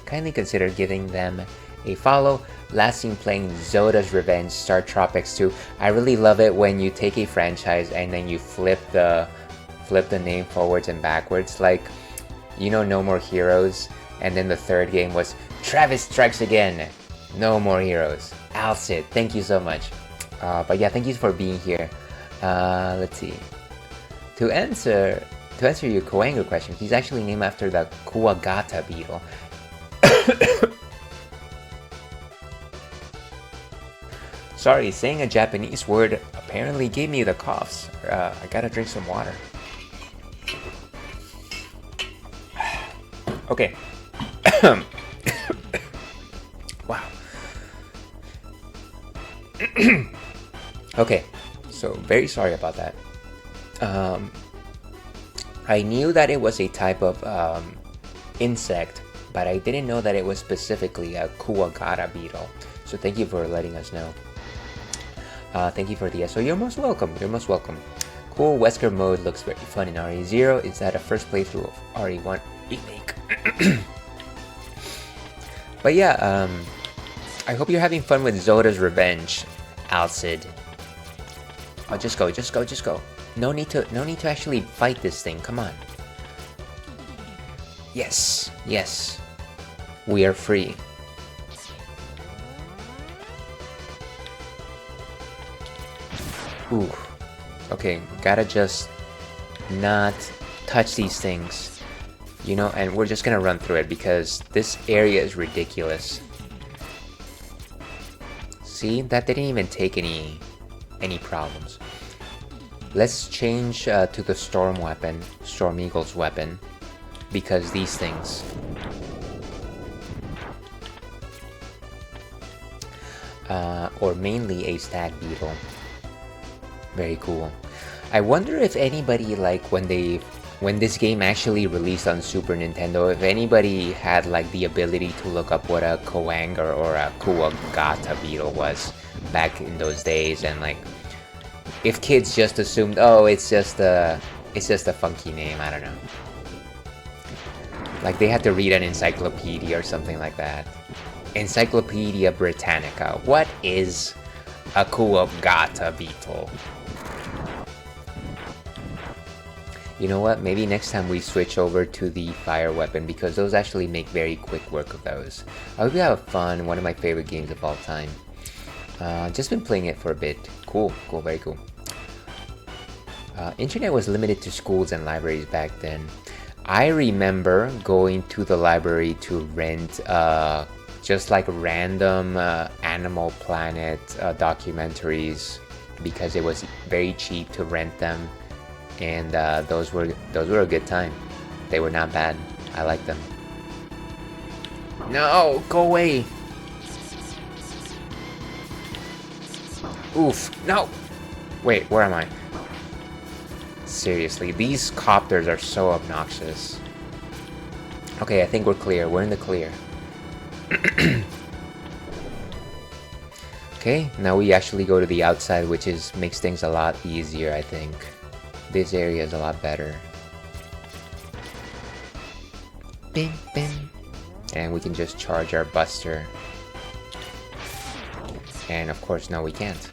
Kindly consider giving them a follow. Last seen playing Zoda's Revenge, Star Tropics 2. I really love it when you take a franchise and then you flip the name forwards and backwards. Like, you know, No More Heroes, and then the third game was Travis Strikes Again. No More Heroes. Alcid, thank you so much. But yeah, thank you for being here. Let's see. To answer your Kuwanger question, he's actually named after the Kuwagata beetle. Sorry, saying a Japanese word apparently gave me the coughs. I gotta drink some water. Okay. Wow. Okay, so very sorry about that. I knew that it was a type of insect, but I didn't know that it was specifically a Kuwabara beetle. So thank you for letting us know. Thank you for the so you're most welcome. You're most welcome. Cool. Wesker mode looks very fun in RE0. Is that a first playthrough of RE1 remake? But yeah, I hope you're having fun with Zoda's Revenge, Alcid. Oh, just go, just go, just go. No need to actually fight this thing. Come on. Yes, yes. We are free. Ooh. Okay, gotta just not touch these things. You know, and we're just gonna run through it because this area is ridiculous. See, that didn't even take any problems. Let's change to the Storm weapon, Storm Eagle's weapon, because these things. Or mainly a stag beetle. Very cool. I wonder if anybody, like, when this game actually released on Super Nintendo, if anybody had like the ability to look up what a Kuwanger or a Kuwabara beetle was back in those days, and like if kids just assumed, oh, it's just a funky name. I don't know. Like they had to read an encyclopedia or something like that. Encyclopedia Britannica. What is a Kuwabara beetle? You know what? Maybe next time we switch over to the fire weapon because those actually make very quick work of those. I hope you have fun. One of my favorite games of all time. Just been playing it for a bit. Cool, cool, very cool. Internet was limited to schools and libraries back then. I remember going to the library to rent just like random Animal Planet documentaries because it was very cheap to rent them. And those were a good time. They were not bad. I liked them. No, go away. Oof, no. Wait, where am I? Seriously, these copters are so obnoxious. Okay, I think we're clear. We're in the clear. Okay, now we actually go to the outside, which makes things a lot easier, I think. This area is a lot better. Bim, bim. And we can just charge our buster. And of course, no, we can't.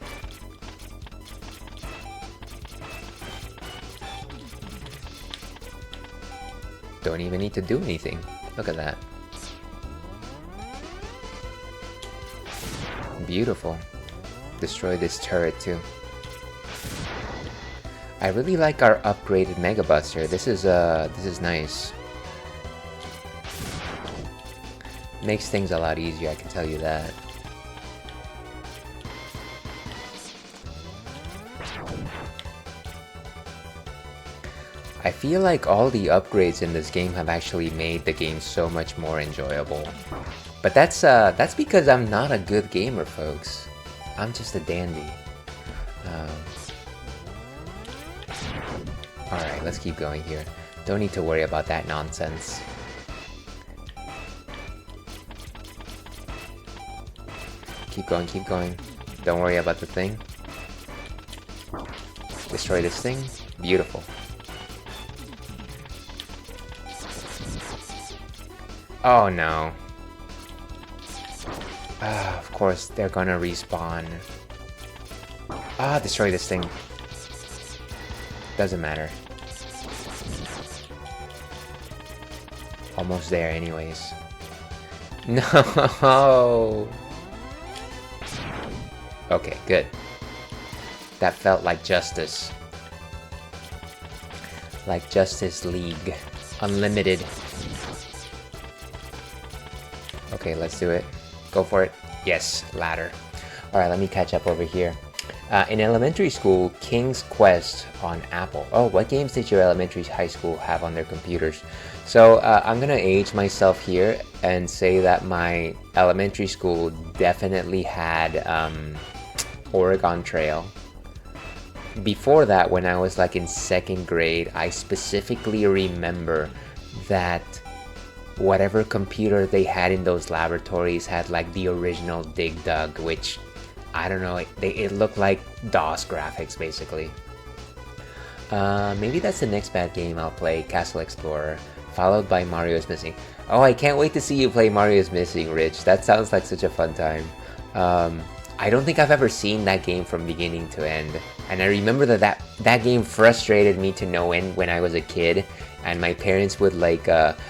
Don't even need to do anything. Look at that. Beautiful. Destroy this turret too. I really like our upgraded Mega Buster. This is nice. Makes things a lot easier, I can tell you that. I feel like all the upgrades in this game have actually made the game so much more enjoyable. But that's because I'm not a good gamer, folks. I'm just a dandy. Alright, let's keep going here. Don't need to worry about that nonsense. Keep going, keep going. Don't worry about the thing. Destroy this thing. Beautiful. Oh no. Of course, they're gonna respawn. Destroy this thing. Doesn't matter. Almost there anyways. No! Okay, good. That felt like justice. Like Justice League. Unlimited. Okay, let's do it. Go for it. Yes, ladder. Alright, let me catch up over here. In elementary school, King's Quest on Apple. Oh, what games did your elementary high school have on their computers? So I'm gonna age myself here and say that my elementary school definitely had Oregon Trail. before that, when I was like in 2nd grade, I specifically remember that whatever computer they had in those laboratories had like the original Dig Dug, which, I don't know, it looked like DOS graphics basically. Maybe that's the next bad game I'll play, Castle Explorer, followed by Mario's Missing. Oh, I can't wait to see you play Mario's Missing, Rich. That sounds like such a fun time. I don't think I've ever seen that game from beginning to end. And I remember that game frustrated me to no end when I was a kid, and my parents would like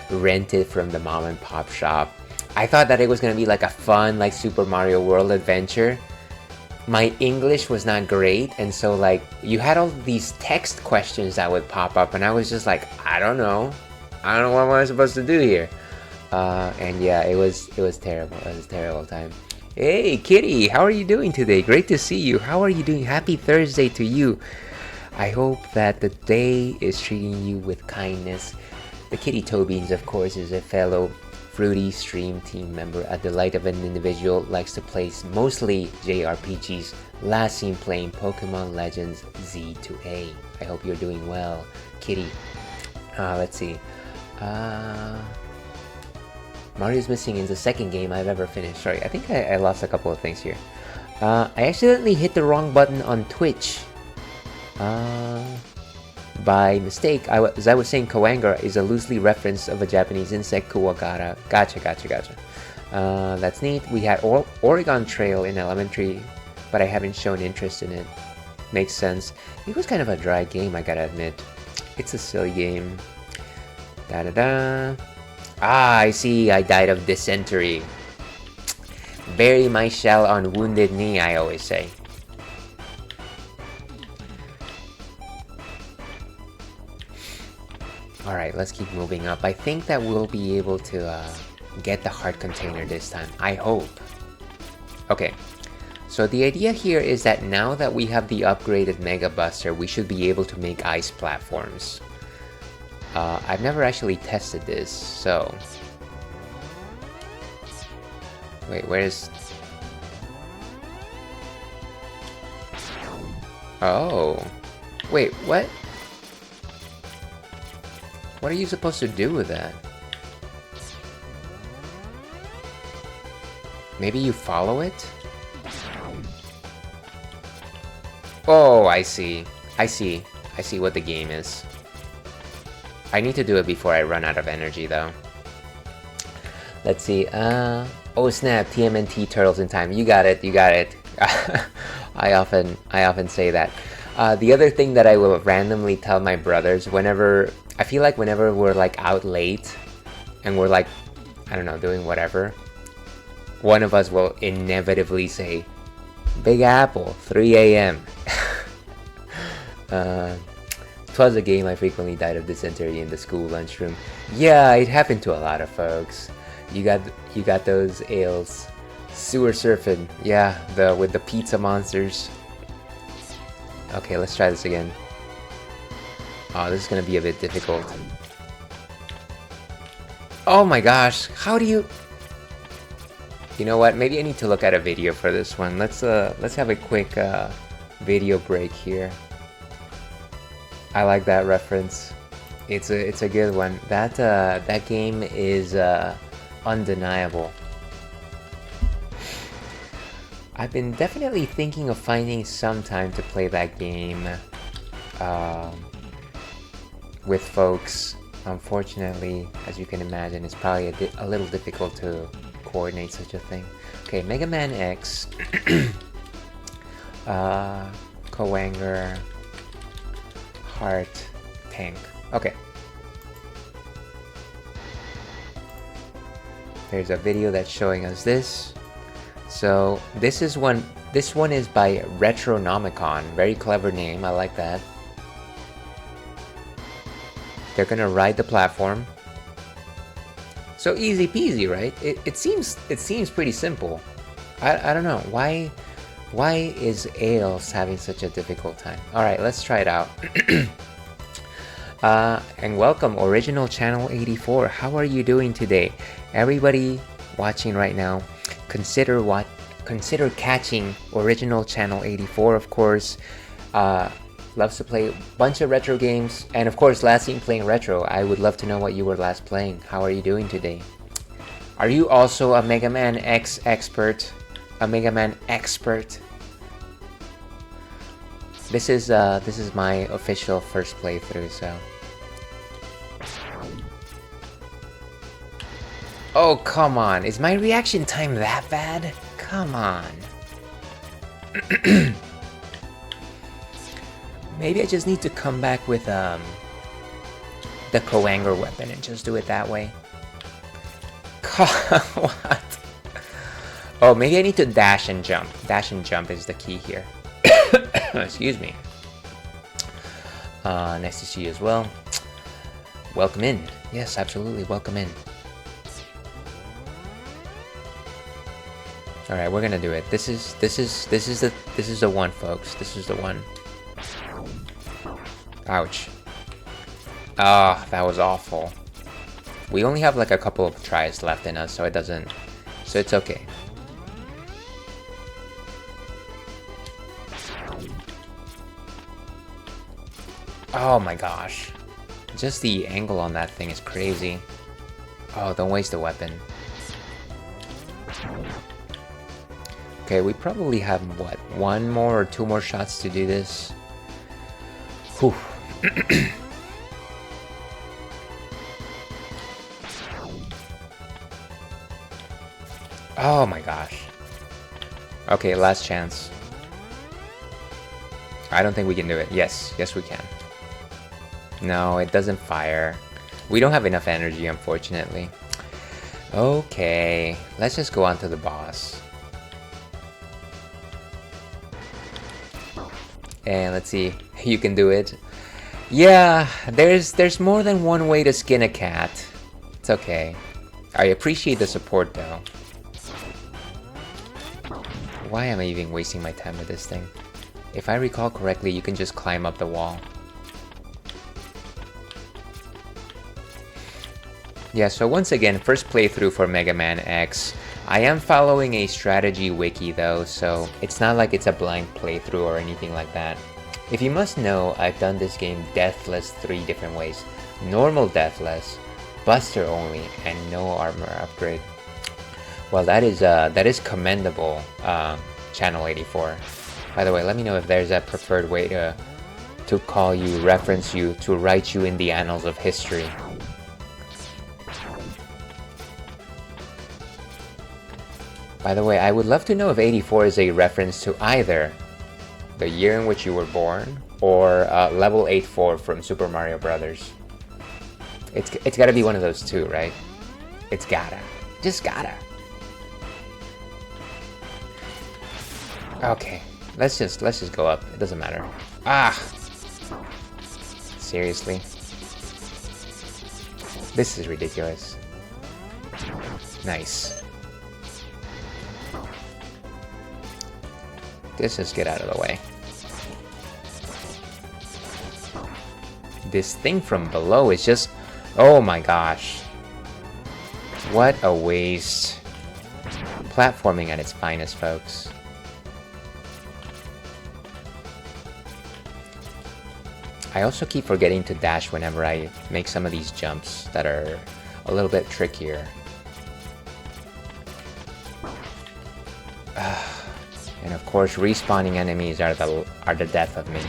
rent it from the mom and pop shop. I thought that it was gonna be like a fun like Super Mario World adventure. My English was not great, and so like you had all these text questions that would pop up, and I was just like, I don't know what am I supposed to do here. And yeah, it was terrible. It was a terrible time. Hey Kitty, how are you doing today? Great to see you. How are you doing? Happy Thursday to you. I hope that the day is treating you with kindness. The Kitty Tobeans, of course, is a fellow Fruity Stream team member, a delight of an individual, likes to play mostly JRPGs, last seen playing Pokemon Legends Z to A. I hope you're doing well, Kitty. Let's see. Mario's Missing is the 2nd game I've ever finished. Sorry, I think I lost a couple of things here. I accidentally hit the wrong button on Twitch. By mistake. As I was saying, Kuwanger is a loosely reference of a Japanese insect, Kuwabara. Gotcha. That's neat. We had Oregon Trail in elementary, but I haven't shown interest in it. Makes sense. It was kind of a dry game, I gotta admit. It's a silly game. I see, I died of dysentery. Bury my shell on wounded knee, I always say. Alright, let's keep moving up. I think that we'll be able to get the heart container this time. I hope. Okay, so the idea here is that now that we have the upgraded Mega Buster, we should be able to make ice platforms. I've never actually tested this, so... Wait, where's... Oh... Wait, what? What are you supposed to do with that? Maybe you follow it? Oh, I see. I see what the game is. I need to do it before I run out of energy, though. Let's see. Oh snap! TMNT Turtles in Time. You got it. I often say that. The other thing that I will randomly tell my brothers whenever we're like out late and we're like, I don't know, doing whatever, one of us will inevitably say, Big Apple, 3 a.m. 'Twas a game I frequently died of dysentery in the school lunchroom. Yeah, it happened to a lot of folks. You got those ales. Sewer surfing. Yeah, with the pizza monsters. Okay, let's try this again. Oh, this is gonna be a bit difficult. Oh my gosh, how do you... You know what, maybe I need to look at a video for this one. Let's have a quick video break here. I like that reference. It's a good one. That game is undeniable. I've been definitely thinking of finding some time to play that game with folks. Unfortunately, as you can imagine, it's probably a little difficult to coordinate such a thing. Okay, Mega Man X, Kuwanger, Heart, Tank. Okay. There's a video that's showing us this. So this one is by Retronomicon. Very clever name, I like that. They're gonna ride the platform. So easy peasy, right? It seems pretty simple. I don't know why is Ales having such a difficult time. All right, let's try it out. And welcome Original Channel 84. How are you doing today? Everybody watching right now, consider catching Original Channel 84, of course. loves to play a bunch of retro games, and of course, last seen playing retro. I would love to know what you were last playing. How are you doing today? Are you also a Mega Man X expert? A Mega Man expert? This is my official first playthrough, so. Oh, come on. Is my reaction time that bad? Come on. Maybe I just need to come back with the Kuwanger weapon and just do it that way. What? Oh, maybe I need to dash and jump. Dash and jump is the key here. Excuse me. Nice to see you as well. Welcome in. Yes, absolutely. Welcome in. All right, we're gonna do it. This is the one, folks. This is the one. Ouch. Ah, that was awful. We only have like a couple of tries left in us, so it's okay. Oh my gosh. Just the angle on that thing is crazy. Oh, don't waste the weapon. Okay, we probably have, what, one more or two more shots to do this? Whew. Oh my gosh. Okay, last chance. I don't think we can do it. Yes, yes we can. No, it doesn't fire. We don't have enough energy, unfortunately. Okay, let's just go on to the boss. And let's see, you can do it. Yeah, there's more than one way to skin a cat. It's okay. I appreciate the support though. Why am I even wasting my time with this thing? If I recall correctly, you can just climb up the wall. Yeah, so once again, first playthrough for Mega Man X. I am following a strategy wiki though, so it's not like it's a blind playthrough or anything like that. If you must know, I've done this game deathless 3 different ways. Normal deathless, buster only, and no armor upgrade. Well, that is commendable, Channel 84. By the way, let me know if there's a preferred way to call you, reference you, to write you in the annals of history. By the way, I would love to know if 84 is a reference to either the year in which you were born or level 84 from Super Mario Brothers. It's gotta be one of those two, right? It's gotta. Just gotta. Okay, let's just go up. It doesn't matter. Ah! Seriously? This is ridiculous. Nice. Let's just get out of the way. This thing from below is just... Oh my gosh. What a waste. Platforming at its finest, folks. I also keep forgetting to dash whenever I make some of these jumps that are a little bit trickier. And of course, respawning enemies are the death of me.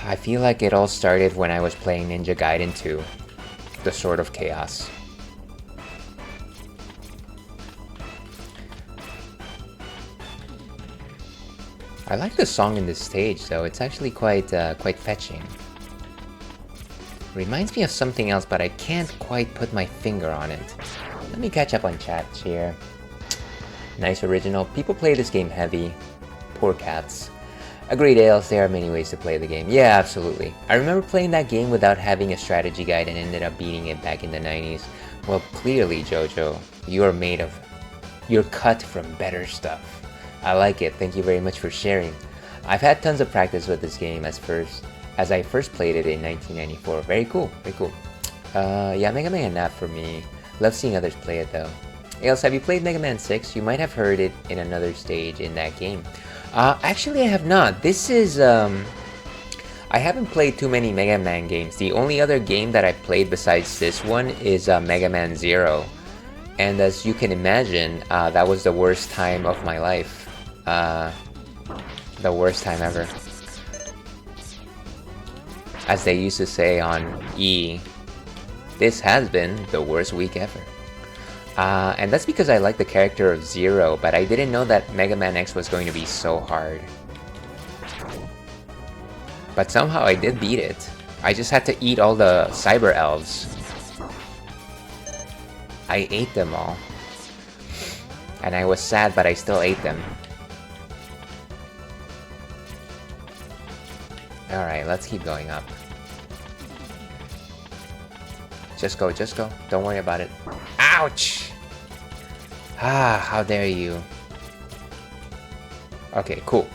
I feel like it all started when I was playing Ninja Gaiden 2, The Sword of Chaos. I like the song in this stage, though. It's actually quite fetching. Reminds me of something else, but I can't quite put my finger on it. Let me catch up on chat here. Nice original. People play this game heavy. Poor cats. Agreed, Ales, there are many ways to play the game. Yeah, absolutely. I remember playing that game without having a strategy guide and ended up beating it back in the 90s. Well, clearly, Jojo, you're cut from better stuff. I like it. Thank you very much for sharing. I've had tons of practice with this game as I first played it in 1994. Very cool. Very cool. Yeah, Mega Man not for me. Love seeing others play it though. Ales, have you played Mega Man 6? You might have heard it in another stage in that game. Actually, I have not. This is, I haven't played too many Mega Man games. The only other game that I played besides this one is Mega Man Zero. And as you can imagine, that was the worst time of my life. The worst time ever. As they used to say on E, this has been the worst week ever. And that's because I like the character of Zero, but I didn't know that Mega Man X was going to be so hard. But somehow I did beat it. I just had to eat all the cyber elves. I ate them all. And I was sad, but I still ate them. Alright, let's keep going up. Just go, just go. Don't worry about it. Ouch! Ah, how dare you. Okay, cool.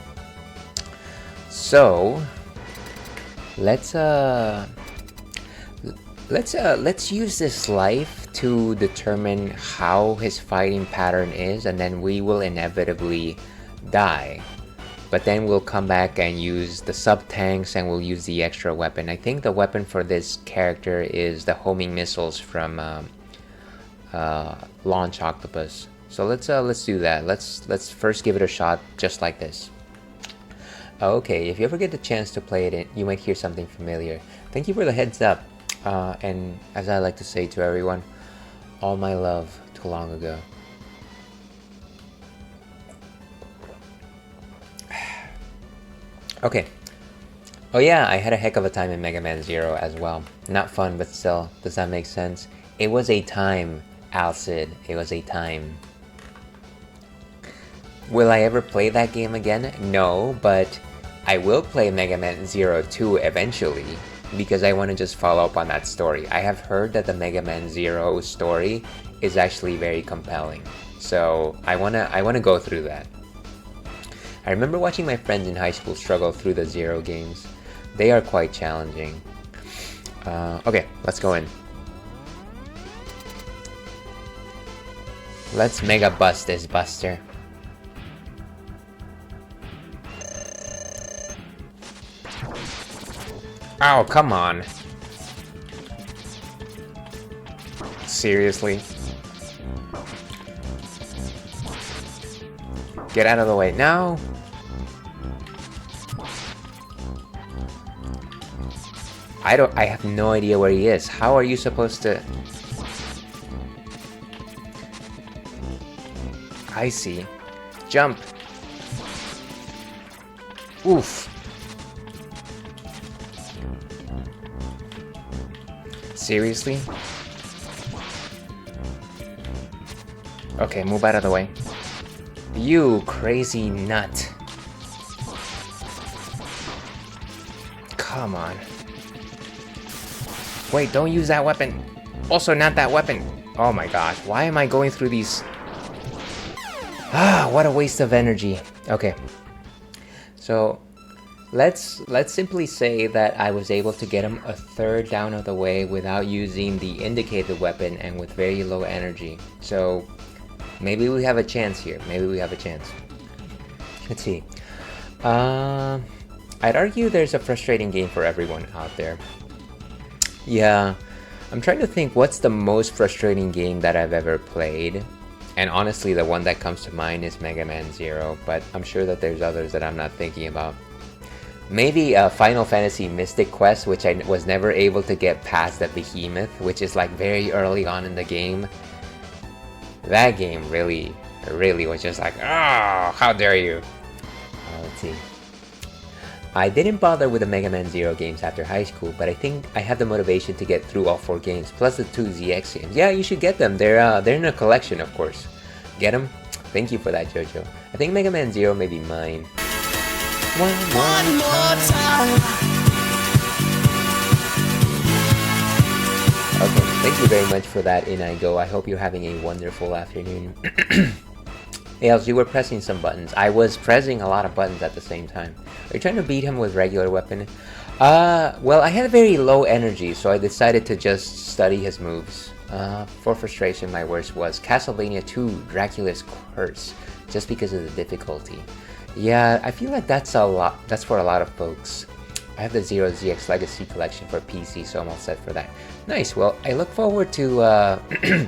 So, let's use this life to determine how his fighting pattern is, and then we will inevitably die. But then we'll come back and use the sub-tanks, and we'll use the extra weapon. I think the weapon for this character is the homing missiles from Launch Octopus. So let's do that. Let's first give it a shot, just like this. Okay, if you ever get the chance to play it, you might hear something familiar. Thank you for the heads up. And as I like to say to everyone, all my love too long ago. Okay. Oh yeah, I had a heck of a time in Mega Man Zero as well. Not fun, but still, does that make sense? It was a time, Alcid. It was a time. Will I ever play that game again? No, but I will play Mega Man Zero 2 eventually, because I want to just follow up on that story. I have heard that the Mega Man Zero story is actually very compelling. So I wanna go through that. I remember watching my friends in high school struggle through the Zero games. They are quite challenging. Okay, let's go in. Let's mega bust this buster. Oh, come on. Seriously? Get out of the way. No! I have no idea where he is. How are you supposed to... I see. Jump! Oof! Seriously? Okay, move out of the way. You crazy nut. Come on. Wait, don't use that weapon. Also, not that weapon. Oh my gosh, why am I going through these? Ah, what a waste of energy. Okay. So, let's simply say that I was able to get him a third down of the way without using the indicated weapon and with very low energy. So, maybe we have a chance here. Maybe we have a chance. Let's see. I'd argue there's a frustrating game for everyone out there. Yeah, I'm trying to think what's the most frustrating game that I've ever played. And honestly, the one that comes to mind is Mega Man Zero, but I'm sure that there's others that I'm not thinking about. Maybe Final Fantasy Mystic Quest, which I was never able to get past the behemoth, which is like very early on in the game. That game really was just like, oh, how dare you. Let's see. I didn't bother with the Mega Man Zero games after high school, but I think I have the motivation to get through all 4 games, plus the 2 ZX games. Yeah, you should get them. They're in a collection, of course. Get them? Thank you for that, Jojo. I think Mega Man Zero may be mine. One more time. Okay, thank you very much for that, Inigo. I hope you're having a wonderful afternoon. Ales, you were pressing some buttons. I was pressing a lot of buttons at the same time. Are you trying to beat him with regular weapon? Well, I had very low energy, so I decided to just study his moves. For frustration, my worst was Castlevania 2 Dracula's Curse, just because of the difficulty. Yeah, I feel like that's a lot. That's for a lot of folks. I have the Zero ZX Legacy Collection for PC, so I'm all set for that. Nice. Well, I look forward to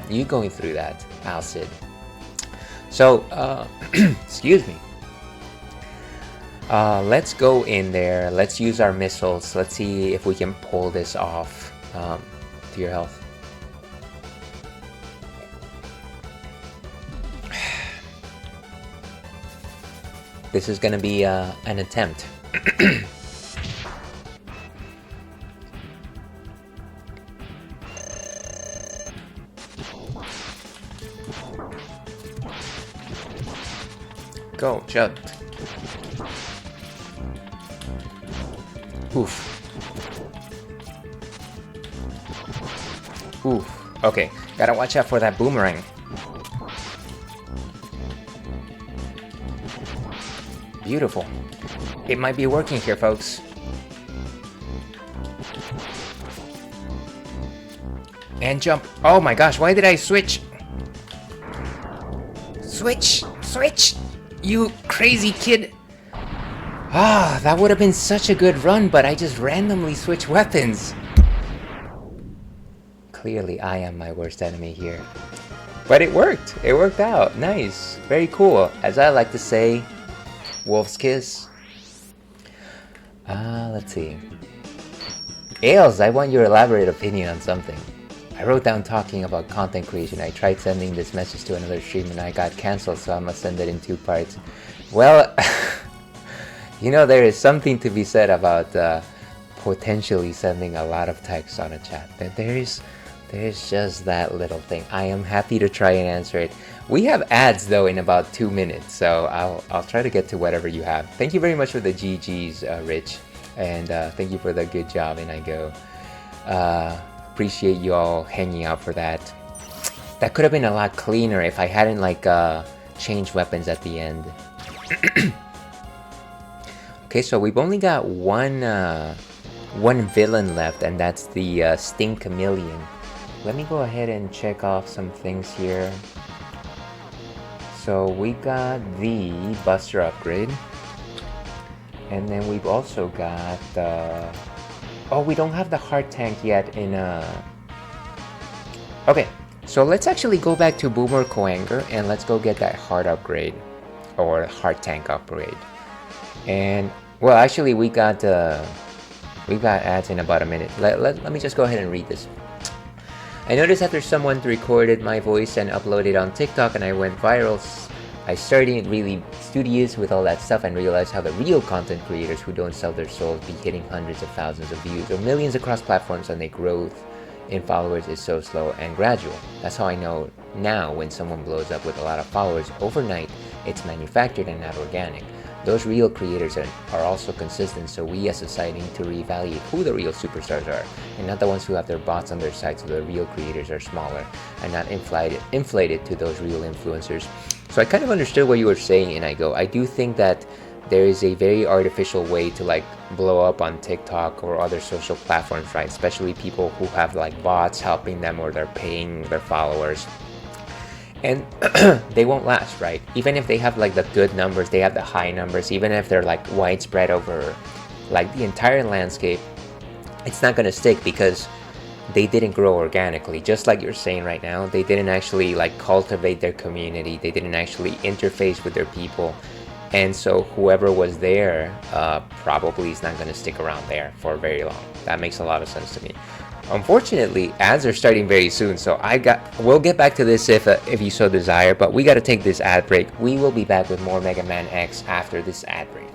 you going through that, Alcid. So, excuse me. Let's go in there. Let's use our missiles. Let's see if we can pull this off. To your health. This is gonna be an attempt. Go, Chug. Oof. Oof. Okay, gotta watch out for that boomerang. Beautiful. It might be working here, folks. And jump. Oh my gosh, why did I switch? Switch! Switch! You crazy kid! Ah, that would have been such a good run, but I just randomly switched weapons. Clearly, I am my worst enemy here. But it worked! It worked out. Nice. Very cool. As I like to say, wolf's kiss. Let's see. Ales, I want your elaborate opinion on something. I wrote down talking about content creation. I tried sending this message to another stream and I got cancelled, so I must send it in 2 parts. Well, you know, there is something to be said about potentially sending a lot of text on a chat. There's just that little thing. I am happy to try and answer it. We have ads though in about 2 minutes, so I'll try to get to whatever you have. Thank you very much for the GGs, Rich, and thank you for the good job in I Go. Appreciate you all hanging out for that. That could have been a lot cleaner if I hadn't like changed weapons at the end. Okay, so we've only got one villain left, and that's the Sting Chameleon. Let me go ahead and check off some things here. So we got the Buster upgrade, and then we've also got oh, we don't have the heart tank yet in Okay, so let's actually go back to Boomer Kuwanger and let's go get that heart upgrade or heart tank upgrade. And well, actually we got ads in about a minute. Let me just go ahead and read this. I noticed after someone recorded my voice and uploaded on TikTok and I went viral, I started really studious with all that stuff and realized how the real content creators who don't sell their souls be hitting hundreds of thousands of views or millions across platforms, and their growth in followers is so slow and gradual. That's how I know now when someone blows up with a lot of followers overnight, it's manufactured and not organic. Those real creators are also consistent, so we as a society need to reevaluate who the real superstars are, and not the ones who have their bots on their side, so the real creators are smaller and not inflated to those real influencers. So I kind of understood what you were saying, and I do think that there is a very artificial way to like blow up on TikTok or other social platforms, right? Especially people who have like bots helping them or they're paying their followers. And they won't last, right? Even if they have like the good numbers, they have the high numbers, even if they're like widespread over like the entire landscape, it's not gonna stick because they didn't grow organically. Just like you're saying right now, they didn't actually like cultivate their community, they didn't actually interface with their people, and so whoever was there probably is not gonna stick around there for very long. That makes a lot of sense to me. Unfortunately, ads are starting very soon, so we'll get back to this if you so desire, but we gotta take this ad break. We will be back with more Mega Man X after this ad break.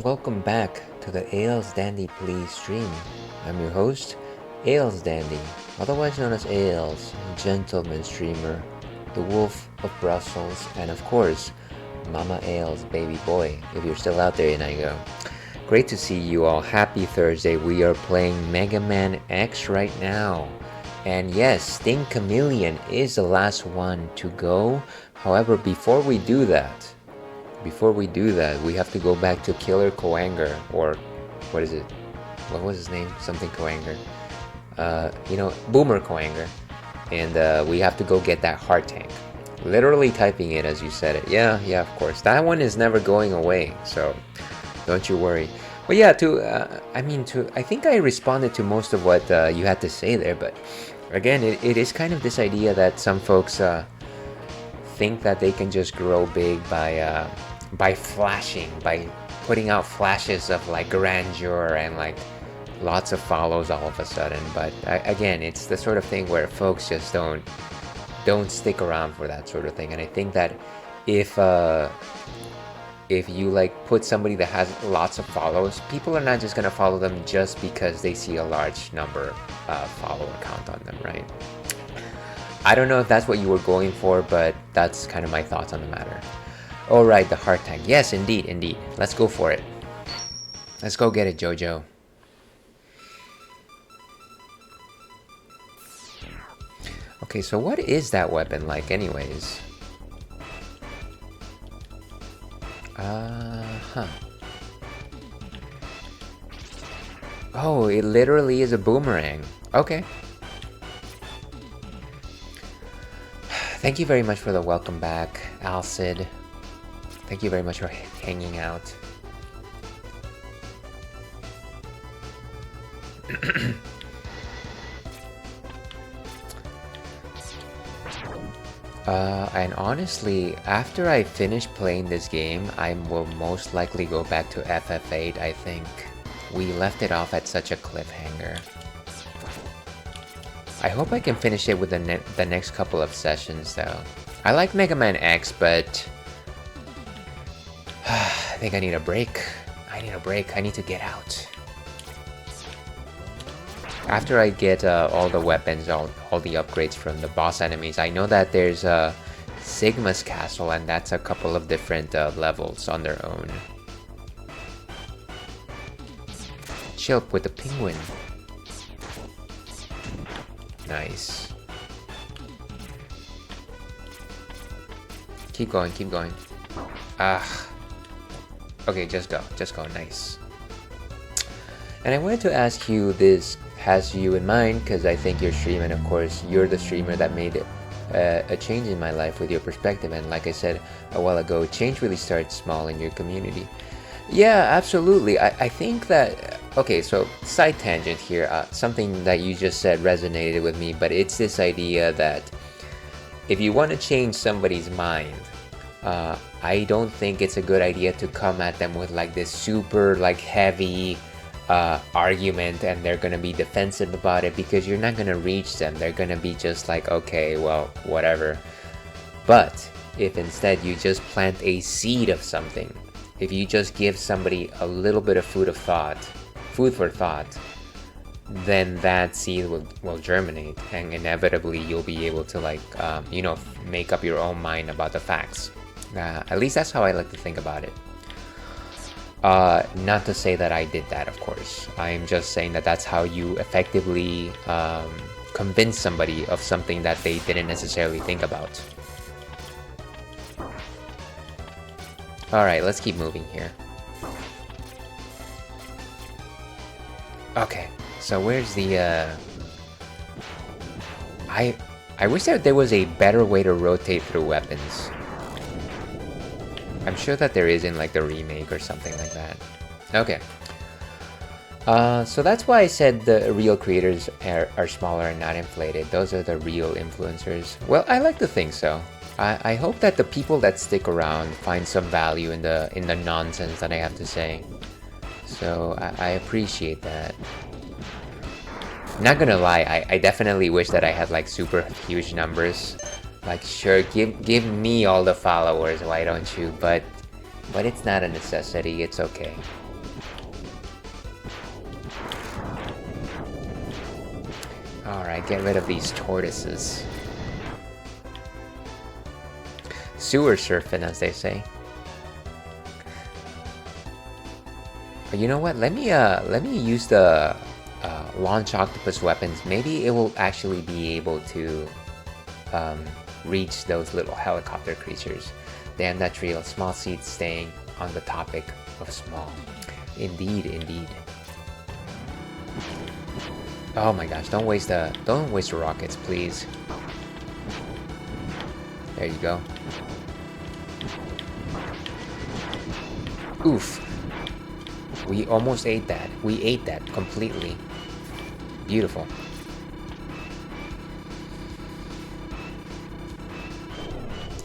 and welcome back to the Ales Dandy Please stream. I'm your host, Ales Dandy, otherwise known as Ales, gentleman streamer, the Wolf of Brussels, and of course, Mama Ales baby boy, if you're still out there, and I go. Great to see you all. Happy Thursday. We are playing Mega Man X right now. And yes, Sting Chameleon is the last one to go. However, before we do that, we have to go back to Killer Kuwanger, or what is it? What was his name? Something Kuwanger. Boomer Kuwanger. And we have to go get that heart tank. Literally typing it as you said it. Yeah, of course. That one is never going away, so don't you worry. But yeah, I think I responded to most of what you had to say there, but again, it is kind of this idea that some folks think that they can just grow big by flashing, by putting out flashes of like grandeur and like lots of follows all of a sudden. But again, it's the sort of thing where folks just don't stick around for that sort of thing. And I think that if you like put somebody that has lots of follows, people are not just gonna follow them just because they see a large number follower count on them, right? I don't know if that's what you were going for, but that's kind of my thoughts on the matter. All right, the heart tank. Yes, indeed. Let's go for it. Let's go get it, Jojo. Okay, so what is that weapon like anyways? Oh, it literally is a boomerang. Okay. Thank you very much for the welcome back, Alcid. Thank you very much for hanging out. And honestly, after I finish playing this game, I will most likely go back to FF8, I think. We left it off at such a cliffhanger. I hope I can finish it with the next couple of sessions, though. I like Mega Man X, but I think I need a break. I need to get out. After I get all the weapons, all the upgrades from the boss enemies, I know that there's Sigma's Castle, and that's a couple of different levels on their own. Chilp with the penguin. Nice. Keep going. Okay, just go, nice. And I wanted to ask you, this has you in mind, because I think you're streaming, of course, you're the streamer that made a change in my life with your perspective, and like I said a while ago, change really starts small in your community. Yeah, absolutely. I think that, okay, so side tangent here, something that you just said resonated with me, but it's this idea that if you want to change somebody's mind, I don't think it's a good idea to come at them with like this super like heavy argument, and they're gonna be defensive about it, because you're not gonna reach them. They're gonna be just like, okay, well, whatever. But if instead you just plant a seed of something, if you just give somebody a little bit of food for thought, then that seed will germinate, and inevitably you'll be able to like make up your own mind about the facts. At least that's how I like to think about it. Not to say that I did that, of course. I'm just saying that that's how you effectively convince somebody of something that they didn't necessarily think about. Alright, let's keep moving here. Okay, so where's the I wish that there was a better way to rotate through weapons. I'm sure that there is in like the remake or something like that. Okay. So that's why I said the real creators are smaller and not inflated. Those are the real influencers. Well, I like to think so. I hope that the people that stick around find some value in the nonsense that I have to say. So I appreciate that. Not gonna lie, I definitely wish that I had like super huge numbers. Like, sure, give me all the followers, why don't you? But it's not a necessity, it's okay. Alright, get rid of these tortoises. Sewer surfing, as they say. You know what? Let me use the launch octopus weapons. Maybe it will actually be able to reach those little helicopter creatures. Damn, that's real. Small seeds staying on the topic of small. Indeed, indeed. Oh my gosh! Don't waste the rockets, please. There you go. Oof. We almost ate that. We ate that completely. Beautiful.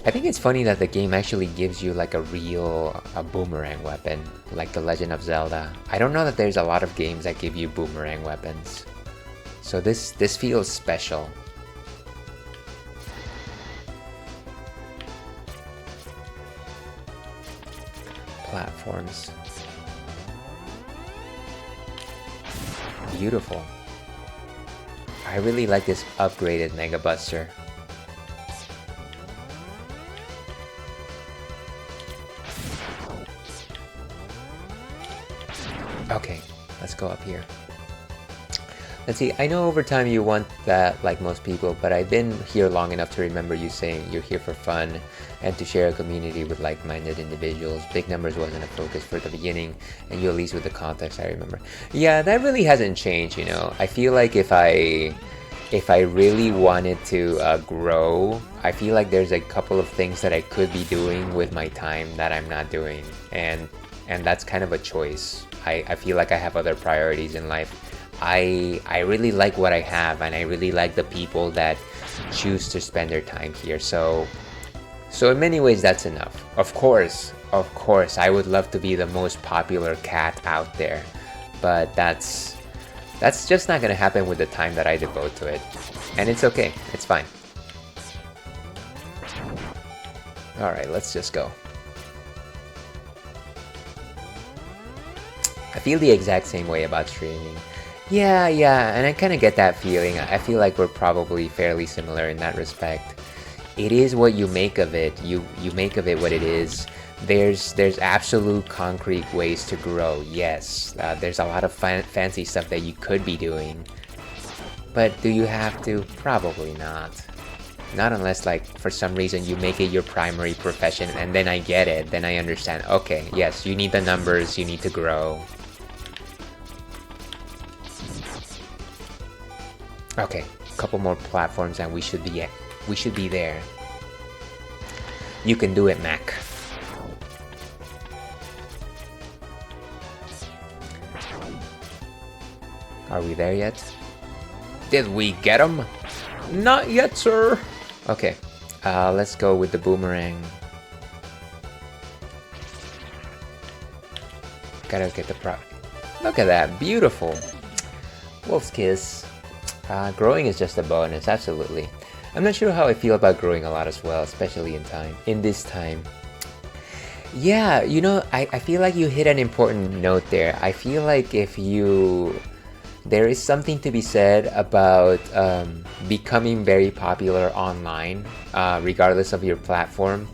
I think it's funny that the game actually gives you like a boomerang weapon, like The Legend of Zelda. I don't know that there's a lot of games that give you boomerang weapons. So this feels special. Platforms. Beautiful. I really like this upgraded Mega Buster. Okay, let's go up here. Let's see, I know over time you want that like most people, but I've been here long enough to remember you saying you're here for fun and to share a community with like-minded individuals. Big numbers wasn't a focus for the beginning, and you at least with the context I remember. Yeah, that really hasn't changed, you know. I feel like if I really wanted to grow, I feel like there's a couple of things that I could be doing with my time that I'm not doing, and that's kind of a choice. I feel like I have other priorities in life. I really like what I have, and I really like the people that choose to spend their time here. So in many ways, that's enough. Of course, I would love to be the most popular cat out there, but that's just not gonna happen with the time that I devote to it, and it's okay. It's fine. All right, let's just go. I feel the exact same way about streaming. Yeah, and I kind of get that feeling. I feel like we're probably fairly similar in that respect. It is what you make of it. You make of it what it is. There's absolute concrete ways to grow. Yes, there's a lot of fancy stuff that you could be doing. But do you have to? Probably not. Not unless, like, for some reason you make it your primary profession, and then I get it. Then I understand. Okay, yes, you need the numbers. You need to grow. Okay, a couple more platforms and we should be there. You can do it, Mac. Are we there yet? Did we get him? Not yet, sir. Okay, let's go with the boomerang. Gotta get the Look at that, beautiful. Wolf's Kiss. Growing is just a bonus, absolutely. I'm not sure how I feel about growing a lot as well, especially in this time. Yeah, you know, I feel like you hit an important note there. I feel like there is something to be said about becoming very popular online, regardless of your platform.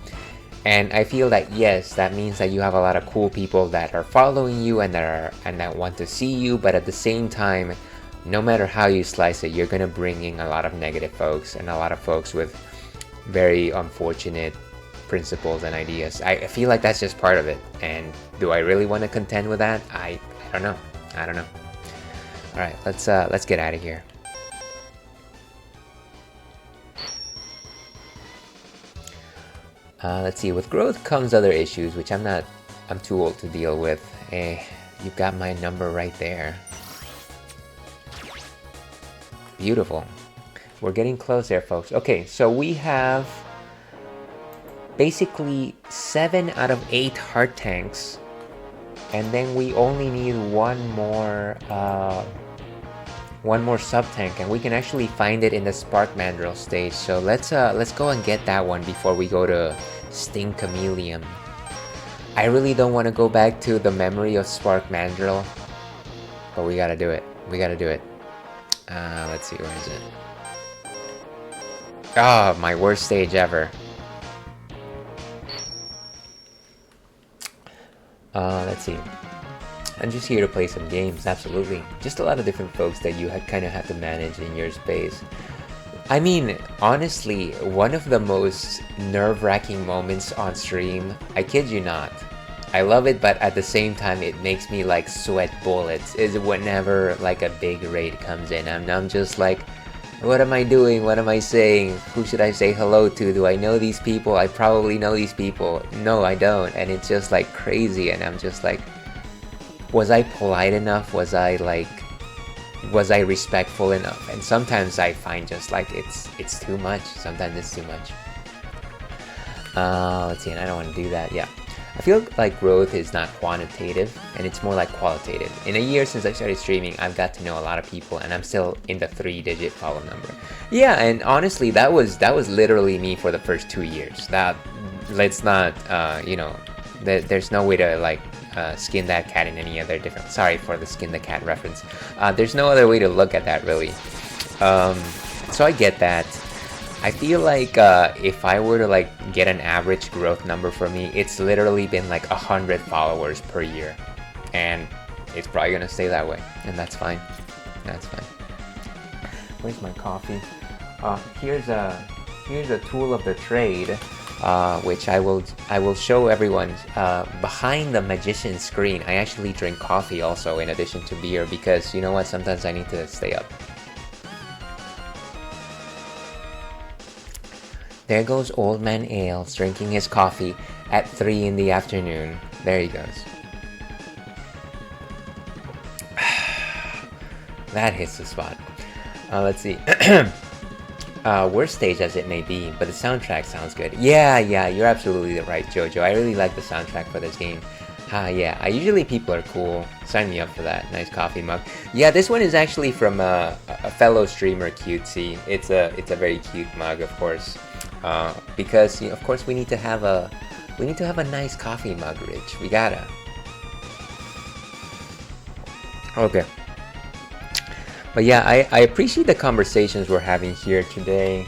And I feel that, yes, that means that you have a lot of cool people that are following you and that want to see you, but at the same time, no matter how you slice it, you're gonna bring in a lot of negative folks and a lot of folks with very unfortunate principles and ideas. I feel like that's just part of it. And do I really want to contend with that? I don't know. All right, let's get out of here. Let's see. With growth comes other issues, which I'm too old to deal with. You've got my number right there. Beautiful. We're getting close there, folks. Okay, so we have basically 7 out of 8 heart tanks, and then we only need one more sub tank, and we can actually find it in the Spark Mandrill stage. So let's go and get that one before we go to Sting Chameleon. I really don't want to go back to the memory of Spark Mandrill, but we gotta do it. Let's see, where is it? Oh, my worst stage ever. Let's see. I'm just here to play some games, absolutely. Just a lot of different folks that you kind of have to manage in your space. I mean, honestly, one of the most nerve-wracking moments on stream, I kid you not. I love it, but at the same time, it makes me like sweat bullets, is whenever like a big raid comes in. I'm just like, what am I doing? What am I saying? Who should I say hello to? Do I know these people? I probably know these people. No, I don't. And it's just like crazy. And I'm just like, was I polite enough? Was I respectful enough? And sometimes I find just like it's too much. Sometimes it's too much. Let's see, and I don't want to do that. Yeah. I feel like growth is not quantitative, and it's more like qualitative. In a year since I started streaming, I've got to know a lot of people, and I'm still in the 3-digit follow number. Yeah, and honestly, that was literally me for the first 2 years. Let's not, there's no way to like skin that cat in any other different. Sorry for the skin the cat reference. There's no other way to look at that really. So I get that. I feel like if I were to like get an average growth number for me, it's literally been like 100 followers per year, and it's probably gonna stay that way, and that's fine. That's fine. Where's my coffee? Here's a tool of the trade, which I will show everyone behind the magician's screen. I actually drink coffee also in addition to beer because you know what? Sometimes I need to stay up. There goes Old Man Ales drinking his coffee at 3 in the afternoon. There he goes. That hits the spot. Let's see. Worst stage as it may be, but the soundtrack sounds good. Yeah, you're absolutely right, Jojo. I really like the soundtrack for this game. Yeah, usually people are cool. Sign me up for that. Nice coffee mug. Yeah, this one is actually from a fellow streamer, Cutesy. It's a very cute mug, of course. Because of course we need to have a nice coffee mug, Rich. We gotta. Okay. But yeah, I appreciate the conversations we're having here today,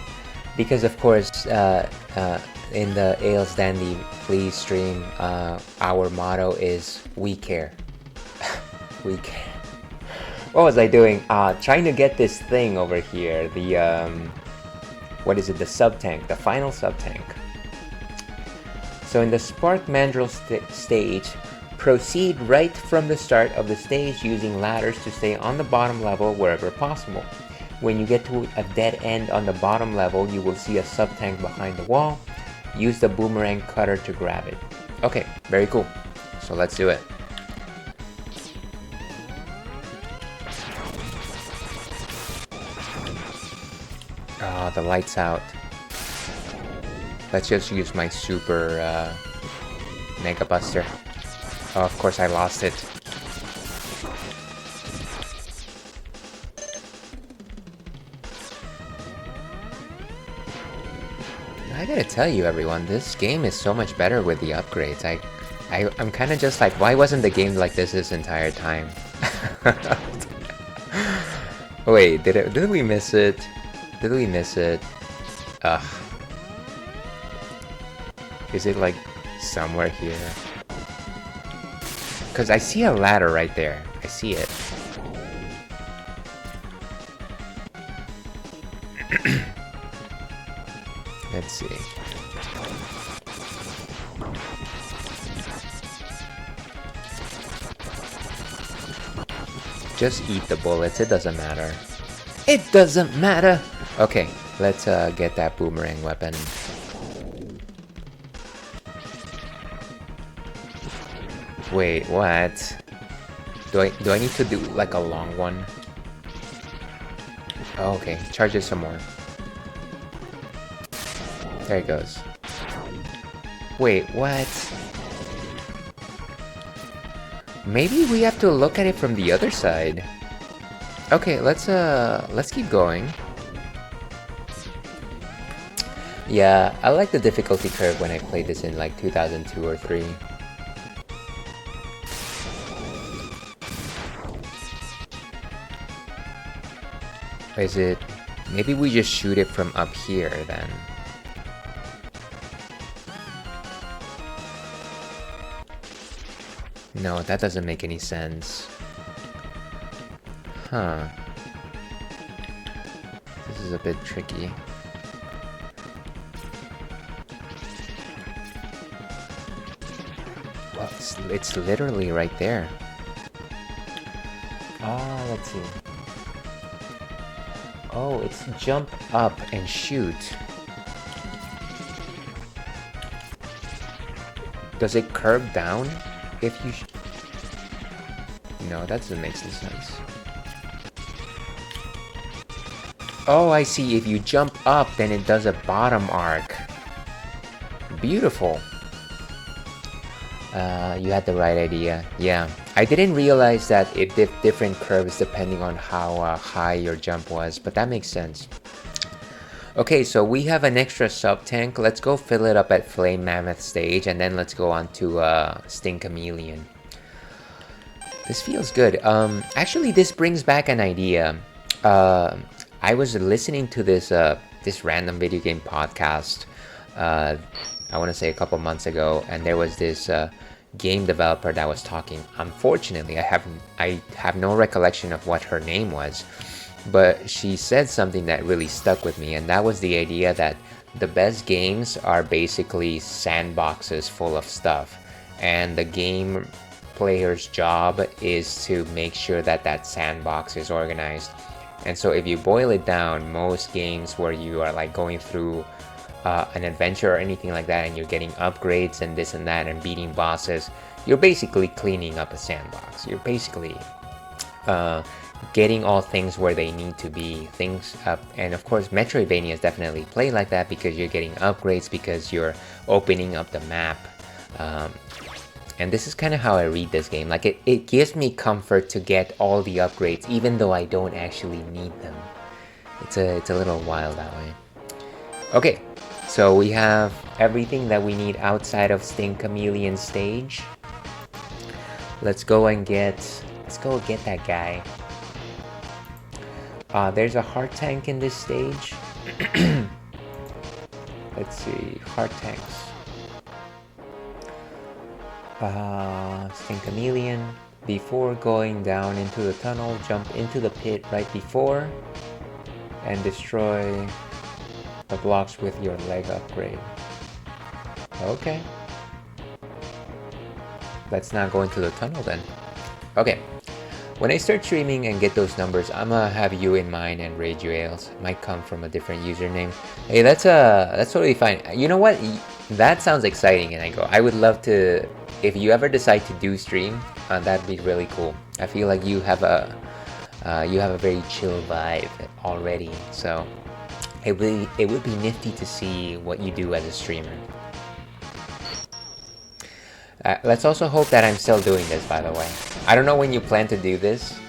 because of course in the Ales Dandy Please stream, our motto is we care. We care. What was I doing? Trying to get this thing over here. The what is it? The sub-tank, the final sub-tank. So in the Spark Mandrill stage, proceed right from the start of the stage using ladders to stay on the bottom level wherever possible. When you get to a dead end on the bottom level, you will see a sub-tank behind the wall. Use the boomerang cutter to grab it. Okay, very cool. So let's do it. The light's out. Let's just use my super Mega Buster. Oh, of course I lost it. I gotta tell you everyone, this game is so much better with the upgrades. I'm kind of just like, why wasn't the game like this entire time? Wait, did we miss it? Did we miss it? Ugh. Is it like somewhere here? Because I see a ladder right there. I see it. Let's see. Just eat the bullets. It doesn't matter. It doesn't matter! Okay, let's get that boomerang weapon. Wait, what? Do I need to do like a long one? Oh, okay, charge it some more. There it goes. Wait, what? Maybe we have to look at it from the other side. Okay, let's keep going. Yeah, I like the difficulty curve when I played this in like 2002 or 3. Is it... Maybe we just shoot it from up here then. No, that doesn't make any sense. Huh. This is a bit tricky. Well, it's literally right there. Oh, let's see. Oh, it's jump up and shoot. Does it curve down if you... No, that doesn't make any sense. Oh, I see. If you jump up, then it does a bottom arc. Beautiful. You had the right idea. Yeah. I didn't realize that it did different curves depending on how high your jump was, but that makes sense. Okay, so we have an extra sub-tank. Let's go fill it up at Flame Mammoth stage, and then let's go on to Sting Chameleon. This feels good. Actually, this brings back an idea. I was listening to this this random video game podcast, I want to say a couple months ago, and there was this game developer that was talking. Unfortunately, I have no recollection of what her name was, but she said something that really stuck with me, and that was the idea that the best games are basically sandboxes full of stuff, and the game player's job is to make sure that that sandbox is organized. And so if you boil it down, most games where you are like going through an adventure or anything like that, and you're getting upgrades and this and that and beating bosses, you're basically cleaning up a sandbox. You're basically getting all things where they need to be, things up. And of course, Metroidvanias definitely play like that because you're getting upgrades, because you're opening up the map. And this is kind of how I read this game. Like it gives me comfort to get all the upgrades even though I don't actually need them. It's a little wild that way. Okay, so we have everything that we need outside of Sting Chameleon stage. Let's go get that guy. There's a heart tank in this stage. Let's see, heart tanks. Sting Chameleon. Before going down into the tunnel, jump into the pit right before and destroy the blocks with your leg upgrade. Okay. Let's not go into the tunnel then. Okay. When I start streaming and get those numbers, I'm gonna have you in mind and Retro Ales. Might come from a different username. Hey, that's totally fine. You know what? That sounds exciting, and I would love to. If you ever decide to do stream, that'd be really cool. I feel like you have a very chill vibe already, so it would be nifty to see what you do as a streamer. Let's also hope that I'm still doing this, by the way. I don't know when you plan to do this,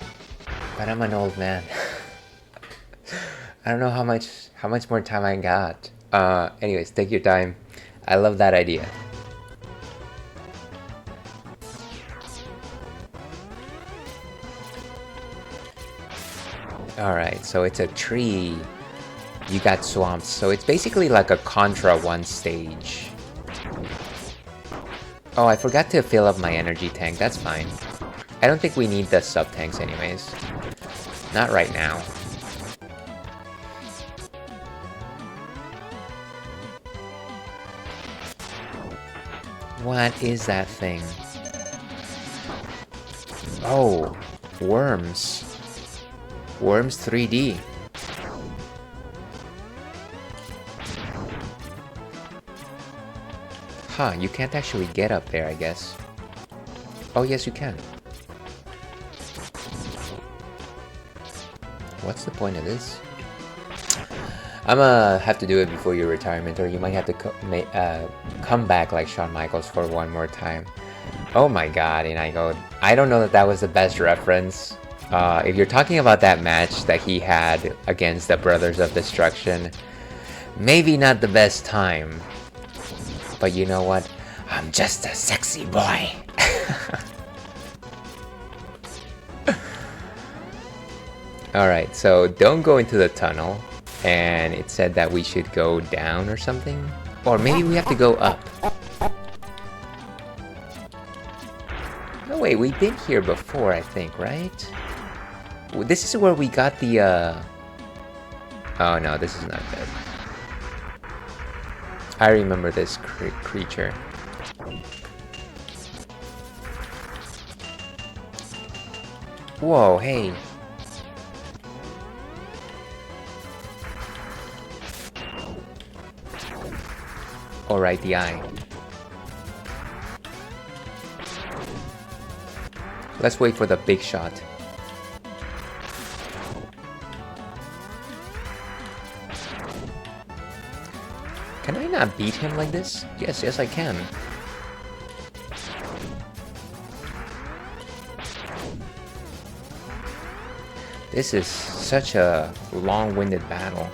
but I'm an old man. I don't know how much more time I got. Anyways, take your time. I love that idea. Alright, so it's a tree. You got swamps, so it's basically like a Contra 1 stage. Oh, I forgot to fill up my energy tank. That's fine. I don't think we need the sub-tanks anyways. Not right now. What is that thing? Oh, worms. Worms 3D. Huh, you can't actually get up there, I guess. Oh, yes, you can. What's the point of this? I'm gonna have to do it before your retirement, or you might have to come back like Shawn Michaels for one more time. Oh my god, and I don't know that was the best reference. If you're talking about that match that he had against the Brothers of Destruction, maybe not the best time. But you know what? I'm just a sexy boy. Alright, so don't go into the tunnel. And it said that we should go down or something. Or maybe we have to go up. No, wait, we've been here before, I think, right? This is where we got the, Oh no, this is not good. I remember this creature. Whoa, hey. Alright, the eye. Let's wait for the big shot. Can I not beat him like this? Yes, yes I can. This is such a long-winded battle.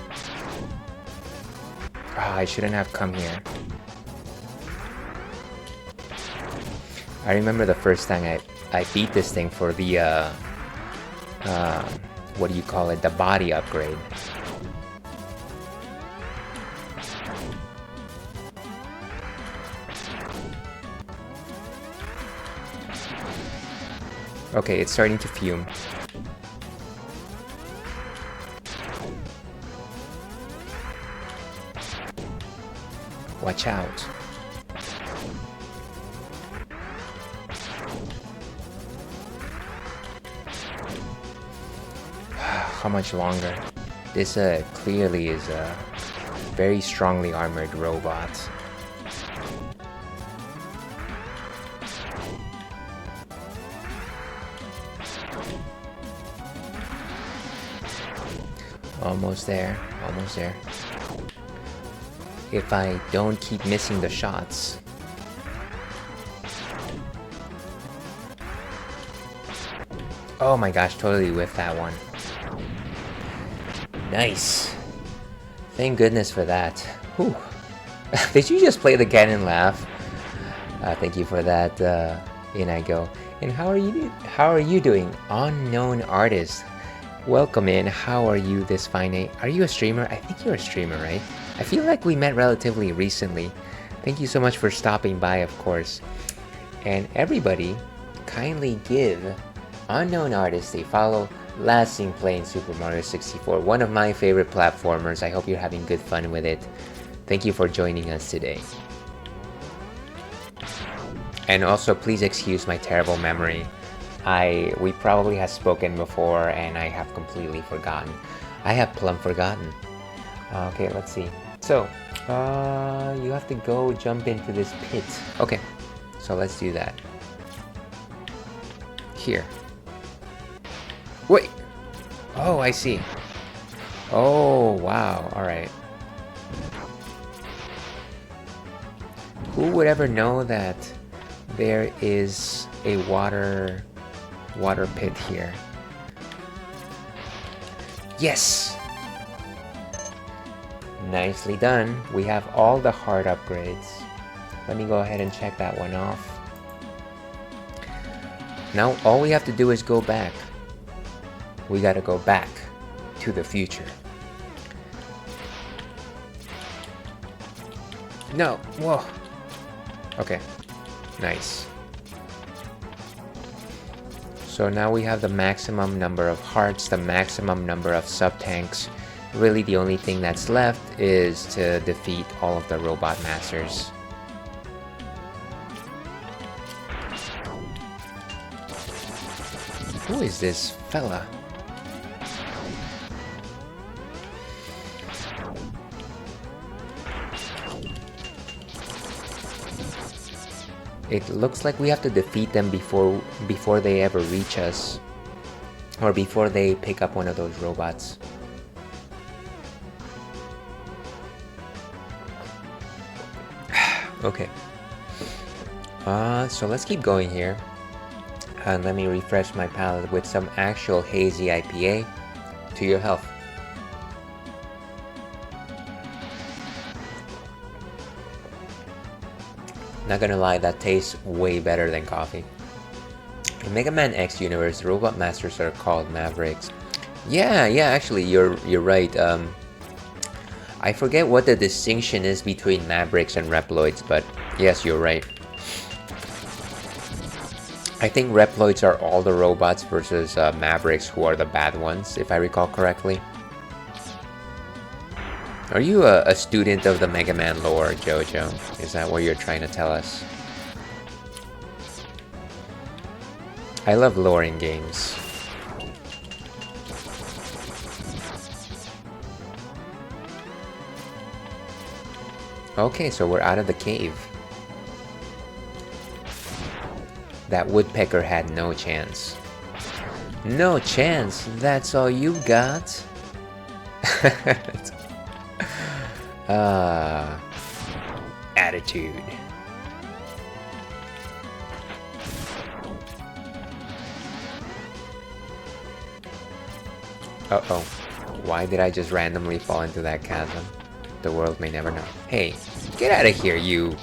Ah, I shouldn't have come here. I remember the first time I beat this thing for the, what do you call it? The body upgrade. Okay, it's starting to fume. Watch out. How much longer? This clearly is a very strongly armored robot. Almost there, almost there. If I don't keep missing the shots. Oh my gosh, totally whiffed that one. Nice. Thank goodness for that. Whew. Did you just play the cannon laugh? Thank you for that, in I go. And how are you doing? Unknown artist. Welcome in. How are you this fine day? Are you a streamer? I think you're a streamer, right? I feel like we met relatively recently. Thank you so much for stopping by, of course. And everybody, kindly give Unknown Artist a follow. Last seen playing Super Mario 64, one of my favorite platformers. I hope you're having good fun with it. Thank you for joining us today. And also, please excuse my terrible memory. We probably have spoken before and I have completely forgotten. I have plumb forgotten. Okay, let's see. So, you have to go jump into this pit. Okay, so let's do that. Here. Wait! Oh, I see. Oh, wow, alright. Who would ever know that there is a water pit here? Yes! Nicely done. We have all the heart upgrades. Let me go ahead and check that one off. Now all we have to do is go back. We gotta go back to the future. No, whoa. Okay, nice. So now we have the maximum number of hearts, the maximum number of sub-tanks. Really the only thing that's left is to defeat all of the robot masters. Who is this fella? It looks like we have to defeat them before they ever reach us. Or before they pick up one of those robots. Okay. So let's keep going here. And let me refresh my palate with some actual hazy IPA. To your health. Not gonna lie, that tastes way better than coffee. In Mega Man X universe, the robot masters are called Mavericks. Yeah, yeah, actually, you're right. I forget what the distinction is between Mavericks and Reploids, but yes, you're right. I think Reploids are all the robots versus Mavericks, who are the bad ones, if I recall correctly. Are you a student of the Mega Man lore, Jojo? Is that what you're trying to tell us? I love lore in games. Okay, so we're out of the cave. That woodpecker had no chance. No chance? That's all you got? Attitude. Uh-oh. Why did I just randomly fall into that chasm? The world may never know. Hey, get out of here, you!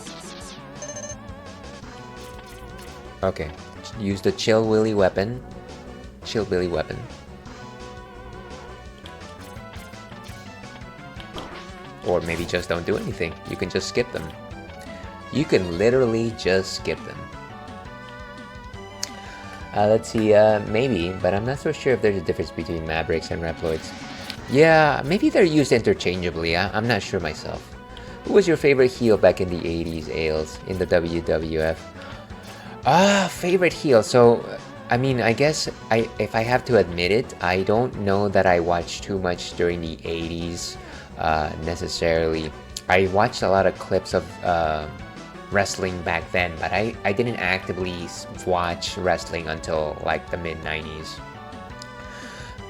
Okay, use the Chill Willy weapon. Chill Billy weapon. Or maybe just don't do anything. You can just skip them. You can literally just skip them. Let's see, maybe, but I'm not so sure if there's a difference between Mavericks and Reploids. Yeah, maybe they're used interchangeably, I'm not sure myself. Who was your favorite heel back in the 80s, Ales, in the WWF? Favorite heel, so, I mean, I guess, if I have to admit it, I don't know that I watched too much during the 80s, necessarily. I watched a lot of clips of, wrestling back then, but I didn't actively watch wrestling until like the mid-90s.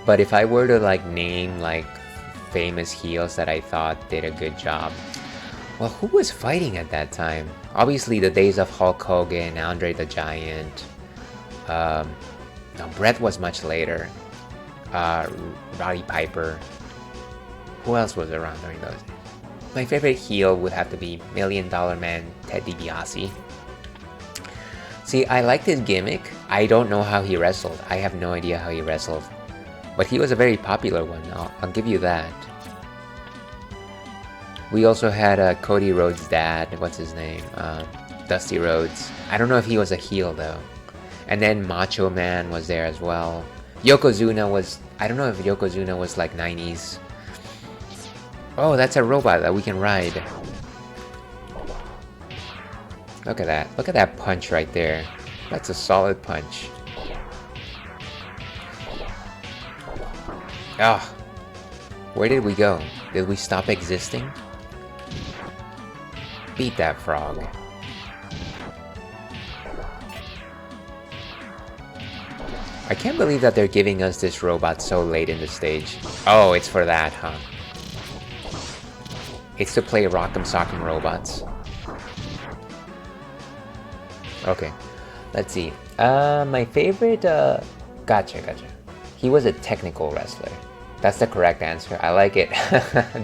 But if I were to like name like famous heels that I thought did a good job, well, who was fighting at that time? Obviously the days of Hulk Hogan, Andre the Giant. No, Bret was much later. Roddy Piper. Who else was around during those days? My favorite heel would have to be $1 Million Man Ted DiBiase. See, I liked his gimmick. I don't know how he wrestled. I have no idea how he wrestled. But he was a very popular one, I'll give you that. We also had Cody Rhodes' dad, what's his name? Dusty Rhodes. I don't know if he was a heel though. And then Macho Man was there as well. Yokozuna was, I don't know if Yokozuna was like 90s. Oh, that's a robot that we can ride. Look at that. Look at that punch right there. That's a solid punch. Ah, where did we go? Did we stop existing? Beat that frog. I can't believe that they're giving us this robot so late in the stage. Oh, it's for that, huh? It's to play Rock'em Sock'em Robots. Okay, let's see. My favorite, gotcha. He was a technical wrestler. That's the correct answer. I like it.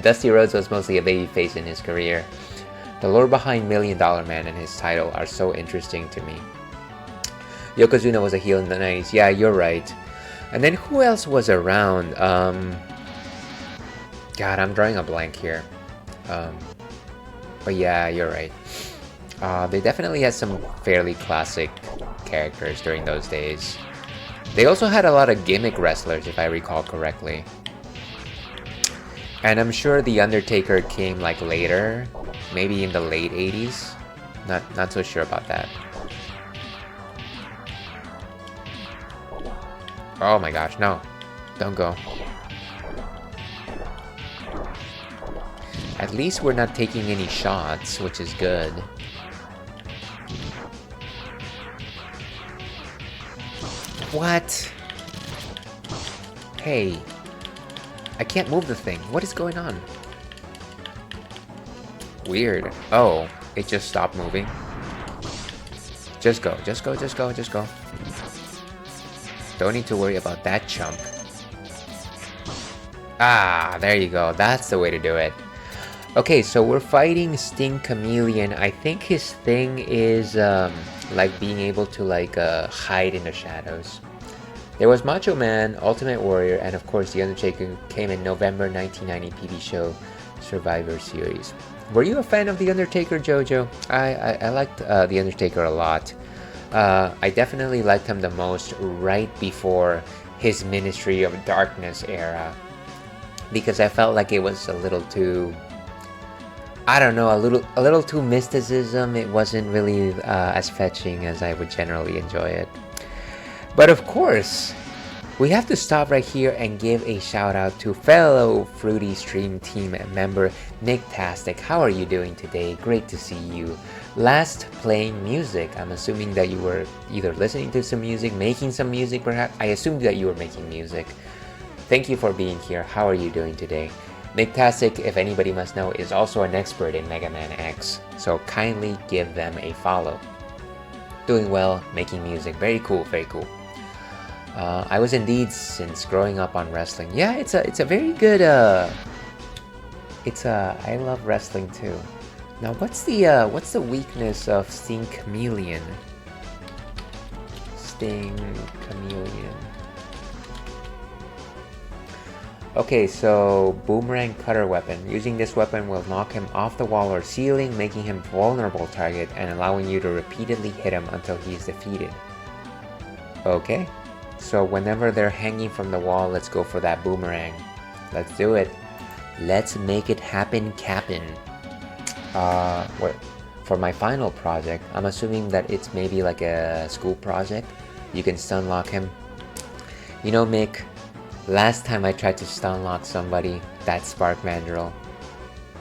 Dusty Rhodes was mostly a babyface in his career. The lore behind $1 Million Man and his title are so interesting to me. Yokozuna was a heel in the 90s. Yeah, you're right. And then who else was around? God, I'm drawing a blank here. But yeah, you're right. They definitely had some fairly classic characters during those days. They also had a lot of gimmick wrestlers, if I recall correctly. And I'm sure The Undertaker came like later, maybe in the late 80s. Not so sure about that. Oh my gosh, no. Don't go. At least we're not taking any shots, which is good. What? Hey. I can't move the thing. What is going on? Weird. Oh, it just stopped moving. Just go. Don't need to worry about that chump. Ah, there you go. That's the way to do it. Okay, so we're fighting Sting Chameleon. I think his thing is like being able to like hide in the shadows. There was Macho Man, Ultimate Warrior, and of course The Undertaker came in November 1990 PB show Survivor Series. Were you a fan of The Undertaker, Jojo? I liked The Undertaker a lot. I definitely liked him the most right before his Ministry of Darkness era, because I felt like it was a little too, I don't know, a little too mysticism. It wasn't really as fetching as I would generally enjoy it. But of course, we have to stop right here and give a shout out to fellow Fruity Stream team member Nicktastic. How are you doing today? Great to see you. Last playing music. I'm assuming that you were either listening to some music, making some music perhaps. I assumed that you were making music. Thank you for being here. How are you doing today? Nicktastic, if anybody must know, is also an expert in Mega Man X, so kindly give them a follow. Doing well, making music. Very cool, very cool. I was indeed, since growing up on wrestling. Yeah, it's a very good I love wrestling too. Now what's the weakness of Sting Chameleon? Okay, so boomerang cutter weapon. Using this weapon will knock him off the wall or ceiling, making him vulnerable target and allowing you to repeatedly hit him until he is defeated. Okay. So whenever they're hanging from the wall, let's go for that boomerang. Let's do it. Let's make it happen, Captain. For my final project, I'm assuming that it's maybe like a school project. You can stun lock him. You know, Mick, last time I tried to stun lock somebody, that Spark Mandrill,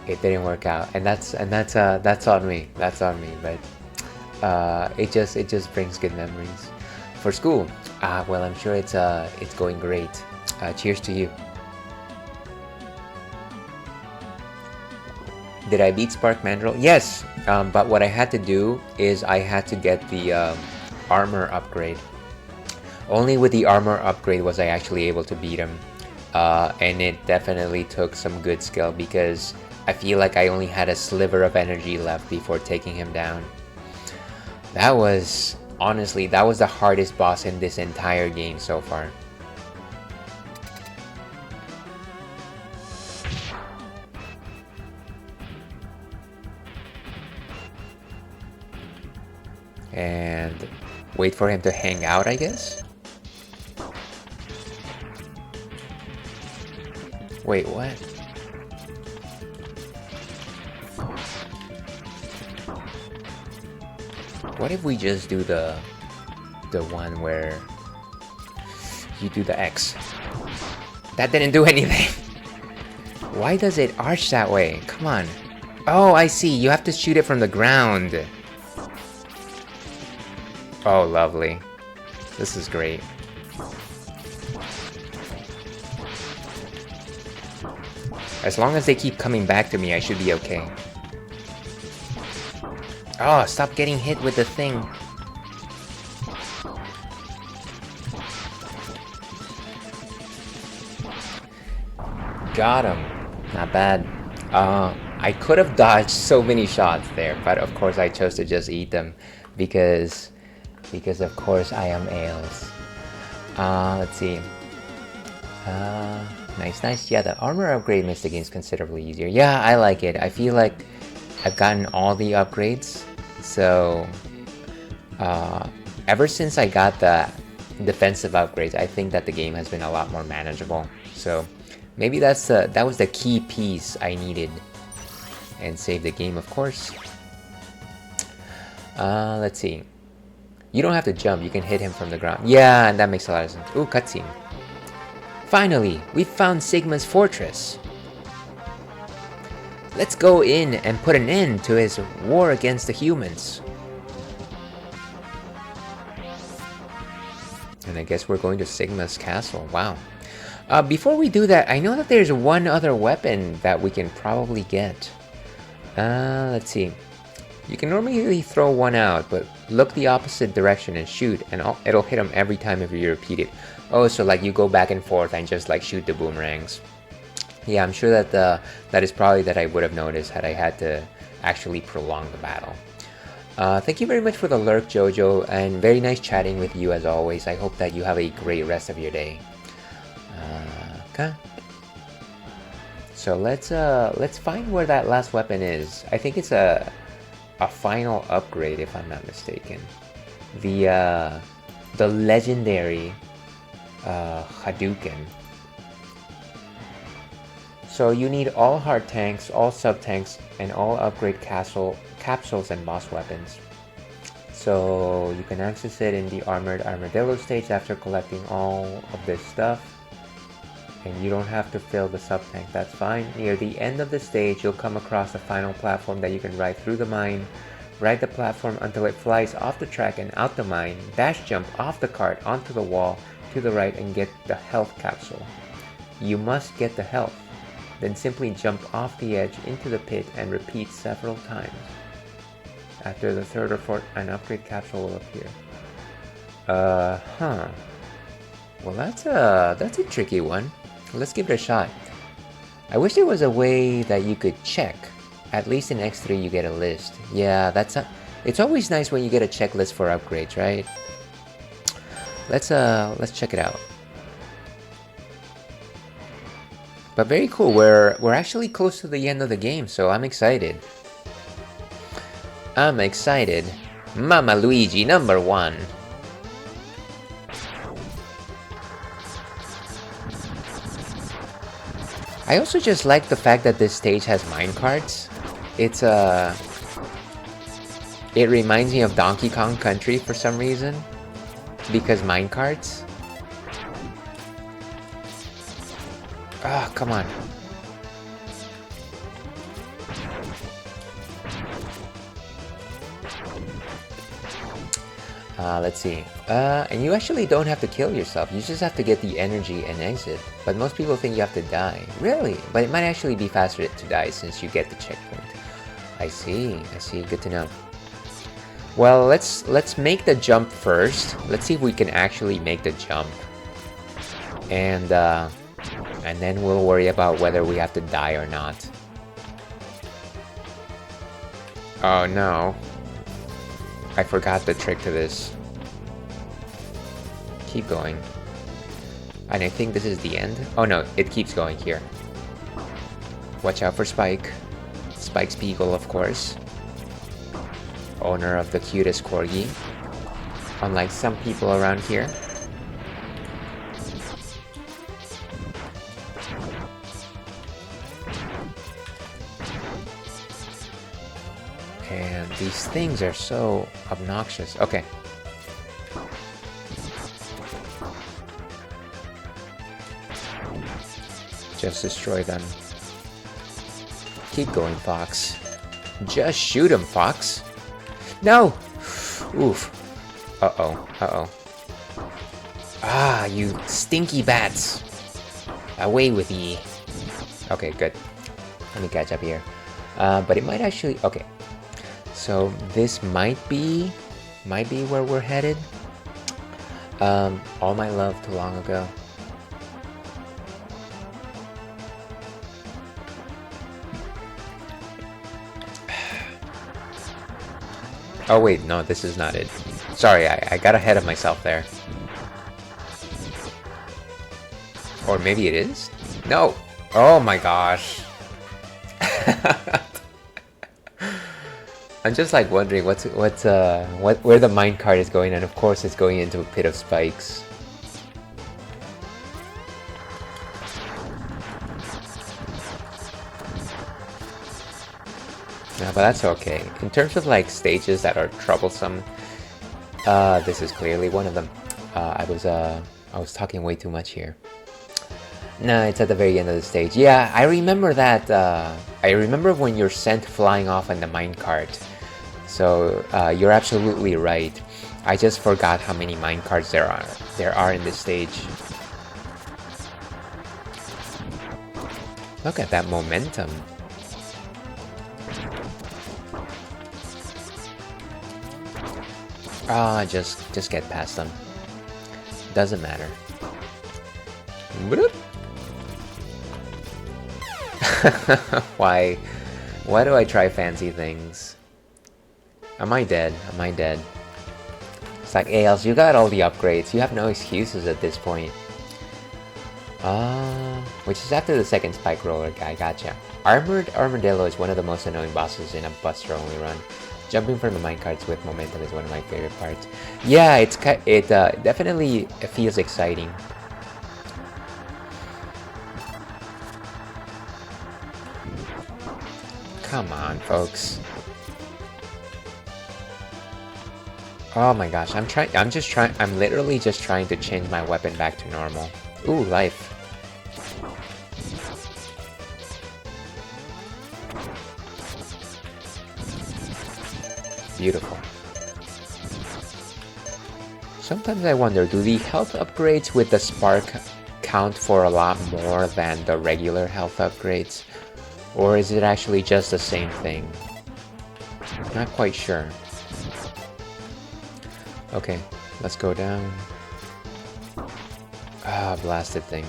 it didn't work out, and that's on me. That's on me. But it just brings good memories. For school, well, I'm sure it's going great. Cheers to you. Did I beat Spark Mandrill? Yes, but what I had to do is I had to get the armor upgrade. Only with the armor upgrade was I actually able to beat him, and it definitely took some good skill because I feel like I only had a sliver of energy left before taking him down. Honestly, that was the hardest boss in this entire game so far. And wait for him to hang out, I guess? Wait, what? What if we just do the one where you do the X? That didn't do anything. Why does it arch that way? Come on. Oh, I see. You have to shoot it from the ground. Oh, lovely. This is great. As long as they keep coming back to me, I should be okay. Oh, stop getting hit with the thing. Got him. Not bad. I could have dodged so many shots there, but of course I chose to just eat them because of course I am Ales. Let's see. Nice. Yeah, the armor upgrade makes the games considerably easier. Yeah, I like it. I feel like I've gotten all the upgrades, so ever since I got the defensive upgrades, I think that the game has been a lot more manageable. So maybe that was the key piece I needed. And save the game, of course. Let's see. You don't have to jump, you can hit him from the ground. Yeah, and that makes a lot of sense. Ooh, cutscene. Finally, we've found Sigma's fortress. Let's go in and put an end to his war against the humans. And I guess we're going to Sigma's castle. Wow. Before we do that, I know that there's one other weapon that we can probably get. Let's see. You can normally throw one out, but look the opposite direction and shoot, and it'll hit them every time if you repeat it. Oh, so like you go back and forth and just like shoot the boomerangs. Yeah, I'm sure that that is probably that I would have noticed had I had to actually prolong the battle. Thank you very much for the lurk, Jojo, and very nice chatting with you as always. I hope that you have a great rest of your day. Okay. So let's find where that last weapon is. I think it's a final upgrade, if I'm not mistaken. The legendary Hadouken. So you need all hard tanks, all sub tanks, and all upgrade capsules and boss weapons. So you can access it in the Armored Armadillo stage after collecting all of this stuff. And you don't have to fill the sub tank, that's fine. Near the end of the stage, you'll come across a final platform that you can ride through the mine. Ride the platform until it flies off the track and out the mine. Dash jump off the cart onto the wall to the right and get the health capsule. You must get the health. Then simply jump off the edge into the pit and repeat several times. After the third or fourth, an upgrade capsule will appear. Well, that's a tricky one. Let's give it a shot. I wish there was a way that you could check. At least in X3 you get a list. Yeah, it's always nice when you get a checklist for upgrades, right? Let's check it out. But very cool. We're actually close to the end of the game, so I'm excited. I'm excited. Mama Luigi number 1. I also just like the fact that this stage has minecarts. It reminds me of Donkey Kong Country for some reason, because minecarts. Ah, come on. Let's see. And you actually don't have to kill yourself. You just have to get the energy and exit. But most people think you have to die. Really? But it might actually be faster to die since you get the checkpoint. I see. Good to know. Well, let's make the jump first. Let's see if we can actually make the jump. And then we'll worry about whether we have to die or not. Oh no. I forgot the trick to this. Keep going. And I think this is the end. Oh no, it keeps going here. Watch out for Spike. Spike Spiegel, of course. Owner of the cutest corgi. Unlike some people around here. And these things are so obnoxious. Okay. Just destroy them. Keep going, Fox. Just shoot him, Fox. No! Oof. Uh-oh. Ah, you stinky bats. Away with ye. Okay, good. Let me catch up here. But it might actually... Okay. So this might be where we're headed. All My Love Too Long Ago. Oh wait, no, this is not it. Sorry, I got ahead of myself there. Or maybe it is? No! Oh my gosh. I'm just like wondering where the minecart is going, and of course it's going into a pit of spikes. No, but that's okay. In terms of like stages that are troublesome, this is clearly one of them. I was talking way too much here. No, it's at the very end of the stage. Yeah, I remember that. I remember when you're sent flying off on the minecart. So you're absolutely right. I just forgot how many minecarts there are in this stage. Look at that momentum. Ah, just get past them. Doesn't matter. Why do I try fancy things? Am I dead? Am I dead? It's like, Ales, you got all the upgrades. You have no excuses at this point. Which is after the second spike roller guy, gotcha. Armored Armadillo is one of the most annoying bosses in a Buster only run. Jumping from the minecarts with momentum is one of my favorite parts. Yeah, it definitely feels exciting. Come on, folks. Oh my gosh, I'm literally just trying to change my weapon back to normal. Ooh, life. Beautiful. Sometimes I wonder, do the health upgrades with the spark count for a lot more than the regular health upgrades? Or is it actually just the same thing? Not quite sure. Okay, let's go down. Ah, blasted thing.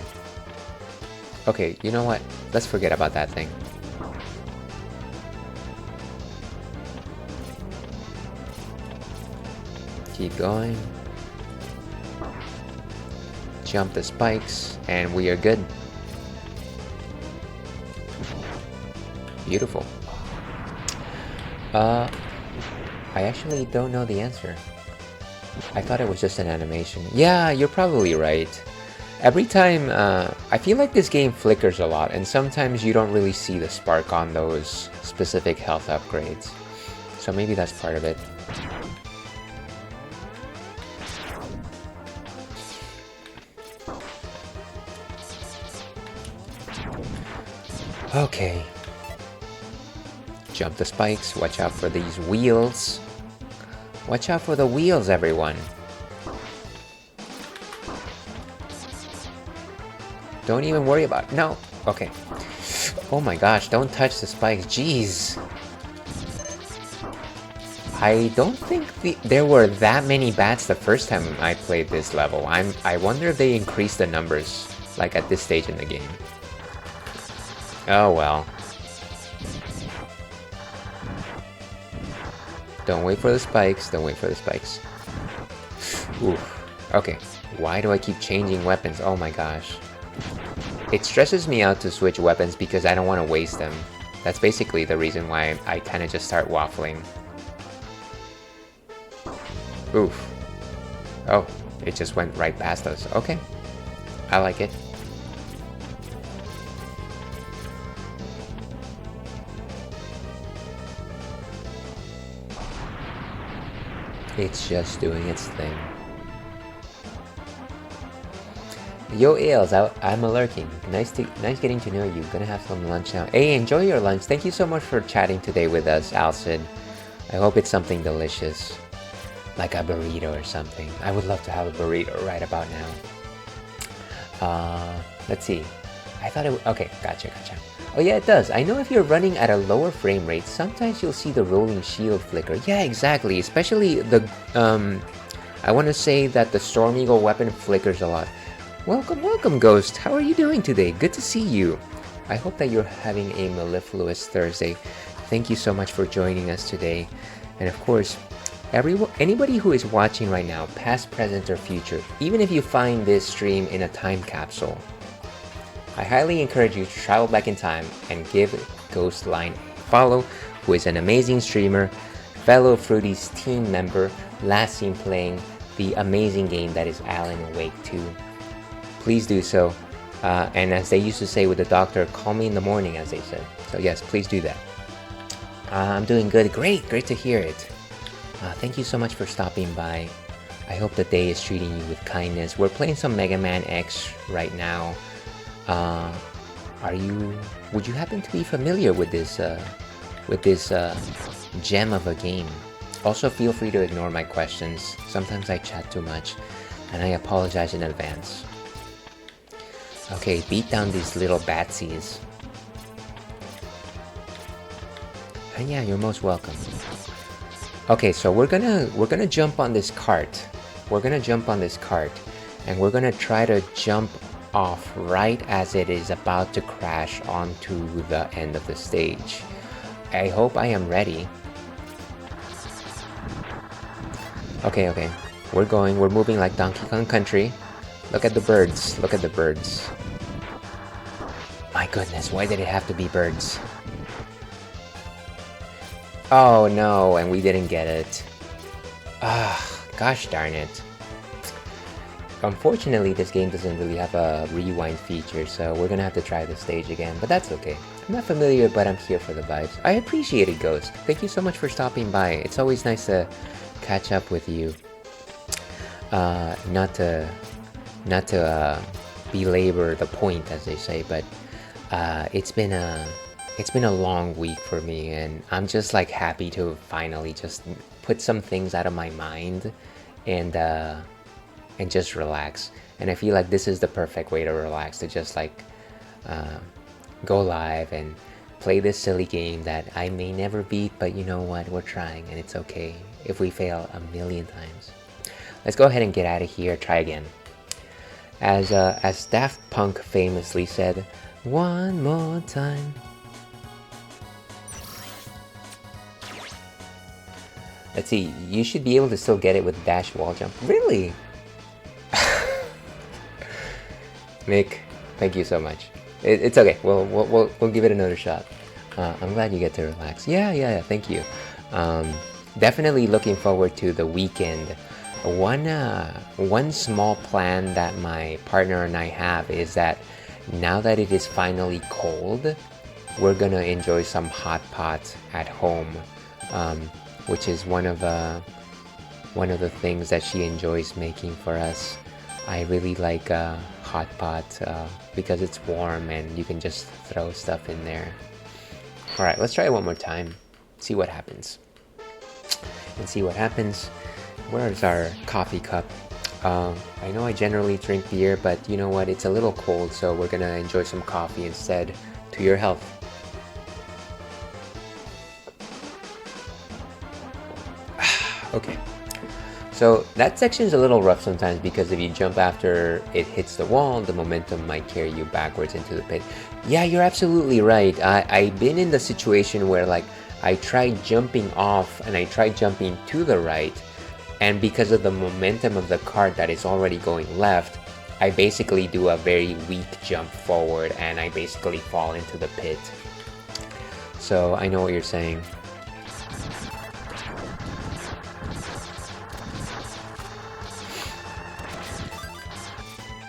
Okay, you know what? Let's forget about that thing. Keep going. Jump the spikes, and we are good. Beautiful. I actually don't know the answer. I thought it was just an animation. Yeah, you're probably right. Every time, I feel like this game flickers a lot, and sometimes you don't really see the spark on those specific health upgrades. So maybe that's part of it. Okay. Jump the spikes, watch out for these wheels. Watch out for the wheels, everyone. Don't even worry about it. No. Okay. Oh my gosh, don't touch the spikes. Jeez. I don't think there were that many bats the first time I played this level. I wonder if they increased the numbers, like at this stage in the game. Oh well. Don't wait for the spikes, don't wait for the spikes. Oof. Okay, why do I keep changing weapons? Oh my gosh. It stresses me out to switch weapons because I don't want to waste them. That's basically the reason why I kind of just start waffling. Oof. Oh, it just went right past us. Okay. I like it. It's just doing its thing. Yo, Ales, I'm lurking. Nice getting to know you. Gonna have some lunch now. Hey, enjoy your lunch. Thank you so much for chatting today with us, Alcid. I hope it's something delicious. Like a burrito or something. I would love to have a burrito right about now. Let's see. I thought it would... Okay, gotcha. Oh yeah, it does. I know if you're running at a lower frame rate, sometimes you'll see the rolling shield flicker. Yeah, exactly. Especially the... I want to say that the Storm Eagle weapon flickers a lot. Welcome, Ghost. How are you doing today? Good to see you. I hope that you're having a mellifluous Thursday. Thank you so much for joining us today. And of course, anybody who is watching right now, past, present, or future, even if you find this stream in a time capsule, I highly encourage you to travel back in time and give Ghostline a follow, who is an amazing streamer, fellow Fruity's team member, last seen playing the amazing game that is Alan Wake 2. Please do so. And as they used to say with the doctor, call me in the morning, as they said. So yes, please do that. I'm doing good. Great to hear it. Thank you so much for stopping by. I hope the day is treating you with kindness. We're playing some Mega Man X right now. Would you happen to be familiar with this gem of a game? Also, feel free to ignore my questions. Sometimes I chat too much, and I apologize in advance. Okay, beat down these little batsies. And yeah, you're most welcome. Okay, so we're gonna jump on this cart. We're gonna jump on this cart, and we're gonna try to jump off right as it is about to crash onto the end of the stage. I hope I am ready. Okay, okay. We're going. We're moving like Donkey Kong Country. Look at the birds. Look at the birds. My goodness, why did it have to be birds? Oh no, and we didn't get it. Ah, gosh darn it. Unfortunately, this game doesn't really have a rewind feature, so we're gonna have to try the stage again, but that's okay. I'm not familiar, but I'm here for the vibes. I appreciate it, Ghost. Thank you so much for stopping by. It's always nice to catch up with you. Not to belabor the point, as they say, but it's been a long week for me, and I'm just like happy to finally just put some things out of my mind and just relax. And I feel like this is the perfect way to relax, to just like go live and play this silly game that I may never beat, but you know what, we're trying, and it's okay if we fail a million times. Let's go ahead and get out of here, try again. As Daft Punk famously said, one more time. Let's see, you should be able to still get it with dash wall jump. Really? Mick, thank you so much. It's okay. We'll give it another shot. I'm glad you get to relax. Yeah. Thank you. Definitely looking forward to the weekend. One small plan that my partner and I have is that now that it is finally cold, we're gonna enjoy some hot pot at home, which is one of the things that she enjoys making for us. I really like hot pot because it's warm and you can just throw stuff in there. Alright, let's try it one more time. See what happens. Where is our coffee cup? I know I generally drink beer, but you know what? It's a little cold, so we're gonna enjoy some coffee instead. To your health. Okay. So that section is a little rough sometimes because if you jump after it hits the wall, the momentum might carry you backwards into the pit. Yeah, you're absolutely right. I've been in the situation where like I tried jumping off and I tried jumping to the right, and because of the momentum of the cart that is already going left, I basically do a very weak jump forward and I basically fall into the pit. So I know what you're saying.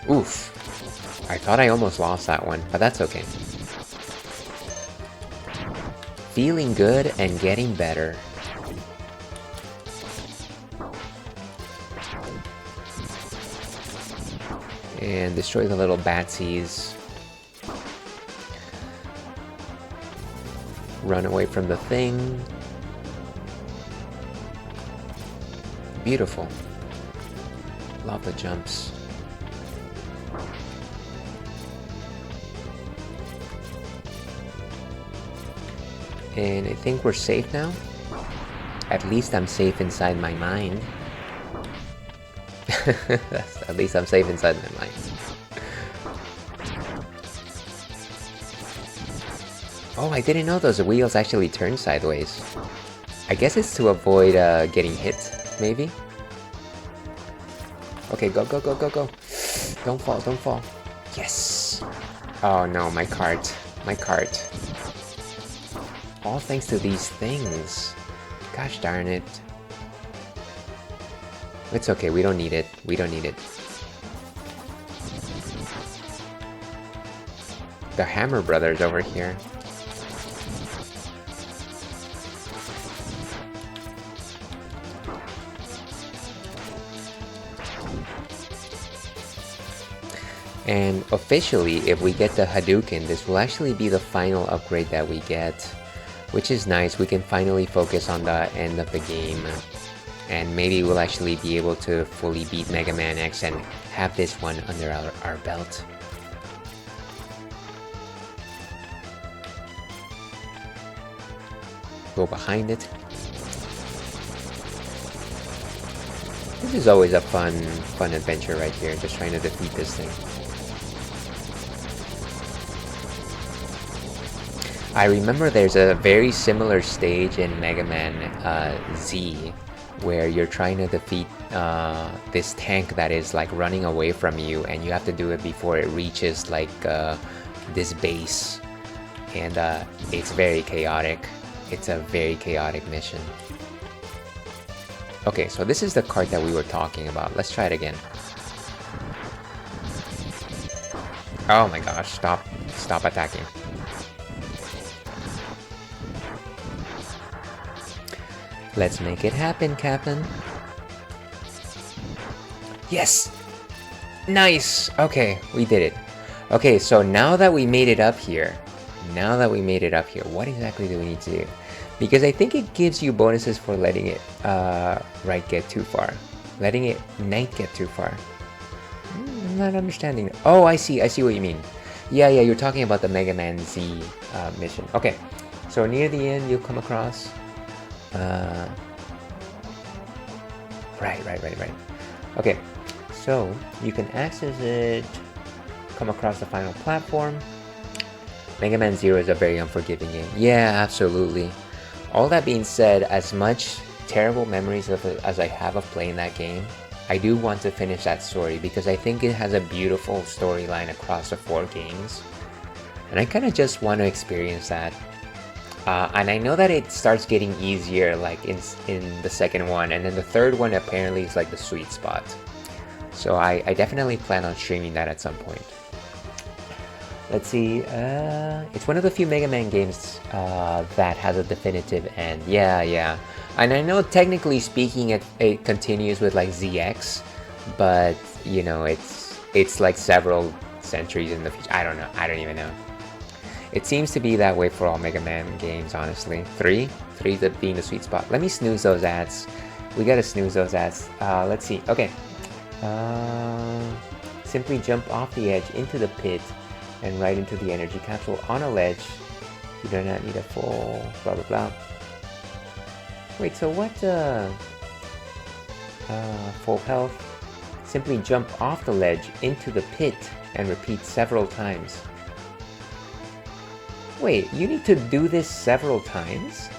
Oof. I thought I almost lost that one, but that's okay. Feeling good and getting better. And destroy the little batsies. Run away from the thing. Beautiful. Love the jumps. And I think we're safe now. At least I'm safe inside my mind. At least I'm safe inside my mind. Oh, I didn't know those wheels actually turn sideways. I guess it's to avoid getting hit, maybe? Okay, go. Don't fall. Yes! Oh no, my cart. All thanks to these things. Gosh darn it. It's okay, we don't need it. The Hammer Brothers over here. And officially, if we get the Hadouken, this will actually be the final upgrade that we get, which is nice. We can finally focus on the end of the game, and maybe we'll actually be able to fully beat Mega Man X and have this one under our belt. Go behind it. This is always a fun adventure right here, just trying to defeat this thing. I remember there's a very similar stage in Mega Man Z where you're trying to defeat this tank that is like running away from you, and you have to do it before it reaches like this base, and it's very chaotic. It's a very chaotic mission. Okay, so this is the cart that we were talking about. Let's try it again. Oh my gosh, stop attacking. Let's make it happen, Captain. Yes! Nice! Okay, we did it. Okay, so now that we made it up here, what exactly do we need to do? Because I think it gives you bonuses for letting it get too far. Letting it night get too far. I'm not understanding. Oh, I see what you mean. Yeah, you're talking about the Mega Man Z mission. Okay, so near the end you'll come across right. Okay, so you can access it, come across the final platform. Mega Man Zero is a very unforgiving game. Yeah, absolutely. All that being said, as much terrible memories of it as I have of playing that game, I do want to finish that story because I think it has a beautiful storyline across the 4 games, and I kind of just want to experience that. And I know that it starts getting easier like in the second one, and then the third one apparently is like the sweet spot. So I definitely plan on streaming that at some point. Let's see, it's one of the few Mega Man games that has a definitive end. Yeah. And I know technically speaking it continues with like ZX, but you know, it's like several centuries in the future. I don't know, I don't even know. It seems to be that way for all Mega Man games, honestly. 3 being the sweet spot. Let me snooze those ads. We gotta snooze those ads. Let's see, okay. Simply jump off the edge into the pit and right into the energy capsule on a ledge. You do not need a full blah blah blah. Wait, so what full health? Simply jump off the ledge into the pit and repeat several times. Wait, you need to do this several times?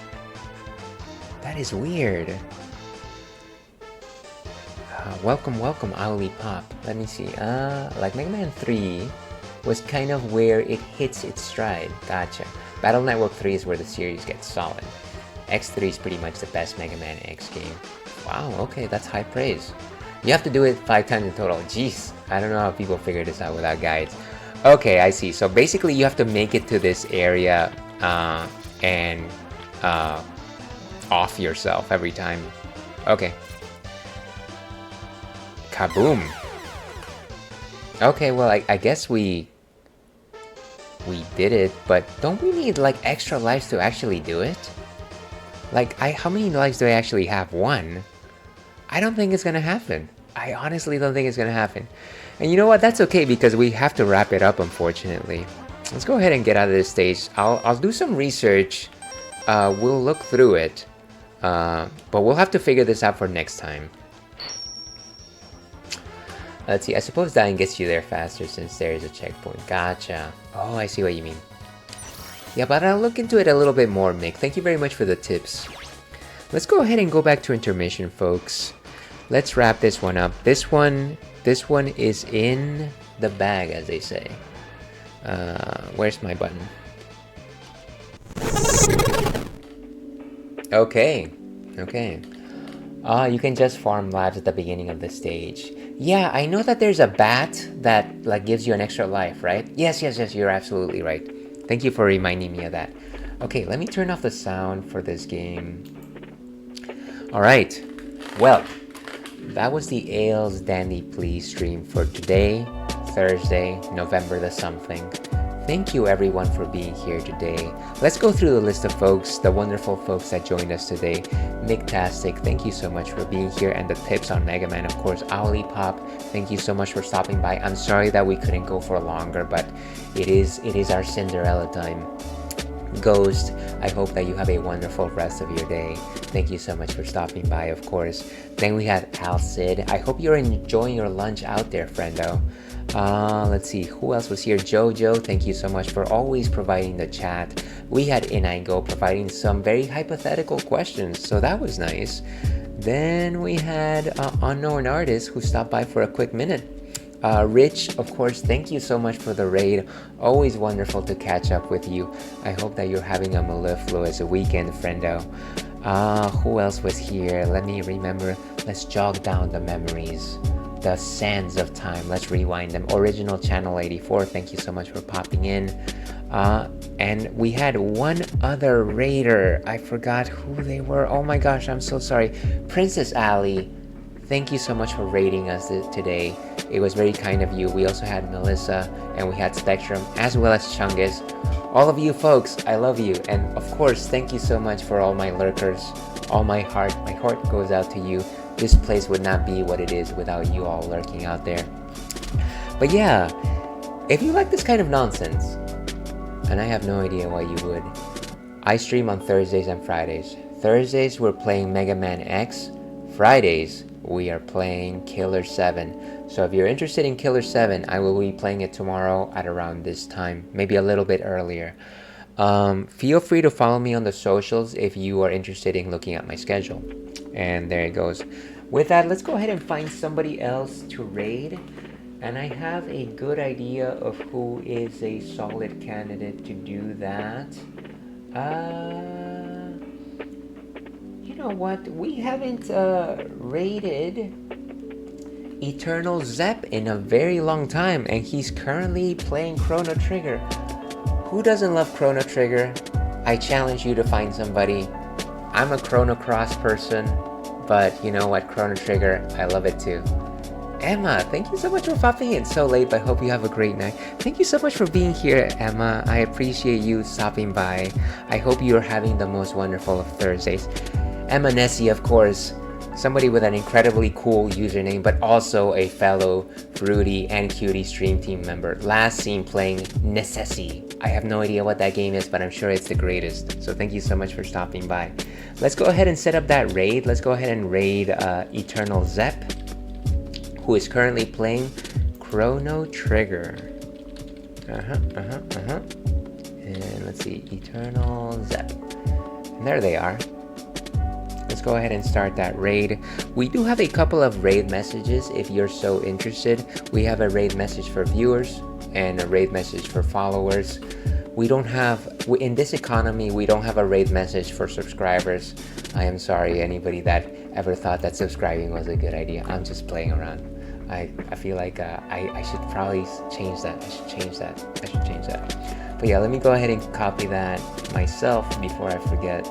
That is weird. Welcome, Owly Pop. Let me see. Like Mega Man 3 was kind of where it hits its stride. Gotcha. Battle Network 3 is where the series gets solid. X3 is pretty much the best Mega Man X game. Wow, okay, that's high praise. You have to do it 5 times in total. Jeez, I don't know how people figure this out without guides. Okay, I see. So basically you have to make it to this area and off yourself every time. Okay. Kaboom. Okay, well, I guess we did it, but don't we need like extra lives to actually do it? Like, how many lives do I actually have? 1? I don't think it's gonna happen. I honestly don't think it's gonna happen. And you know what? That's okay because we have to wrap it up, unfortunately. Let's go ahead and get out of this stage. I'll do some research. We'll look through it. But we'll have to figure this out for next time. Let's see. I suppose dying gets you there faster since there is a checkpoint. Gotcha. Oh, I see what you mean. Yeah, but I'll look into it a little bit more, Mick. Thank you very much for the tips. Let's go ahead and go back to intermission, folks. Let's wrap this one up. This one is in the bag, as they say. Where's my button? Okay. You can just farm lives at the beginning of the stage. Yeah, I know that there's a bat that like gives you an extra life, right? Yes, you're absolutely right. Thank you for reminding me of that. Okay, let me turn off the sound for this game. Alright, well, that was the Ales Dandy Please stream for today, Thursday, November the something. Thank you everyone for being here today. Let's go through the list of folks, the wonderful folks that joined us today. Micktastic, thank you so much for being here, and the tips on Mega Man, of course. Owly Pop, thank you so much for stopping by. I'm sorry that we couldn't go for longer, but it is our Cinderella time. Ghost, I hope that you have a wonderful rest of your day. Thank you so much for stopping by, of course. Then we had Al Sid. I hope you're enjoying your lunch out there, friendo. Let's see, who else was here? Jojo, thank you so much for always providing the chat. We had Inigo providing some very hypothetical questions, so that was nice. Then we had Unknown Artist who stopped by for a quick minute. Rich, of course, thank you so much for the raid. Always wonderful to catch up with you. I hope that you're having a mellifluous weekend, friendo. Who else was here? Let me remember. Let's jog down the memories. The sands of time. Let's rewind them. Original Channel 84, thank you so much for popping in. And we had one other raider. I forgot who they were. Oh my gosh, I'm so sorry. Princess Ali, thank you so much for raiding us today. It was very kind of you. We also had Melissa, and we had Spectrum, as well as Chungus. All of you folks, I love you. And of course, thank you so much for all my lurkers. All my heart goes out to you. This place would not be what it is without you all lurking out there. But yeah, if you like this kind of nonsense, and I have no idea why you would, I stream on Thursdays and Fridays. Thursdays we're playing Mega Man X. Fridays we are playing Killer 7. So if you're interested in Killer 7, I will be playing it tomorrow at around this time, maybe a little bit earlier. Feel free to follow me on the socials if you are interested in looking at my schedule. And there it goes. With that, let's go ahead and find somebody else to raid. And I have a good idea of who is a solid candidate to do that. You know what? We haven't raided Eternal Zep in a very long time, and he's currently playing Chrono Trigger. Who doesn't love Chrono Trigger? I challenge you to find somebody. I'm a Chrono Cross person, but you know what? Chrono Trigger, I love it too. Emma, thank you so much for popping in so late, but I hope you have a great night. Thank you so much for being here, Emma. I appreciate you stopping by. I hope you're having the most wonderful of Thursdays. Emma Nessie, of course, somebody with an incredibly cool username, but also a fellow Fruity and Cutie stream team member. Last seen playing Necessi. I have no idea what that game is, but I'm sure it's the greatest. So thank you so much for stopping by. Let's go ahead and set up that raid. Let's go ahead and raid Eternal Zep, who is currently playing Chrono Trigger. And let's see, Eternal Zep. And there they are. Let's go ahead and start that raid. We do have a couple of raid messages if you're so interested. We have a raid message for viewers and a raid message for followers. We don't have, in this economy, we don't have a raid message for subscribers. I am sorry, anybody that ever thought that subscribing was a good idea. I'm just playing around. I feel like I should probably change that. I should change that. But yeah, let me go ahead and copy that myself before I forget.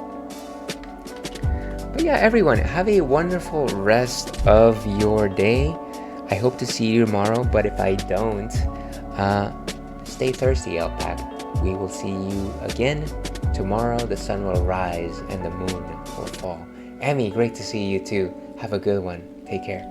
But yeah, everyone, have a wonderful rest of your day. I hope to see you tomorrow, but if I don't, stay thirsty, Elpac. We will see you again tomorrow. The sun will rise and the moon will fall. Emmy, great to see you too. Have a good one. Take care.